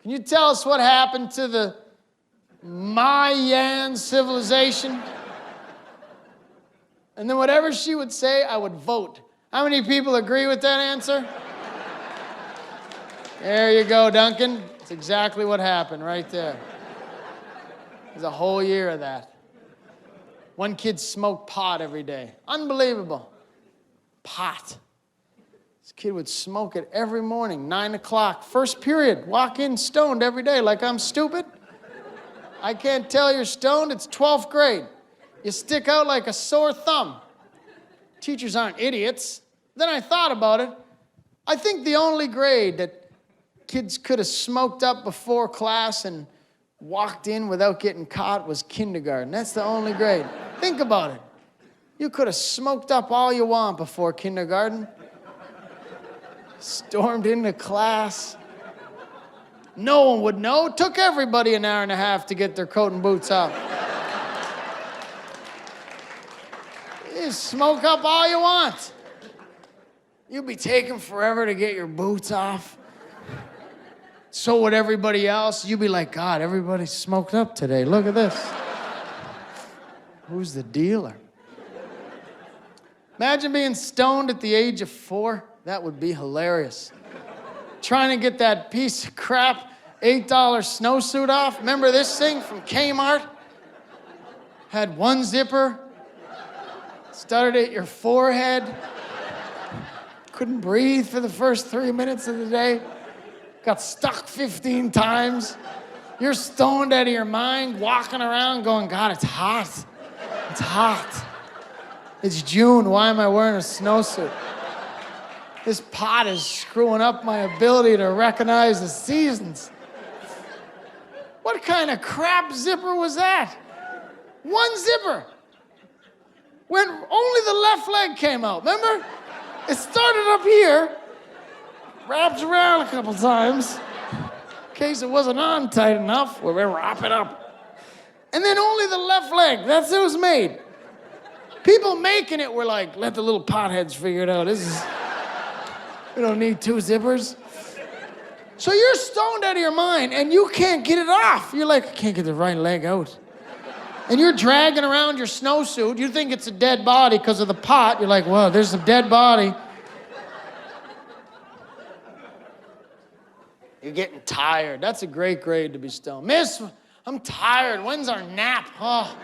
can you tell us what happened to the Mayan civilization. And then whatever she would say, I would vote. How many people agree with that answer? There you go, Duncan. That's exactly what happened right there. There's a whole year of that. One kid smoked pot every day. Unbelievable. Pot. This kid would smoke it every morning, 9 o'clock, first period. Walk in stoned every day like I'm stupid. I can't tell you're stoned, it's 12th grade. You stick out like a sore thumb. Teachers aren't idiots. Then I thought about it. I think the only grade that kids could have smoked up before class and walked in without getting caught was kindergarten. That's the only grade. Think about it. You could have smoked up all you want before kindergarten. Stormed into class. No one would know. It took everybody an hour and a half to get their coat and boots off. You smoke up all you want. You'll be taking forever to get your boots off. So would everybody else. You'd be like, God, everybody's smoked up today. Look at this. Who's the dealer? Imagine being stoned at the age of 4. That would be hilarious. Trying to get that piece of crap $8 snowsuit off. Remember this thing from Kmart? Had one zipper. Started at your forehead. Couldn't breathe for the first 3 minutes of the day. Got stuck 15 times. You're stoned out of your mind, walking around going, God, it's hot. It's hot. It's June. Why am I wearing a snowsuit? This pot is screwing up my ability to recognize the seasons. What kind of crap zipper was that? One zipper. When only the left leg came out, remember? It started up here, wrapped around a couple times, in case it wasn't on tight enough, we'll wrap it up. And then only the left leg, that's how it was made. People making it were like, let the little potheads figure it out. We don't need 2 zippers. So you're stoned out of your mind and you can't get it off. You're like, I can't get the right leg out. And you're dragging around your snowsuit. You think it's a dead body because of the pot. You're like, whoa, there's a dead body. You're getting tired. That's a great grade to be stoned. Miss, I'm tired. When's our nap? Oh.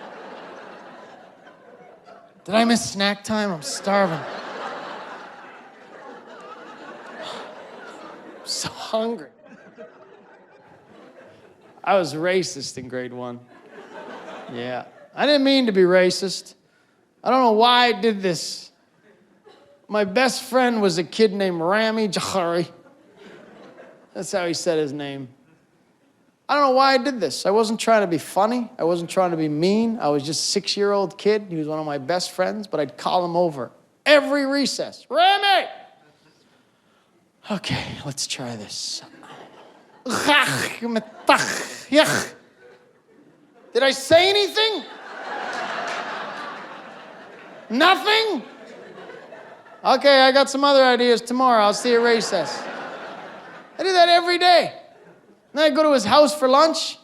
Did I miss snack time? I'm starving. I'm so hungry. I was racist in grade 1. Yeah. I didn't mean to be racist. I don't know why I did this. My best friend was a kid named Rami Jahari. That's how he said his name. I don't know why I did this. I wasn't trying to be funny. I wasn't trying to be mean. I was just a 6-year-old kid. He was one of my best friends, but I'd call him over every recess. Rami! Okay, let's try this. Did I say anything? Nothing? Okay, I got some other ideas tomorrow. I'll see you at recess. I do that every day. And then I go to his house for lunch.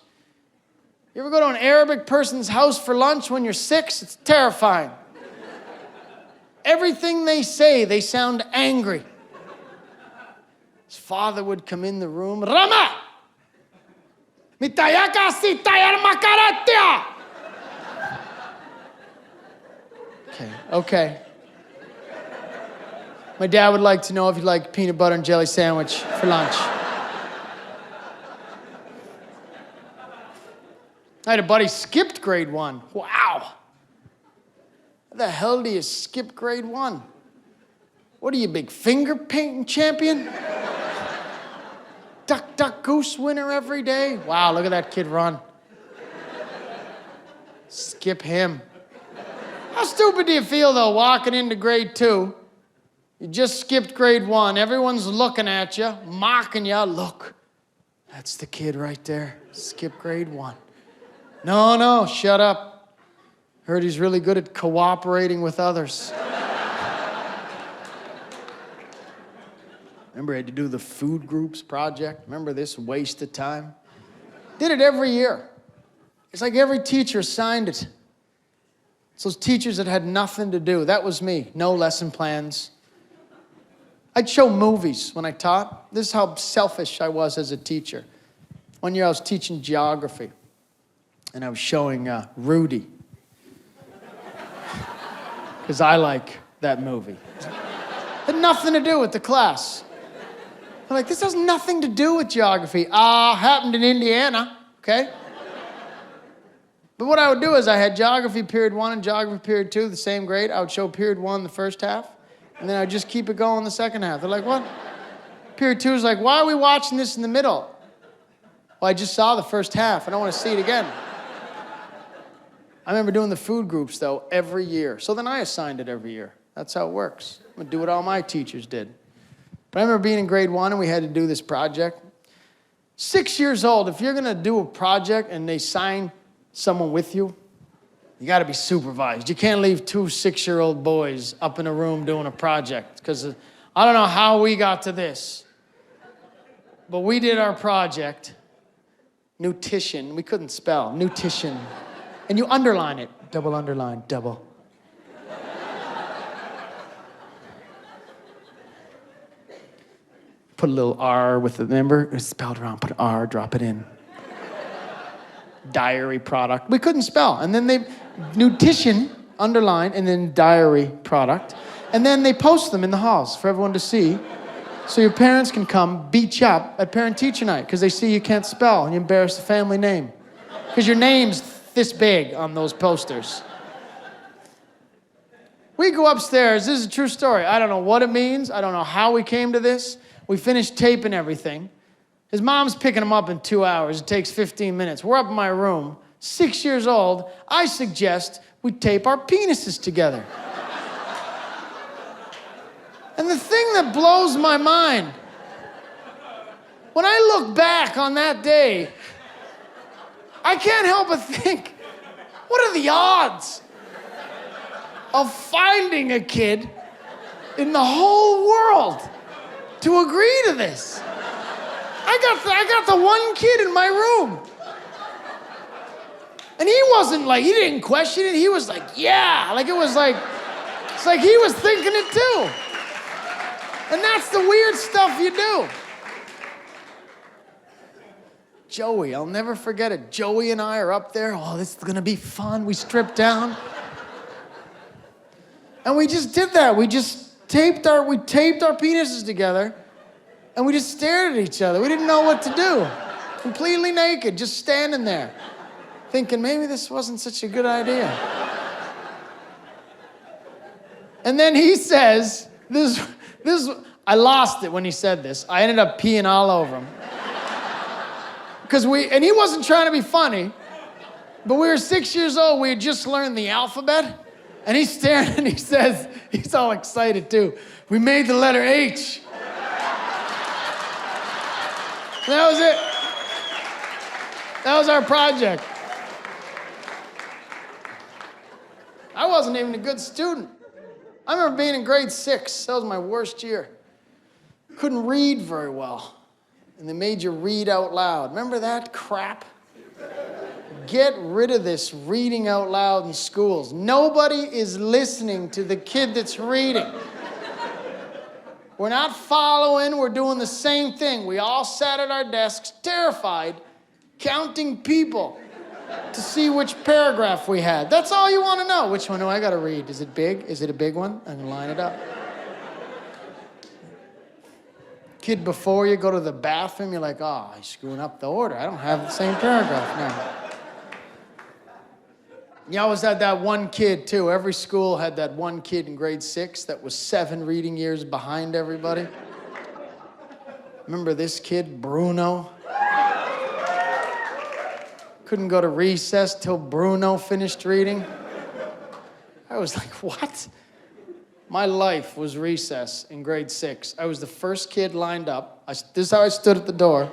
You ever go to an Arabic person's house for lunch when you're 6? It's terrifying. Everything they say, they sound angry. His father would come in the room. Rama! Mitayaka si tayar makaratia! Okay. My dad would like to know if you like peanut butter and jelly sandwich for lunch. I had a buddy skipped grade 1. Wow. How the hell do you skip grade 1? What are you, big finger painting champion? Duck, duck, goose winner every day? Wow, look at that kid run. Skip him. How stupid do you feel, though, walking into grade 2? You just skipped grade 1. Everyone's looking at you, mocking you. Look, that's the kid right there. Skip grade 1. No, shut up. Heard he's really good at cooperating with others. Remember, I had to do the food groups project. Remember this waste of time? Did it every year. It's like every teacher assigned it. It's those teachers that had nothing to do. That was me. No lesson plans. I'd show movies when I taught. This is how selfish I was as a teacher. One year I was teaching geography, and I was showing Rudy. Because I like that movie. Had nothing to do with the class. I'm like, this has nothing to do with geography. Happened in Indiana, okay? But what I would do is I had geography period 1 and geography period 2, the same grade. I would show period 1 the first half, and then I'd just keep it going the second half. They're like, what? Period 2 is like, why are we watching this in the middle? Well, I just saw the first half. I don't want to see it again. I remember doing the food groups, though, every year. So then I assigned it every year. That's how it works. I'm going to do what all my teachers did. But I remember being in grade 1, and we had to do this project. 6 years old, if you're going to do a project and they sign someone with you, you got to be supervised. You can't leave 2 6-year-old boys up in a room doing a project, because I don't know how we got to this. But we did our project. Nutrition. We couldn't spell. Nutrition. And you underline it. Double underline, double. Put a little R with the number. It's spelled wrong. Put R, drop it in. Diary product. We couldn't spell. And then they, nutrition, underline, and then diary product. And then they post them in the halls for everyone to see. So your parents can come beat you up at parent-teacher night because they see you can't spell and you embarrass the family name. Because your name's this big on those posters. We go upstairs. This is a true story. I don't know what it means. I don't know how we came to this. We finished taping everything. His mom's picking him up in 2 hours. It takes 15 minutes. We're up in my room, 6 years old. I suggest we tape our penises together. And the thing that blows my mind, when I look back on that day, I can't help but think, what are the odds of finding a kid in the whole world to agree to this? I got the one kid in my room. And he wasn't like, he didn't question it. He was like, yeah. Like it was like, it's like he was thinking it too. And that's the weird stuff you do. Joey, I'll never forget it. Joey and I are up there. Oh, this is gonna be fun. We stripped down. And we just did that. We taped our penises together, and we just stared at each other. We didn't know what to do. Completely naked, just standing there, thinking maybe this wasn't such a good idea. And then he says, I lost it when he said this. I ended up peeing all over him. And he wasn't trying to be funny, but we were 6 years old. We had just learned the alphabet. And he's staring and he says, he's all excited too. We made the letter H. And that was it. That was our project. I wasn't even a good student. I remember being in grade 6. That was my worst year. Couldn't read very well. And they made you read out loud. Remember that crap? Get rid of this reading out loud in schools. Nobody is listening to the kid that's reading. We're not following, we're doing the same thing. We all sat at our desks, terrified, counting people to see which paragraph we had. That's all you want to know. Which one do I got to read? Is it big? Is it a big one? I'm going to line it up. Kid, before you go to the bathroom, you're like, oh, I'm screwing up the order. I don't have the same paragraph now. You always had that one kid, too. Every school had that one kid in grade 6 that was 7 reading years behind everybody. Remember this kid, Bruno? Couldn't go to recess till Bruno finished reading. I was like, what? My life was recess in grade 6. I was the first kid lined up. This is how I stood at the door.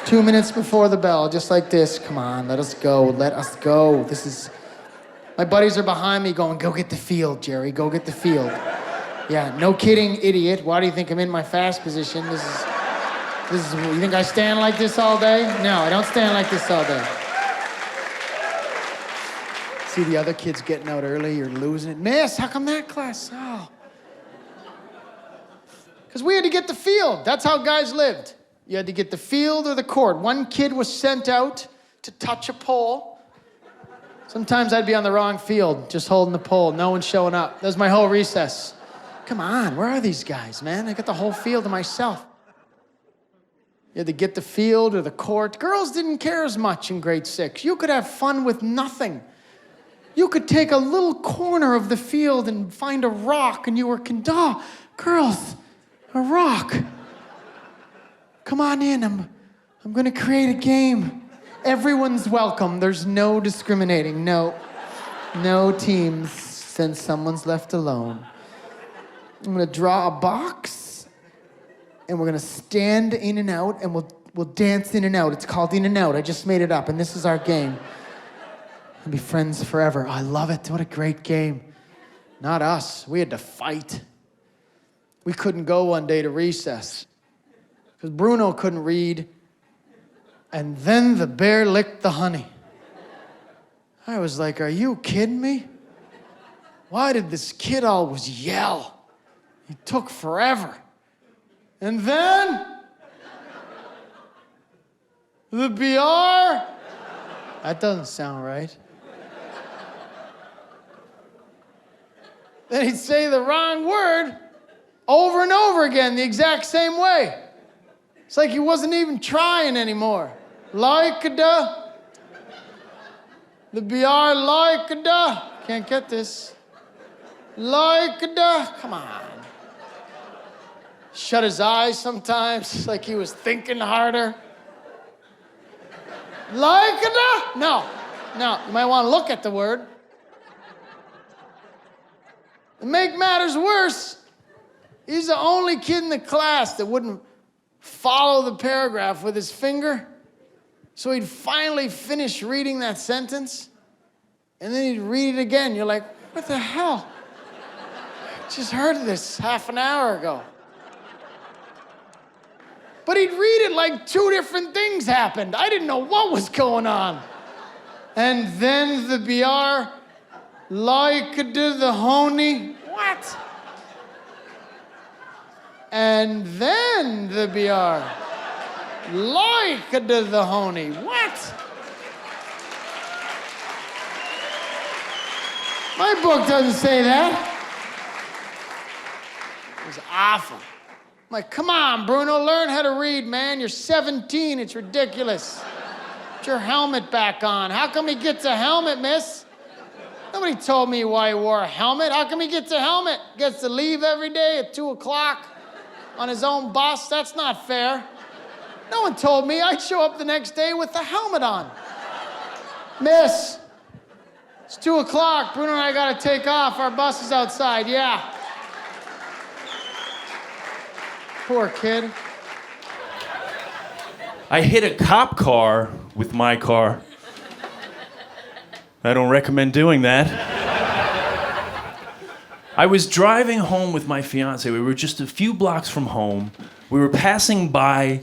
2 minutes before the bell, just like this. Come on, let us go, let us go. This is... My buddies are behind me going, go get the field, Gerry, go get the field. Yeah, no kidding, idiot. Why do you think I'm in my fast position? This is, you think I stand like this all day? No, I don't stand like this all day. See the other kids getting out early, you're losing it. Miss, how come that class? Oh. Because we had to get the field. That's how guys lived. You had to get the field or the court. One kid was sent out to touch a pole. Sometimes I'd be on the wrong field, just holding the pole. No one's showing up. That was my whole recess. Come on, where are these guys, man? I got the whole field to myself. You had to get the field or the court. Girls didn't care as much in grade 6. You could have fun with nothing. You could take a little corner of the field and find a rock, and you were girls, a rock. Come on in, I'm gonna create a game. Everyone's welcome. There's no discriminating. No teams since someone's left alone. I'm gonna draw a box, and we're gonna stand in and out, and we'll dance in and out. It's called in and out. I just made it up, and this is our game. We'll be friends forever. I love it. What a great game. Not us. We had to fight. We couldn't go one day to recess because Bruno couldn't read, and then the bear licked the honey. I was like, are you kidding me? Why did this kid always yell? It took forever. And then the BR. That doesn't sound right. Then he'd say the wrong word over and over again, the exact same way. It's like he wasn't even trying anymore. Leikola. The BR Leikola. Can't get this. Leikola. Come on. Shut his eyes sometimes, like he was thinking harder. Leikola? No. You might want to look at the word. To make matters worse, he's the only kid in the class that wouldn't follow the paragraph with his finger. So he'd finally finish reading that sentence, and then he'd read it again. You're like, what the hell? I just heard this half an hour ago. But he'd read it like 2 different things happened. I didn't know what was going on. And then the BR, Leikola the honey. What? And then the BR, Leikola the honey. What? My book doesn't say that. It was awful. I'm like, come on, Bruno, learn how to read, man. You're 17, it's ridiculous. Put your helmet back on. How come he gets a helmet, miss? Nobody told me why he wore a helmet. How come he gets a helmet? Gets to leave every day at 2 o'clock on his own bus? That's not fair. No one told me I'd show up the next day with the helmet on. Miss, it's 2 o'clock. Bruno and I gotta take off. Our bus is outside, yeah. Poor kid. I hit a cop car with my car. I don't recommend doing that. I was driving home with my fiance. We were just a few blocks from home. We were passing by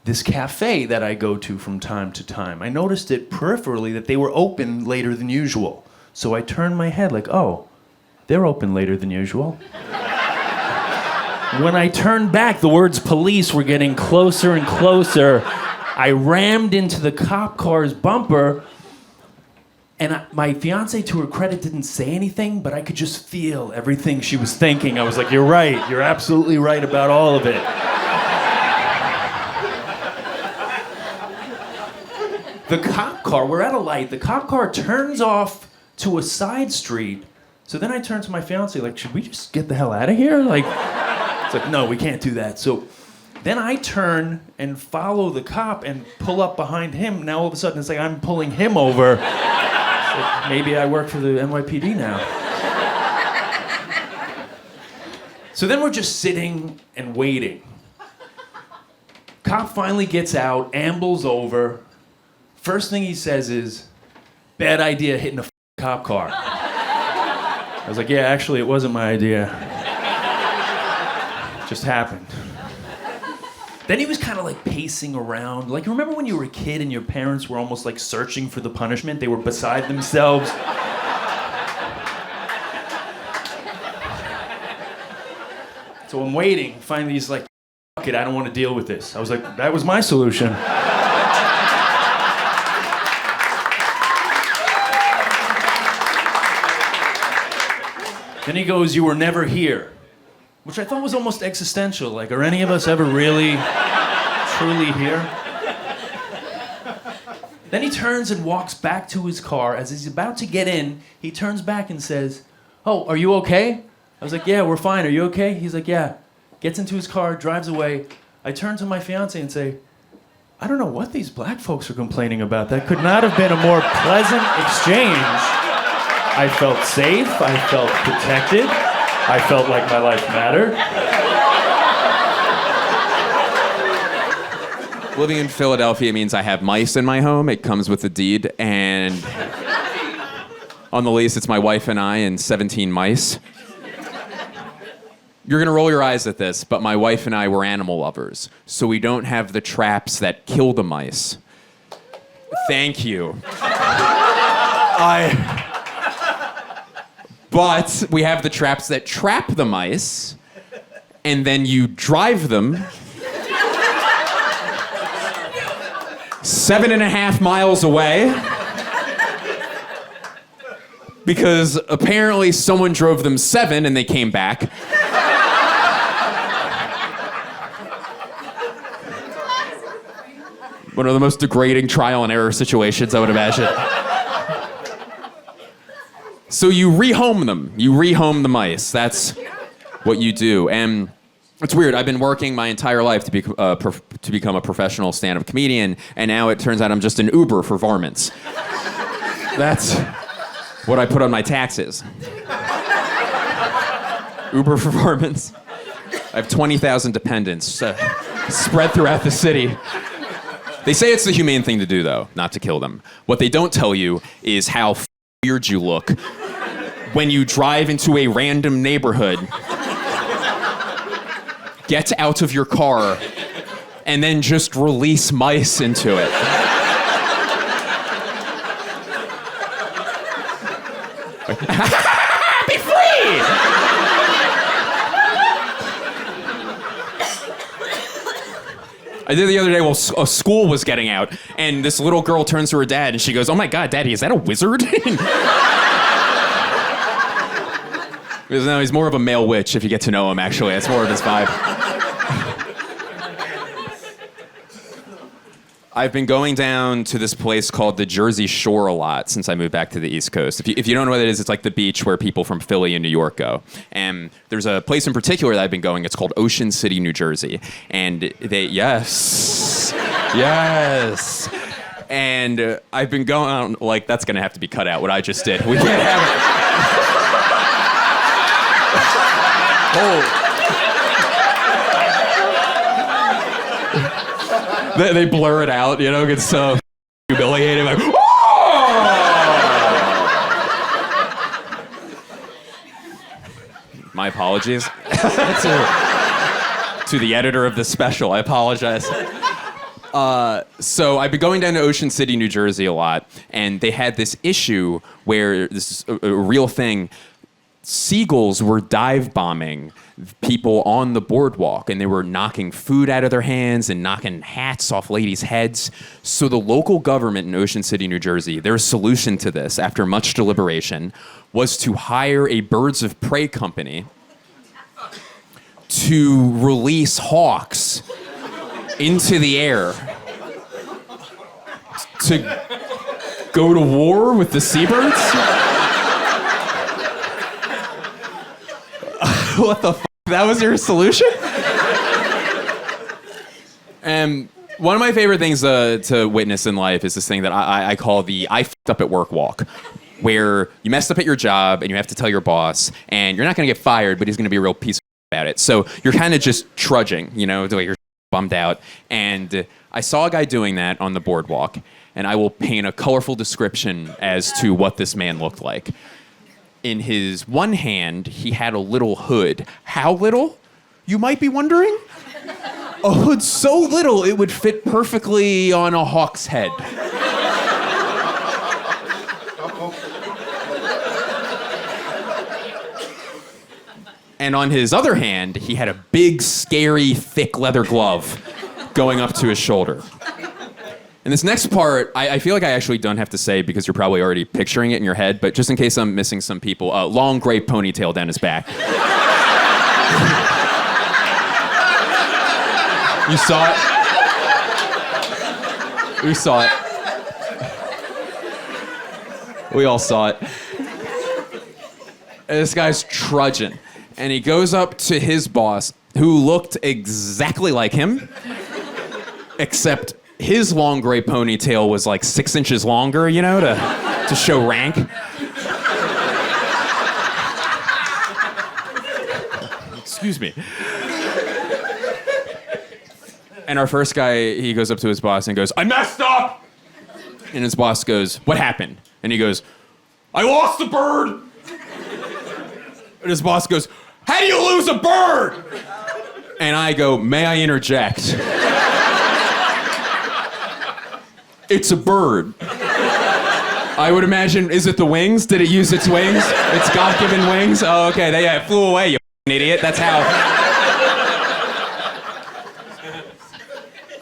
this cafe that I go to from time to time. I noticed it peripherally that they were open later than usual. So I turned my head like, oh, they're open later than usual. When I turned back, the words police were getting closer and closer. I rammed into the cop car's bumper, and my fiance, to her credit, didn't say anything, but I could just feel everything she was thinking. I was like, you're right. You're absolutely right about all of it. The cop car, we're at a light. The cop car turns off to a side street. So then I turn to my fiance, like, should we just get the hell out of here? Like, it's like, no, we can't do that. So then I turn and follow the cop and pull up behind him. Now all of a sudden it's like I'm pulling him over. Like, maybe I work for the NYPD now. So then we're just sitting and waiting. Cop finally gets out, ambles over. First thing he says is, bad idea hitting a cop car. I was like, yeah, actually it wasn't my idea. It just happened. Then he was kind of like pacing around. Like, remember when you were a kid and your parents were almost like searching for the punishment? They were beside themselves. So I'm waiting. Finally, he's like, fuck it, I don't want to deal with this. I was like, that was my solution. Then he goes, you were never here. Which I thought was almost existential. Like, are any of us ever really, truly here? Then he turns and walks back to his car. As he's about to get in, he turns back and says, oh, are you okay? I was like, yeah, we're fine. Are you okay? He's like, yeah. Gets into his car, drives away. I turn to my fiance and say, I don't know what these black folks are complaining about. That could not have been a more pleasant exchange. I felt safe. I felt protected. I felt like my life mattered. Living in Philadelphia means I have mice in my home. It comes with the deed. And on the lease, it's my wife and I and 17 mice. You're going to roll your eyes at this, but my wife and I were animal lovers. So we don't have the traps that kill the mice. Thank you. But we have the traps that trap the mice, and then you drive them 7.5 miles away because apparently someone drove them 7 and they came back. One of the most degrading trial and error situations I would imagine. So you rehome them. You rehome the mice. That's what you do. And it's weird. I've been working my entire life to become a professional stand-up comedian, and now it turns out I'm just an Uber for varmints. That's what I put on my taxes. Uber for varmints. I have 20,000 dependents spread throughout the city. They say it's the humane thing to do, though, not to kill them. What they don't tell you is how weird you look when you drive into a random neighborhood, get out of your car, and then just release mice into it. Be free! I did the other day while school was getting out, and this little girl turns to her dad, and she goes, oh my God, Daddy, is that a wizard? Because no, he's more of a male witch if you get to know him, actually. That's more of his vibe. I've been going down to this place called the Jersey Shore a lot since I moved back to the East Coast. If you don't know what it is, it's like the beach where people from Philly and New York go. And there's a place in particular that I've been going. It's called Ocean City, New Jersey. And yes. And I've been going, like, that's going to have to be cut out, what I just did. We can't have it. They blur it out, you know, it's so humiliating. Like, my apologies to the editor of this special. I apologize. So I've been going down to Ocean City, New Jersey a lot, and they had this issue where this is a real thing. Seagulls were dive bombing people on the boardwalk, and they were knocking food out of their hands and knocking hats off ladies' heads. So the local government in Ocean City, New Jersey, their solution to this, after much deliberation, was to hire a birds of prey company to release hawks into the air to go to war with the seabirds. What the f***? That was your solution? And one of my favorite things to witness in life is this thing that I call the I f***ed up at work walk, where you messed up at your job and you have to tell your boss, and you're not going to get fired, but he's going to be a real piece of about it. So you're kind of just trudging, you know, the way you're bummed out. And I saw a guy doing that on the boardwalk, and I will paint a colorful description as to what this man looked like. In his one hand, he had a little hood. How little? You might be wondering. A hood so little it would fit perfectly on a hawk's head. And on his other hand, he had a big, scary, thick leather glove going up to his shoulder. And this next part, I feel like I actually don't have to say because you're probably already picturing it in your head, but just in case I'm missing some people, long gray ponytail down his back. You saw it? We saw it. We all saw it. And this guy's trudging. And he goes up to his boss, who looked exactly like him, except his long gray ponytail was like 6 inches longer, you know, to show rank. Excuse me. And our first guy, he goes up to his boss and goes, "I messed up!" And his boss goes, "What happened?" And he goes, "I lost the bird!" And his boss goes, "How do you lose a bird?" And I go, "May I interject?" It's a bird. I would imagine, is it the wings? Did it use its wings? Its God-given wings? Oh, okay, it flew away, you idiot. That's how...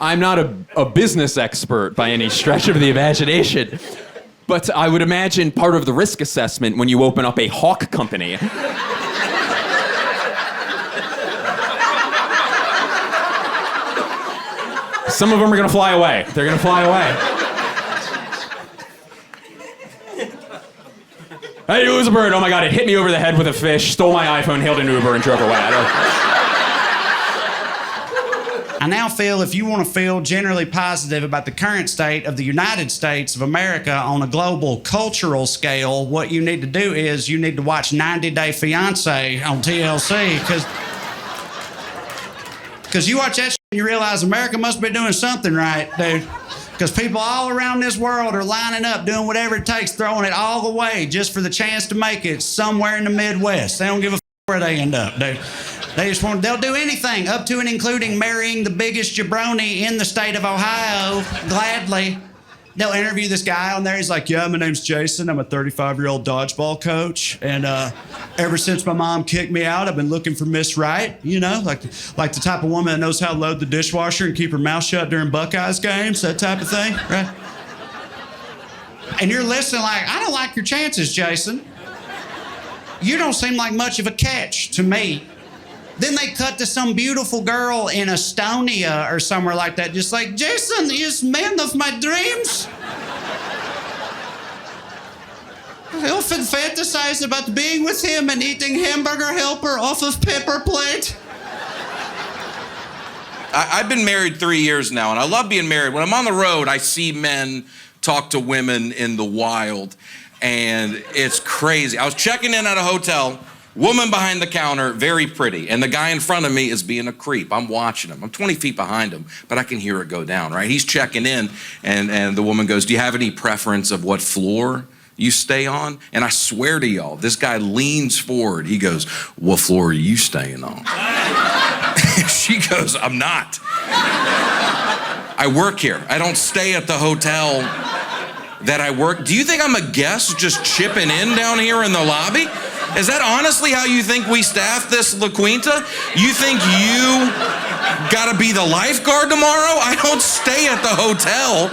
I'm not a business expert by any stretch of the imagination, but I would imagine part of the risk assessment when you open up a hawk company... Some of them are gonna fly away. They're gonna fly away. Hey, you lose a bird. Oh my God, it hit me over the head with a fish, stole my iPhone, hailed an Uber, and drove away. I now feel if you want to feel generally positive about the current state of the United States of America on a global cultural scale, what you need to do is you need to watch 90 Day Fiancé on TLC, because you watch that shit and you realize America must be doing something right, dude. Because people all around this world are lining up, doing whatever it takes, throwing it all away just for the chance to make it somewhere in the Midwest. They don't give a where they end up, dude. They'll do anything, up to and including marrying the biggest jabroni in the state of Ohio, gladly. They'll interview this guy on there. He's like, "Yeah, my name's Jason. I'm a 35-year-old dodgeball coach. And ever since my mom kicked me out, I've been looking for Miss Right, you know, like the type of woman that knows how to load the dishwasher and keep her mouth shut during Buckeyes games, that type of thing, right?" And you're listening like, "I don't like your chances, Jason. You don't seem like much of a catch to me." Then they cut to some beautiful girl in Estonia or somewhere like that, just like, "Jason is man of my dreams. I often fantasize about being with him and eating hamburger helper off of paper plate." I've been married 3 years now, and I love being married. When I'm on the road, I see men talk to women in the wild, and it's crazy. I was checking in at a hotel. Woman behind the counter, very pretty. And the guy in front of me is being a creep. I'm watching him. I'm 20 feet behind him, but I can hear it go down, right? He's checking in, and the woman goes, "Do you have any preference of what floor you stay on?" And I swear to y'all, this guy leans forward. He goes, "What floor are you staying on?" She goes, "I'm not. I work here. I don't stay at the hotel that I work." Do you think I'm a guest just chipping in down here in the lobby? Is that honestly how you think we staff this La Quinta? You think you gotta be the lifeguard tomorrow? I don't stay at the hotel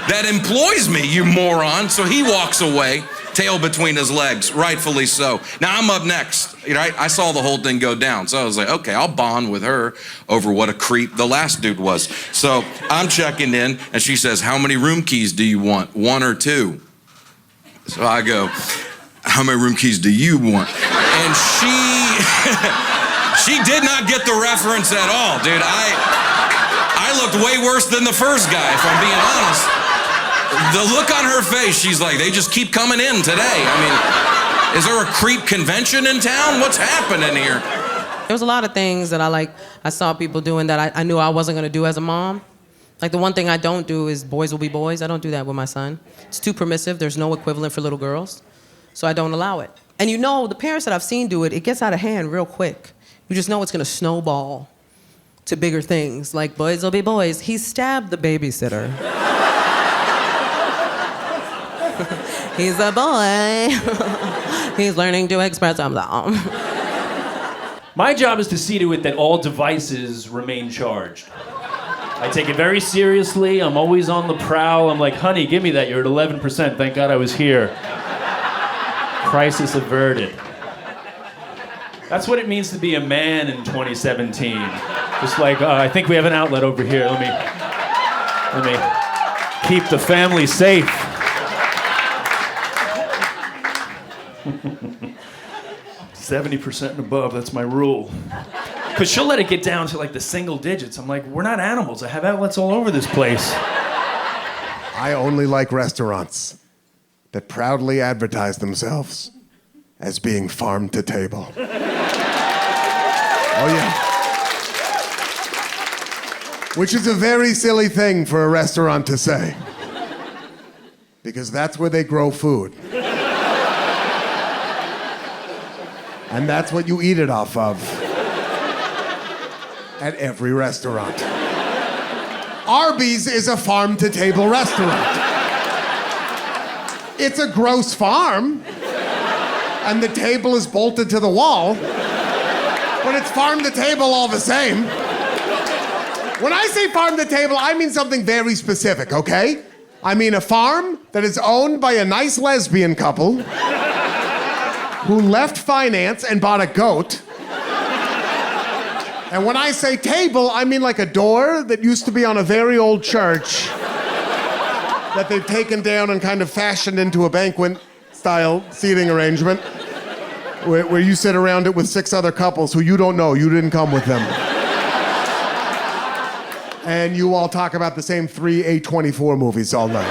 that employs me, you moron. So he walks away, tail between his legs, rightfully so. Now I'm up next, right? I saw the whole thing go down. So I was like, okay, I'll bond with her over what a creep the last dude was. So I'm checking in, and she says, "How many room keys do you want? 1 or 2? So I go, "How many room keys do you want?" And she did not get the reference at all, dude. I looked way worse than the first guy, if I'm being honest. The look on her face, she's like, "They just keep coming in today." I mean, is there a creep convention in town? What's happening here? There was a lot of things that I saw people doing that I knew I wasn't gonna do as a mom. Like the one thing I don't do is boys will be boys. I don't do that with my son. It's too permissive. There's no equivalent for little girls. So I don't allow it. And you know, the parents that I've seen do it, it gets out of hand real quick. You just know it's gonna snowball to bigger things, like boys will be boys. He stabbed the babysitter. He's a boy. He's learning to express himself. My job is to see to it that all devices remain charged. I take it very seriously. I'm always on the prowl. I'm like, honey, give me that. You're at 11%. Thank God I was here. Crisis averted. That's what it means to be a man in 2017. Just like, I think we have an outlet over here. Let me keep the family safe. 70% and above, that's my rule. Because she'll let it get down to like the single digits. I'm like, we're not animals. I have outlets all over this place. I only like restaurants that proudly advertise themselves as being farm to table. Oh, yeah. Which is a very silly thing for a restaurant to say. Because that's where they grow food. And that's what you eat it off of at every restaurant. Arby's is a farm-to-table restaurant. It's a gross farm, and the table is bolted to the wall, but it's farm-to-table all the same. When I say farm-to-table, I mean something very specific, okay? I mean a farm that is owned by a nice lesbian couple who left finance and bought a goat. And when I say table, I mean like a door that used to be on a very old church that they've taken down and kind of fashioned into a banquet-style seating arrangement where you sit around it with 6 other couples who you don't know, you didn't come with them. And you all talk about the same 3 A24 movies all night.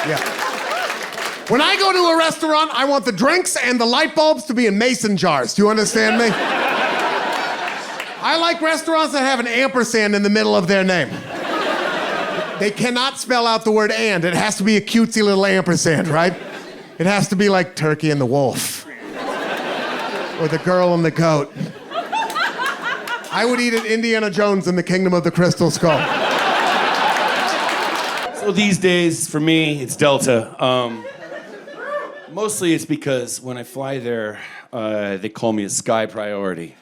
Yeah. When I go to a restaurant, I want the drinks and the light bulbs to be in mason jars. Do you understand me? I like restaurants that have an ampersand in the middle of their name. They cannot spell out the word and. It has to be a cutesy little ampersand, right? It has to be like Turkey and the Wolf. Or the Girl and the Goat. I would eat at Indiana Jones in the Kingdom of the Crystal Skull. So these days, for me, it's Delta. Mostly it's because when I fly there, they call me a sky priority.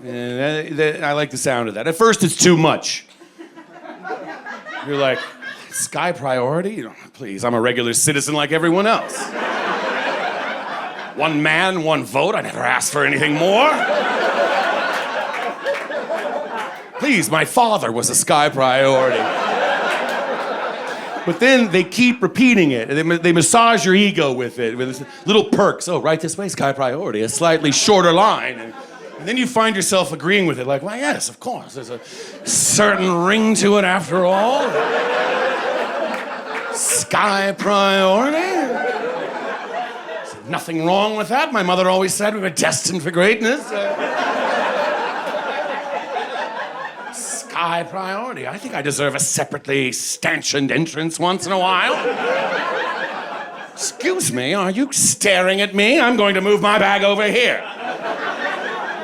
And I like the sound of that. At first, it's too much. You're like, sky priority? Please, I'm a regular citizen like everyone else. One man, one vote. I never asked for anything more. Please, my father was a sky priority. But then they keep repeating it. They massage your ego with it, with little perks. Oh, right this way, sky priority. A slightly shorter line. And then you find yourself agreeing with it, like, well, yes, of course. There's a certain ring to it after all. Sky priority. There's nothing wrong with that. My mother always said we were destined for greatness. Sky priority. I think I deserve a separately stanchioned entrance once in a while. Excuse me, are you staring at me? I'm going to move my bag over here.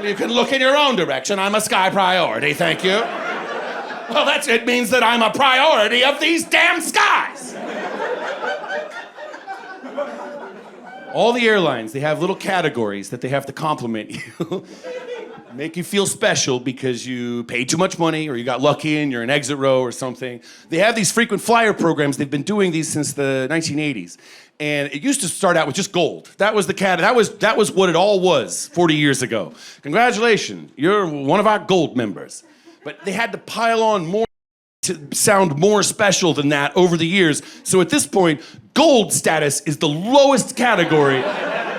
You can look in your own direction. I'm a sky priority, thank you. Well, it means that I'm a priority of these damn skies. All the airlines, they have little categories that they have to compliment you. Make you feel special because you paid too much money or you got lucky and you're in exit row or something. They have these frequent flyer programs. They've been doing these since the 1980s. And it used to start out with just gold. That was the that was what it all was 40 years ago. Congratulations, you're one of our gold members. But they had to pile on more to sound more special than that over the years. So at this point, gold status is the lowest category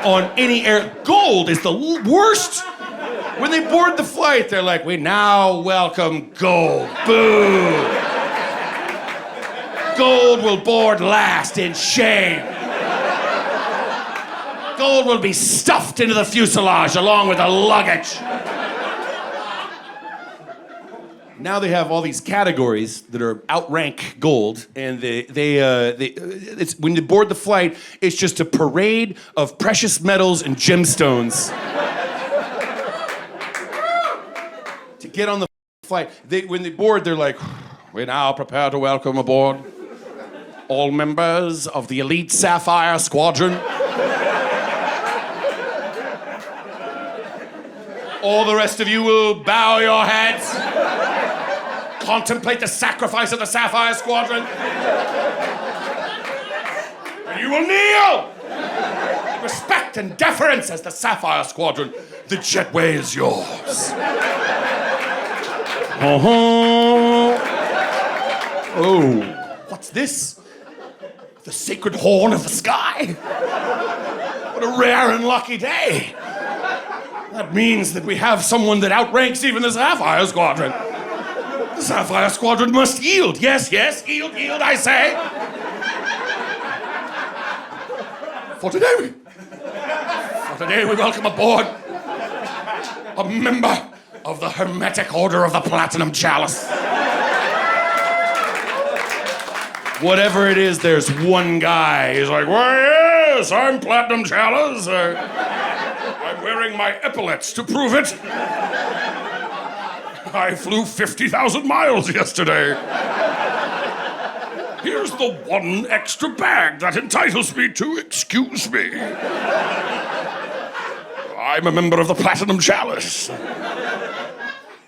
on any air. Gold is the worst. When they board the flight, they're like, we now welcome gold. Boo! Gold will board last in shame. Gold will be stuffed into the fuselage along with the luggage. Now they have all these categories that are outrank gold, and it's when they board the flight, it's just a parade of precious metals and gemstones. To get on the flight, when they board, they're like, we now prepare to welcome aboard all members of the elite Sapphire Squadron. All the rest of you will bow your heads. Contemplate the sacrifice of the Sapphire Squadron. And you will kneel. Respect and deference as the Sapphire Squadron. The jetway is yours. Oh, what's this? The sacred horn of the sky? What a rare and lucky day. That means that we have someone that outranks even the Sapphire Squadron. The Sapphire Squadron must yield. Yes, yield, I say. For today we welcome aboard a member of the Hermetic Order of the Platinum Chalice. Whatever it is, there's one guy. He's like, why, yes, I'm Platinum Chalice. I'm wearing my epaulets to prove it. I flew 50,000 miles yesterday. Here's the one extra bag that entitles me to excuse me. I'm a member of the Platinum Chalice.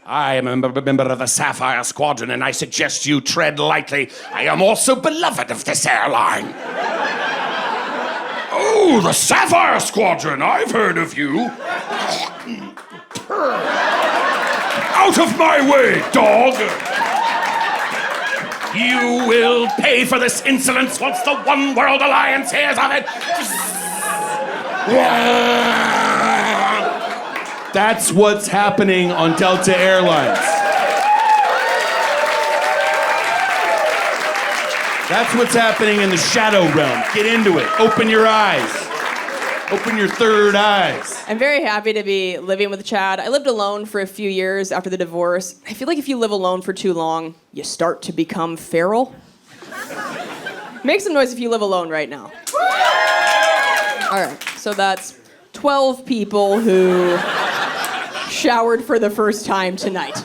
I am a member of the Sapphire Squadron, and I suggest you tread lightly. I am also beloved of this airline. Oh, the Sapphire Squadron! I've heard of you. Out of my way, dog! You will pay for this insolence once the One World Alliance hears of it. That's what's happening on Delta Airlines. That's what's happening in the shadow realm. Get into it. Open your eyes. Open your third eyes. I'm very happy to be living with Chad. I lived alone for a few years after the divorce. I feel like if you live alone for too long, you start to become feral. Make some noise if you live alone right now. All right, so that's 12 people who showered for the first time tonight.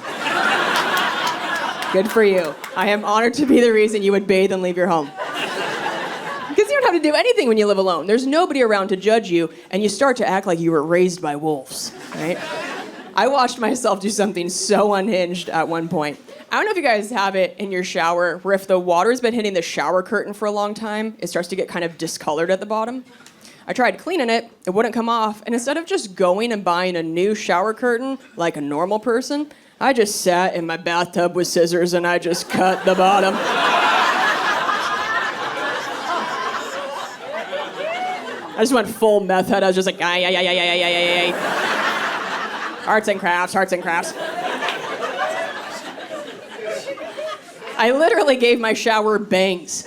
Good for you. I am honored to be the reason you would bathe and leave your home. Because you don't have to do anything when you live alone. There's nobody around to judge you, and you start to act like you were raised by wolves, right? I watched myself do something so unhinged at one point. I don't know if you guys have it in your shower, where if the water's been hitting the shower curtain for a long time, it starts to get kind of discolored at the bottom. I tried cleaning it, it wouldn't come off, and instead of just going and buying a new shower curtain like a normal person, I just sat in my bathtub with scissors and I just cut the bottom. I just went full meth head. I was just like, ay. Arts and crafts. I literally gave my shower bangs.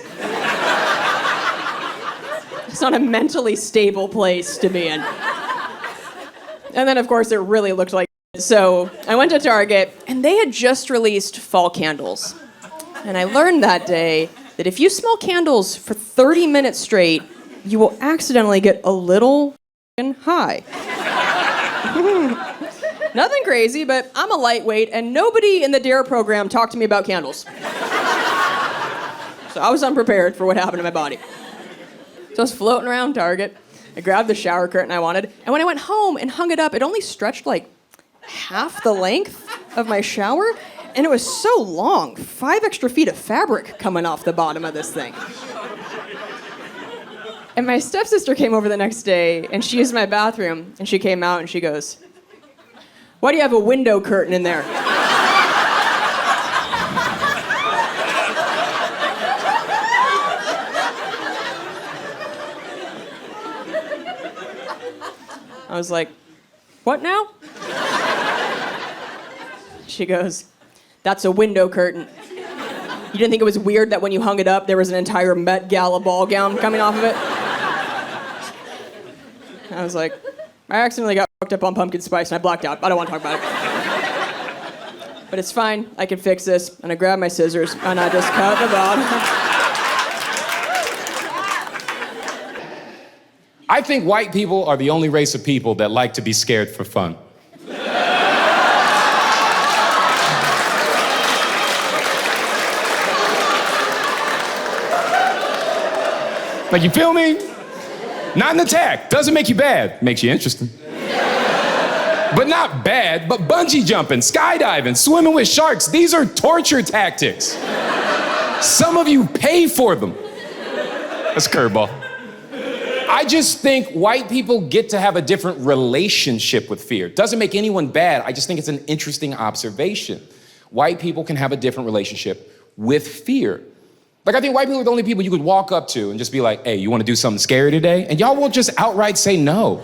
It's not a mentally stable place to be in. And then, of course, it really looked like it. So I went to Target, and they had just released fall candles. And I learned that day that if you smell candles for 30 minutes straight, you will accidentally get a little high. Nothing crazy, but I'm a lightweight, and nobody in the DARE program talked to me about candles. So I was unprepared for what happened to my body. So I was floating around Target. I grabbed the shower curtain I wanted, and when I went home and hung it up, it only stretched like half the length of my shower, and it was so long, 5 extra feet of fabric coming off the bottom of this thing. And my stepsister came over the next day, and she used my bathroom, and she came out and she goes, "Why do you have a window curtain in there?" I was like, "What now?" She goes, "That's a window curtain. You didn't think it was weird that when you hung it up, there was an entire Met Gala ball gown coming off of it?" I was like, "I accidentally got fucked up on pumpkin spice and I blacked out. I don't want to talk about it." But it's fine. I can fix this. And I grabbed my scissors and I just cut the bottom. I think white people are the only race of people that like to be scared for fun. Like, you feel me? Not an attack. Doesn't make you bad. Makes you interesting. But not bad, but bungee jumping, skydiving, swimming with sharks, these are torture tactics. Some of you pay for them. That's a curveball. I just think white people get to have a different relationship with fear. Doesn't make anyone bad, I just think it's an interesting observation. White people can have a different relationship with fear. Like, I think white people are the only people you could walk up to and just be like, hey, you wanna do something scary today? And y'all won't just outright say no.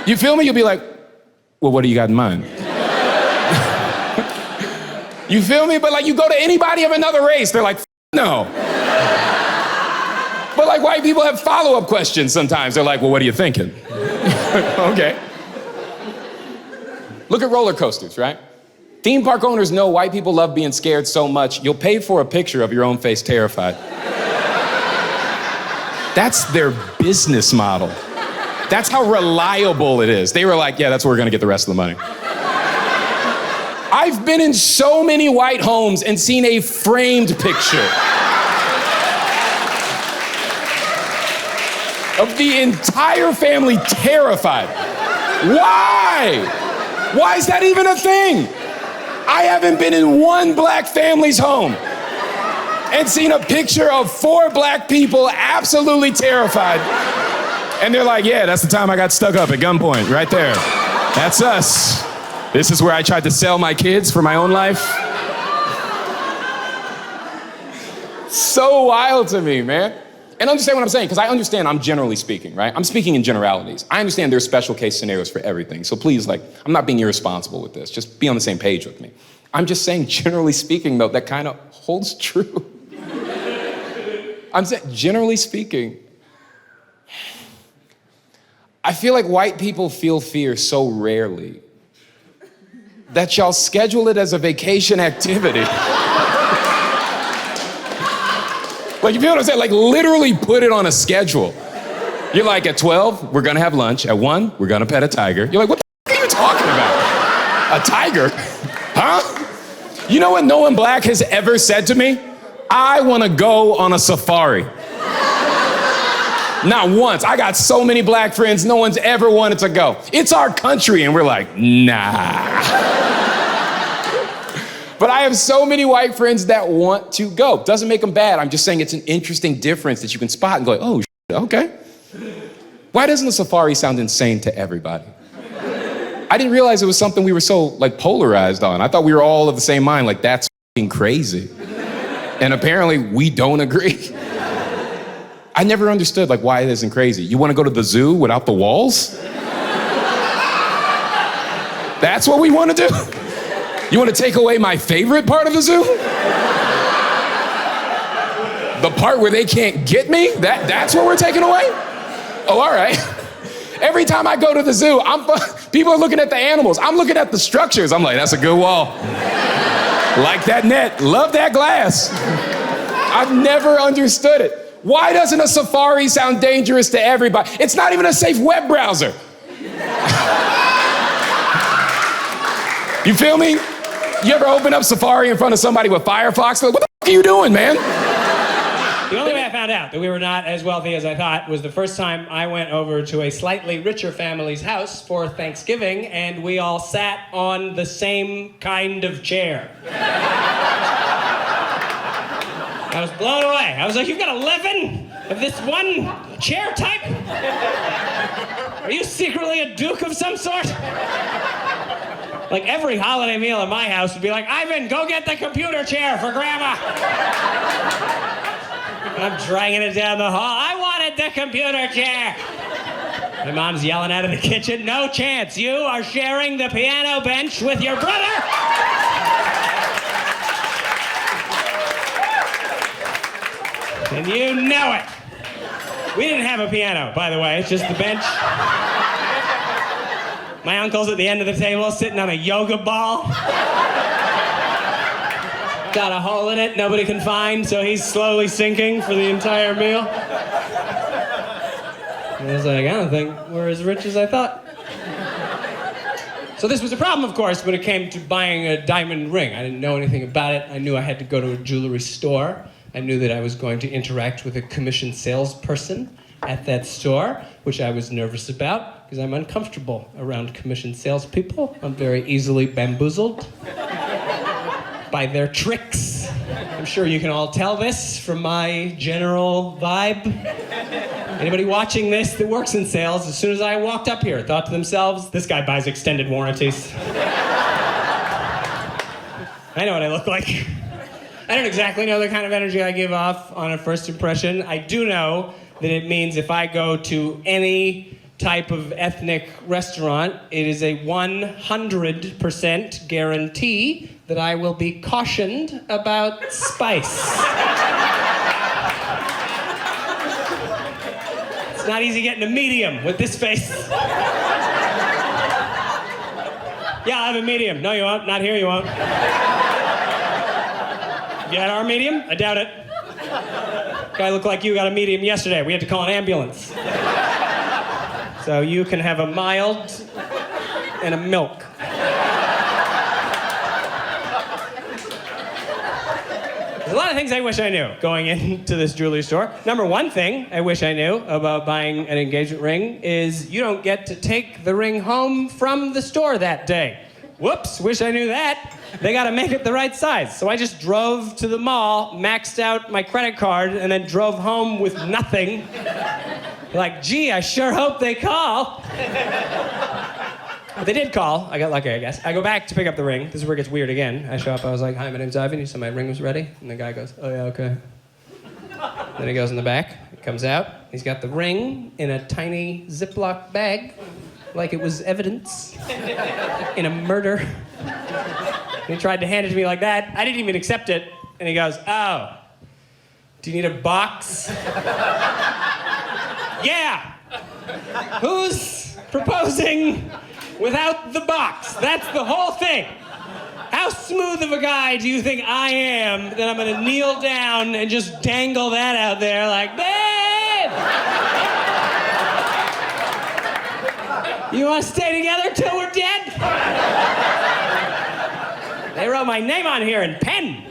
You feel me? You'll be like, well, what do you got in mind? You feel me? But like, you go to anybody of another race, they're like, no. But like, white people have follow-up questions sometimes. They're like, well, what are you thinking? Okay. Look at roller coasters, right? Theme park owners know white people love being scared so much, you'll pay for a picture of your own face terrified. That's their business model. That's how reliable it is. They were like, yeah, that's where we're gonna get the rest of the money. I've been in so many white homes and seen a framed picture of the entire family terrified. Why? Why is that even a thing? I haven't been in one black family's home and seen a picture of 4 black people absolutely terrified. And they're like, yeah, that's the time I got stuck up at gunpoint, right there. That's us. This is where I tried to sell my kids for my own life. So wild to me, man. And understand what I'm saying, because I understand I'm generally speaking, right? I'm speaking in generalities. I understand there's special case scenarios for everything. So please, like, I'm not being irresponsible with this. Just be on the same page with me. I'm just saying, generally speaking, though, that kind of holds true. I'm saying, generally speaking, I feel like white people feel fear so rarely that y'all schedule it as a vacation activity. Like, you feel what I'm saying? Like, literally put it on a schedule. You're like, at 12, we're gonna have lunch. At 1, we're gonna pet a tiger. You're like, what the f are you talking about? A tiger? Huh? You know what no one black has ever said to me? I wanna go on a safari. Not once. I got so many black friends, no one's ever wanted to go. It's our country, and we're like, nah. But I have so many white friends that want to go. Doesn't make them bad. I'm just saying it's an interesting difference that you can spot and go, oh, okay. Why doesn't the safari sound insane to everybody? I didn't realize it was something we were so like polarized on. I thought we were all of the same mind, like that's f***ing crazy. And apparently we don't agree. I never understood like why it isn't crazy. You want to go to the zoo without the walls? That's what we want to do? You want to take away my favorite part of the zoo? The part where they can't get me? That's what we're taking away? Oh, all right. Every time I go to the zoo, people are looking at the animals. I'm looking at the structures. I'm like, that's a good wall. Like that net. Love that glass. I've never understood it. Why doesn't a safari sound dangerous to everybody? It's not even a safe web browser. You feel me? You ever open up Safari in front of somebody with Firefox? Like, what the f are you doing, man? The only way I found out that we were not as wealthy as I thought was the first time I went over to a slightly richer family's house for Thanksgiving, and we all sat on the same kind of chair. I was blown away. I was like, you've got 11 of this one chair type? Are you secretly a duke of some sort? Like every holiday meal in my house would be like, Ivan, go get the computer chair for Grandma. I'm dragging it down the hall. I wanted the computer chair. My mom's yelling out of the kitchen, no chance. You are sharing the piano bench with your brother. And you know it. We didn't have a piano, by the way. It's just the bench. My uncle's at the end of the table sitting on a yoga ball. Got a hole in it nobody can find, so he's slowly sinking for the entire meal. And I was like, I don't think we're as rich as I thought. So this was a problem, of course, when it came to buying a diamond ring. I didn't know anything about it. I knew I had to go to a jewelry store. I knew that I was going to interact with a commissioned salesperson. at that store, which I was nervous about because I'm uncomfortable around commissioned salespeople. I'm very easily bamboozled by their tricks. I'm sure you can all tell this from my general vibe. Anybody watching this that works in sales, as soon as I walked up here, thought to themselves, this guy buys extended warranties. I know what I look like. I don't exactly know the kind of energy I give off on a first impression. I do know that it means if I go to any type of ethnic restaurant, it is a 100% guarantee that I will be cautioned about spice. It's not easy getting a medium with this face. Yeah, I'll have a medium. No, you won't. Not here, you won't. You had our medium? I doubt it. Guy looked like you got a medium yesterday. We had to call an ambulance. So you can have a mild and a milk. There's a lot of things I wish I knew going into this jewelry store. Number one thing I wish I knew about buying an engagement ring is you don't get to take the ring home from the store that day. Whoops, wish I knew that. They gotta make it the right size. So I just drove to the mall, maxed out my credit card, and then drove home with nothing. Like, gee, I sure hope they call. But they did call. I got lucky, I guess. I go back to pick up the ring. This is where it gets weird again. I show up, I was like, hi, my name's Ivan. You said my ring was ready? And the guy goes, oh yeah, okay. Then he goes in the back, he comes out. He's got the ring in a tiny Ziploc bag, like it was evidence in a murder. And he tried to hand it to me like that. I didn't even accept it. And he goes, oh, do you need a box? Yeah. Who's proposing without the box? That's the whole thing. How smooth of a guy do you think I am that I'm gonna kneel down and just dangle that out there like, babe! You wanna stay together till we're dead? They wrote my name on here in pen.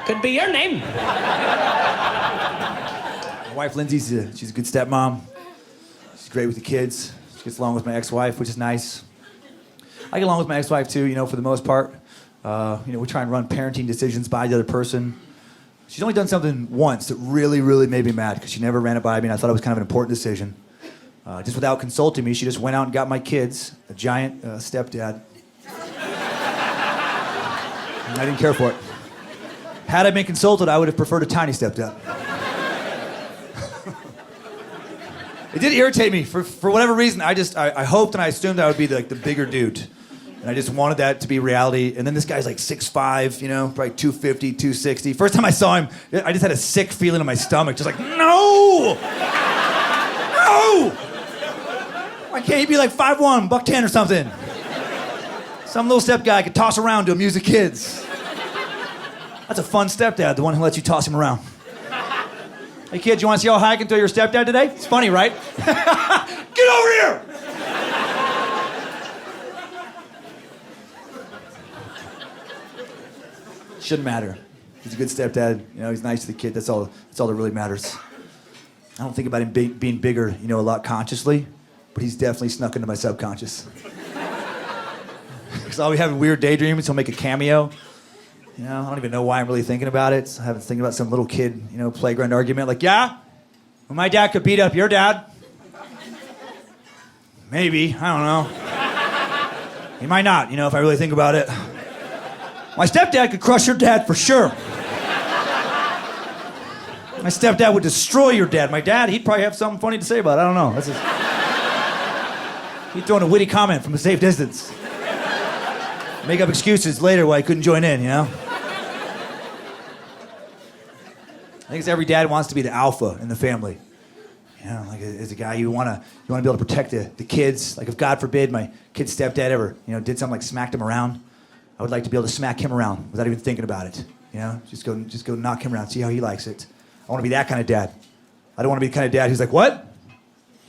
Could be your name. My wife, Lindsay's she's a good stepmom. She's great with the kids. She gets along with my ex-wife, which is nice. I get along with my ex-wife too, for the most part. We try and run parenting decisions by the other person. She's only done something once that really, really made me mad because she never ran it by me and I thought it was kind of an important decision. Just without consulting me, she just went out and got my kids a giant stepdad. And I didn't care for it. Had I been consulted, I would have preferred a tiny stepdad. It did irritate me. For whatever reason, I hoped and I assumed I would be the bigger dude. And I just wanted that to be reality. And then this guy's like 6'5", probably 250, 260. First time I saw him, I just had a sick feeling in my stomach. Just like, no! No! Why can't he be like 5'1", $110 or something? Some little step guy I could toss around to amuse the kids. That's a fun stepdad, the one who lets you toss him around. Hey kids, you want to see how high I can throw your stepdad today? It's funny, right? Get over here! Shouldn't matter. He's a good stepdad. He's nice to the kid. That's all that really matters. I don't think about him being bigger, a lot consciously, but he's definitely snuck into my subconscious. Because I'll be having weird daydreams. He'll make a cameo. I don't even know why I'm really thinking about it. So I was thinking about some little kid, playground argument. Like, yeah? Well, my dad could beat up your dad. Maybe. I don't know. He might not, if I really think about it. My stepdad could crush your dad for sure. My stepdad would destroy your dad. My dad, he'd probably have something funny to say about it. I don't know. He'd throw in a witty comment from a safe distance. Make up excuses later why he couldn't join in, I think it's every dad wants to be the alpha in the family. Like as a guy, you want to be able to protect the kids. Like if God forbid my kid's stepdad ever, did something like smacked him around, I would like to be able to smack him around without even thinking about it. Just go knock him around, see how he likes it. I want to be that kind of dad. I don't want to be the kind of dad who's like, what?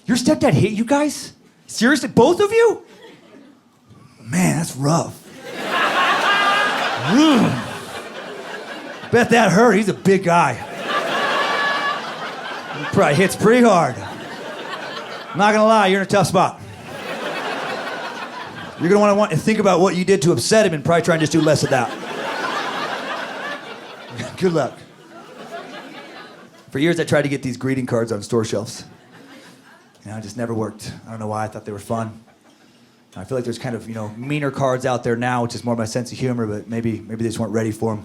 Your stepdad hit you guys? Seriously, both of you? Man, that's rough. Bet that hurt. He's a big guy. Probably hits pretty hard. I'm not gonna lie, you're in a tough spot. You're gonna want to think about what you did to upset him and probably try and just do less of that. Good luck. For years, I tried to get these greeting cards on store shelves. It just never worked. I don't know why. I thought they were fun. I feel like there's kind of, meaner cards out there now, which is more my sense of humor, but maybe they just weren't ready for them.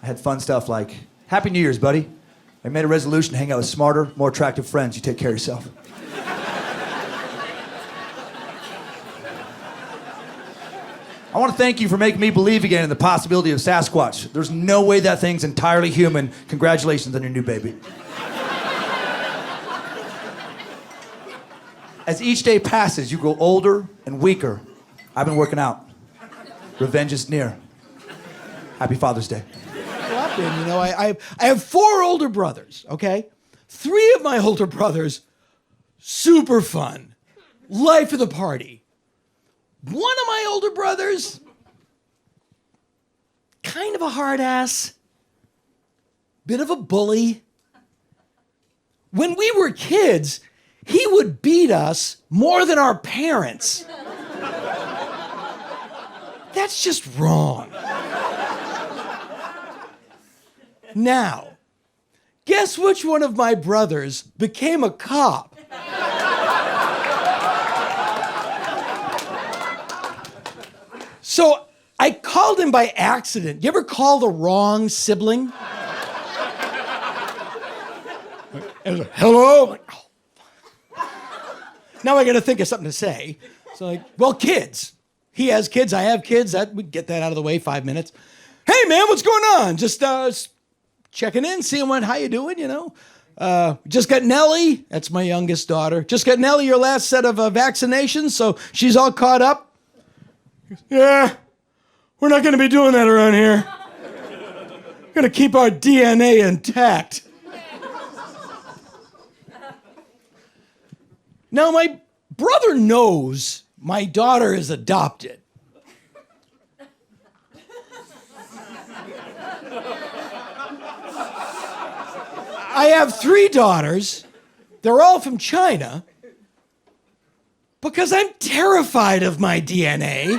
I had fun stuff like, Happy New Year's, buddy. I made a resolution to hang out with smarter, more attractive friends. You take care of yourself. I want to thank you for making me believe again in the possibility of Sasquatch. There's no way that thing's entirely human. Congratulations on your new baby. As each day passes, you grow older and weaker. I've been working out. Revenge is near. Happy Father's Day. I have 4 older brothers, okay? 3 of my older brothers, super fun. Life of the party. One of my older brothers, kind of a hard ass, bit of a bully. When we were kids, he would beat us more than our parents. That's just wrong. Now, guess which one of my brothers became a cop? So I called him by accident. You ever call the wrong sibling? Hello? Like, oh. Now I got to think of something to say. So kids. He has kids, I have kids. We'd get that out of the way, 5 minutes. Hey, man, what's going on? Just checking in, seeing how you doing, Just got Nellie. That's my youngest daughter. Just got Nellie your last set of vaccinations, so she's all caught up. Yeah, we're not going to be doing that around here. We're going to keep our DNA intact. Now, my brother knows my daughter is adopted. I have 3 daughters. They're all from China. Because I'm terrified of my DNA.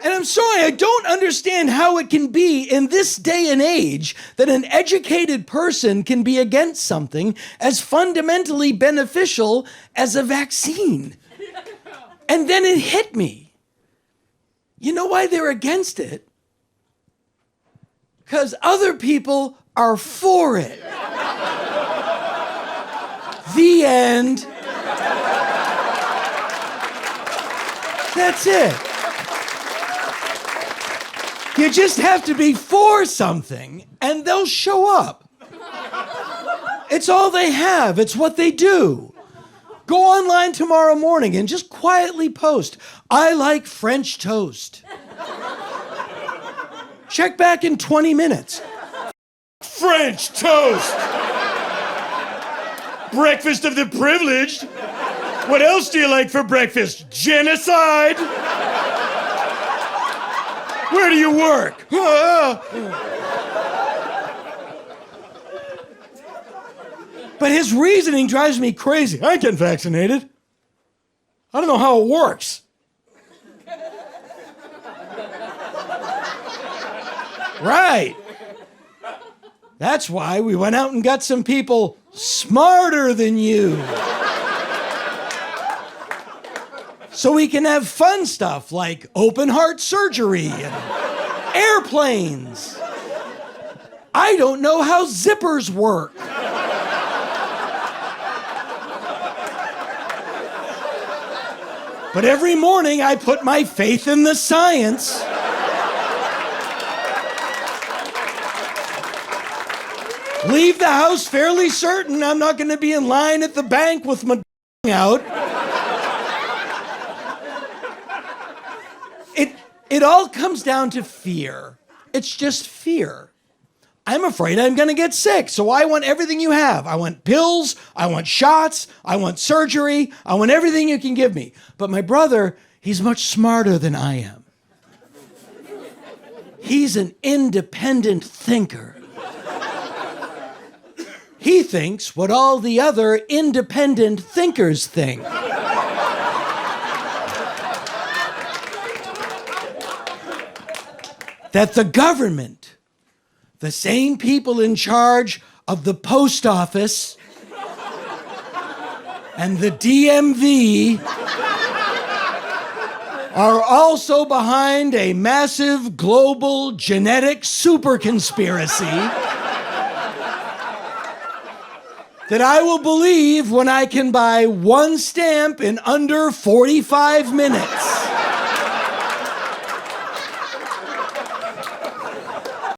And I'm sorry, I don't understand how it can be in this day and age that an educated person can be against something as fundamentally beneficial as a vaccine. And then it hit me. You know why they're against it? Because other people are for it. The end. That's it. You just have to be for something, and they'll show up. It's all they have. It's what they do. Go online tomorrow morning and just quietly post, I like French toast. Check back in 20 minutes. French toast! Breakfast of the privileged? What else do you like for breakfast? Genocide? Where do you work? But his reasoning drives me crazy. I get vaccinated. I don't know how it works. Right. That's why we went out and got some people smarter than you. So we can have fun stuff like open heart surgery and airplanes. I don't know how zippers work. But every morning I put my faith in the science. Leave the house fairly certain I'm not going to be in line at the bank with my out. It all comes down to fear. It's just fear. I'm afraid I'm going to get sick, so I want everything you have. I want pills, I want shots, I want surgery, I want everything you can give me. But my brother, He's much smarter than I am. He's an independent thinker. He thinks what all the other independent thinkers think. That the government, the same people in charge of the post office and the DMV, are also behind a massive global genetic super conspiracy that I will believe when I can buy one stamp in under 45 minutes.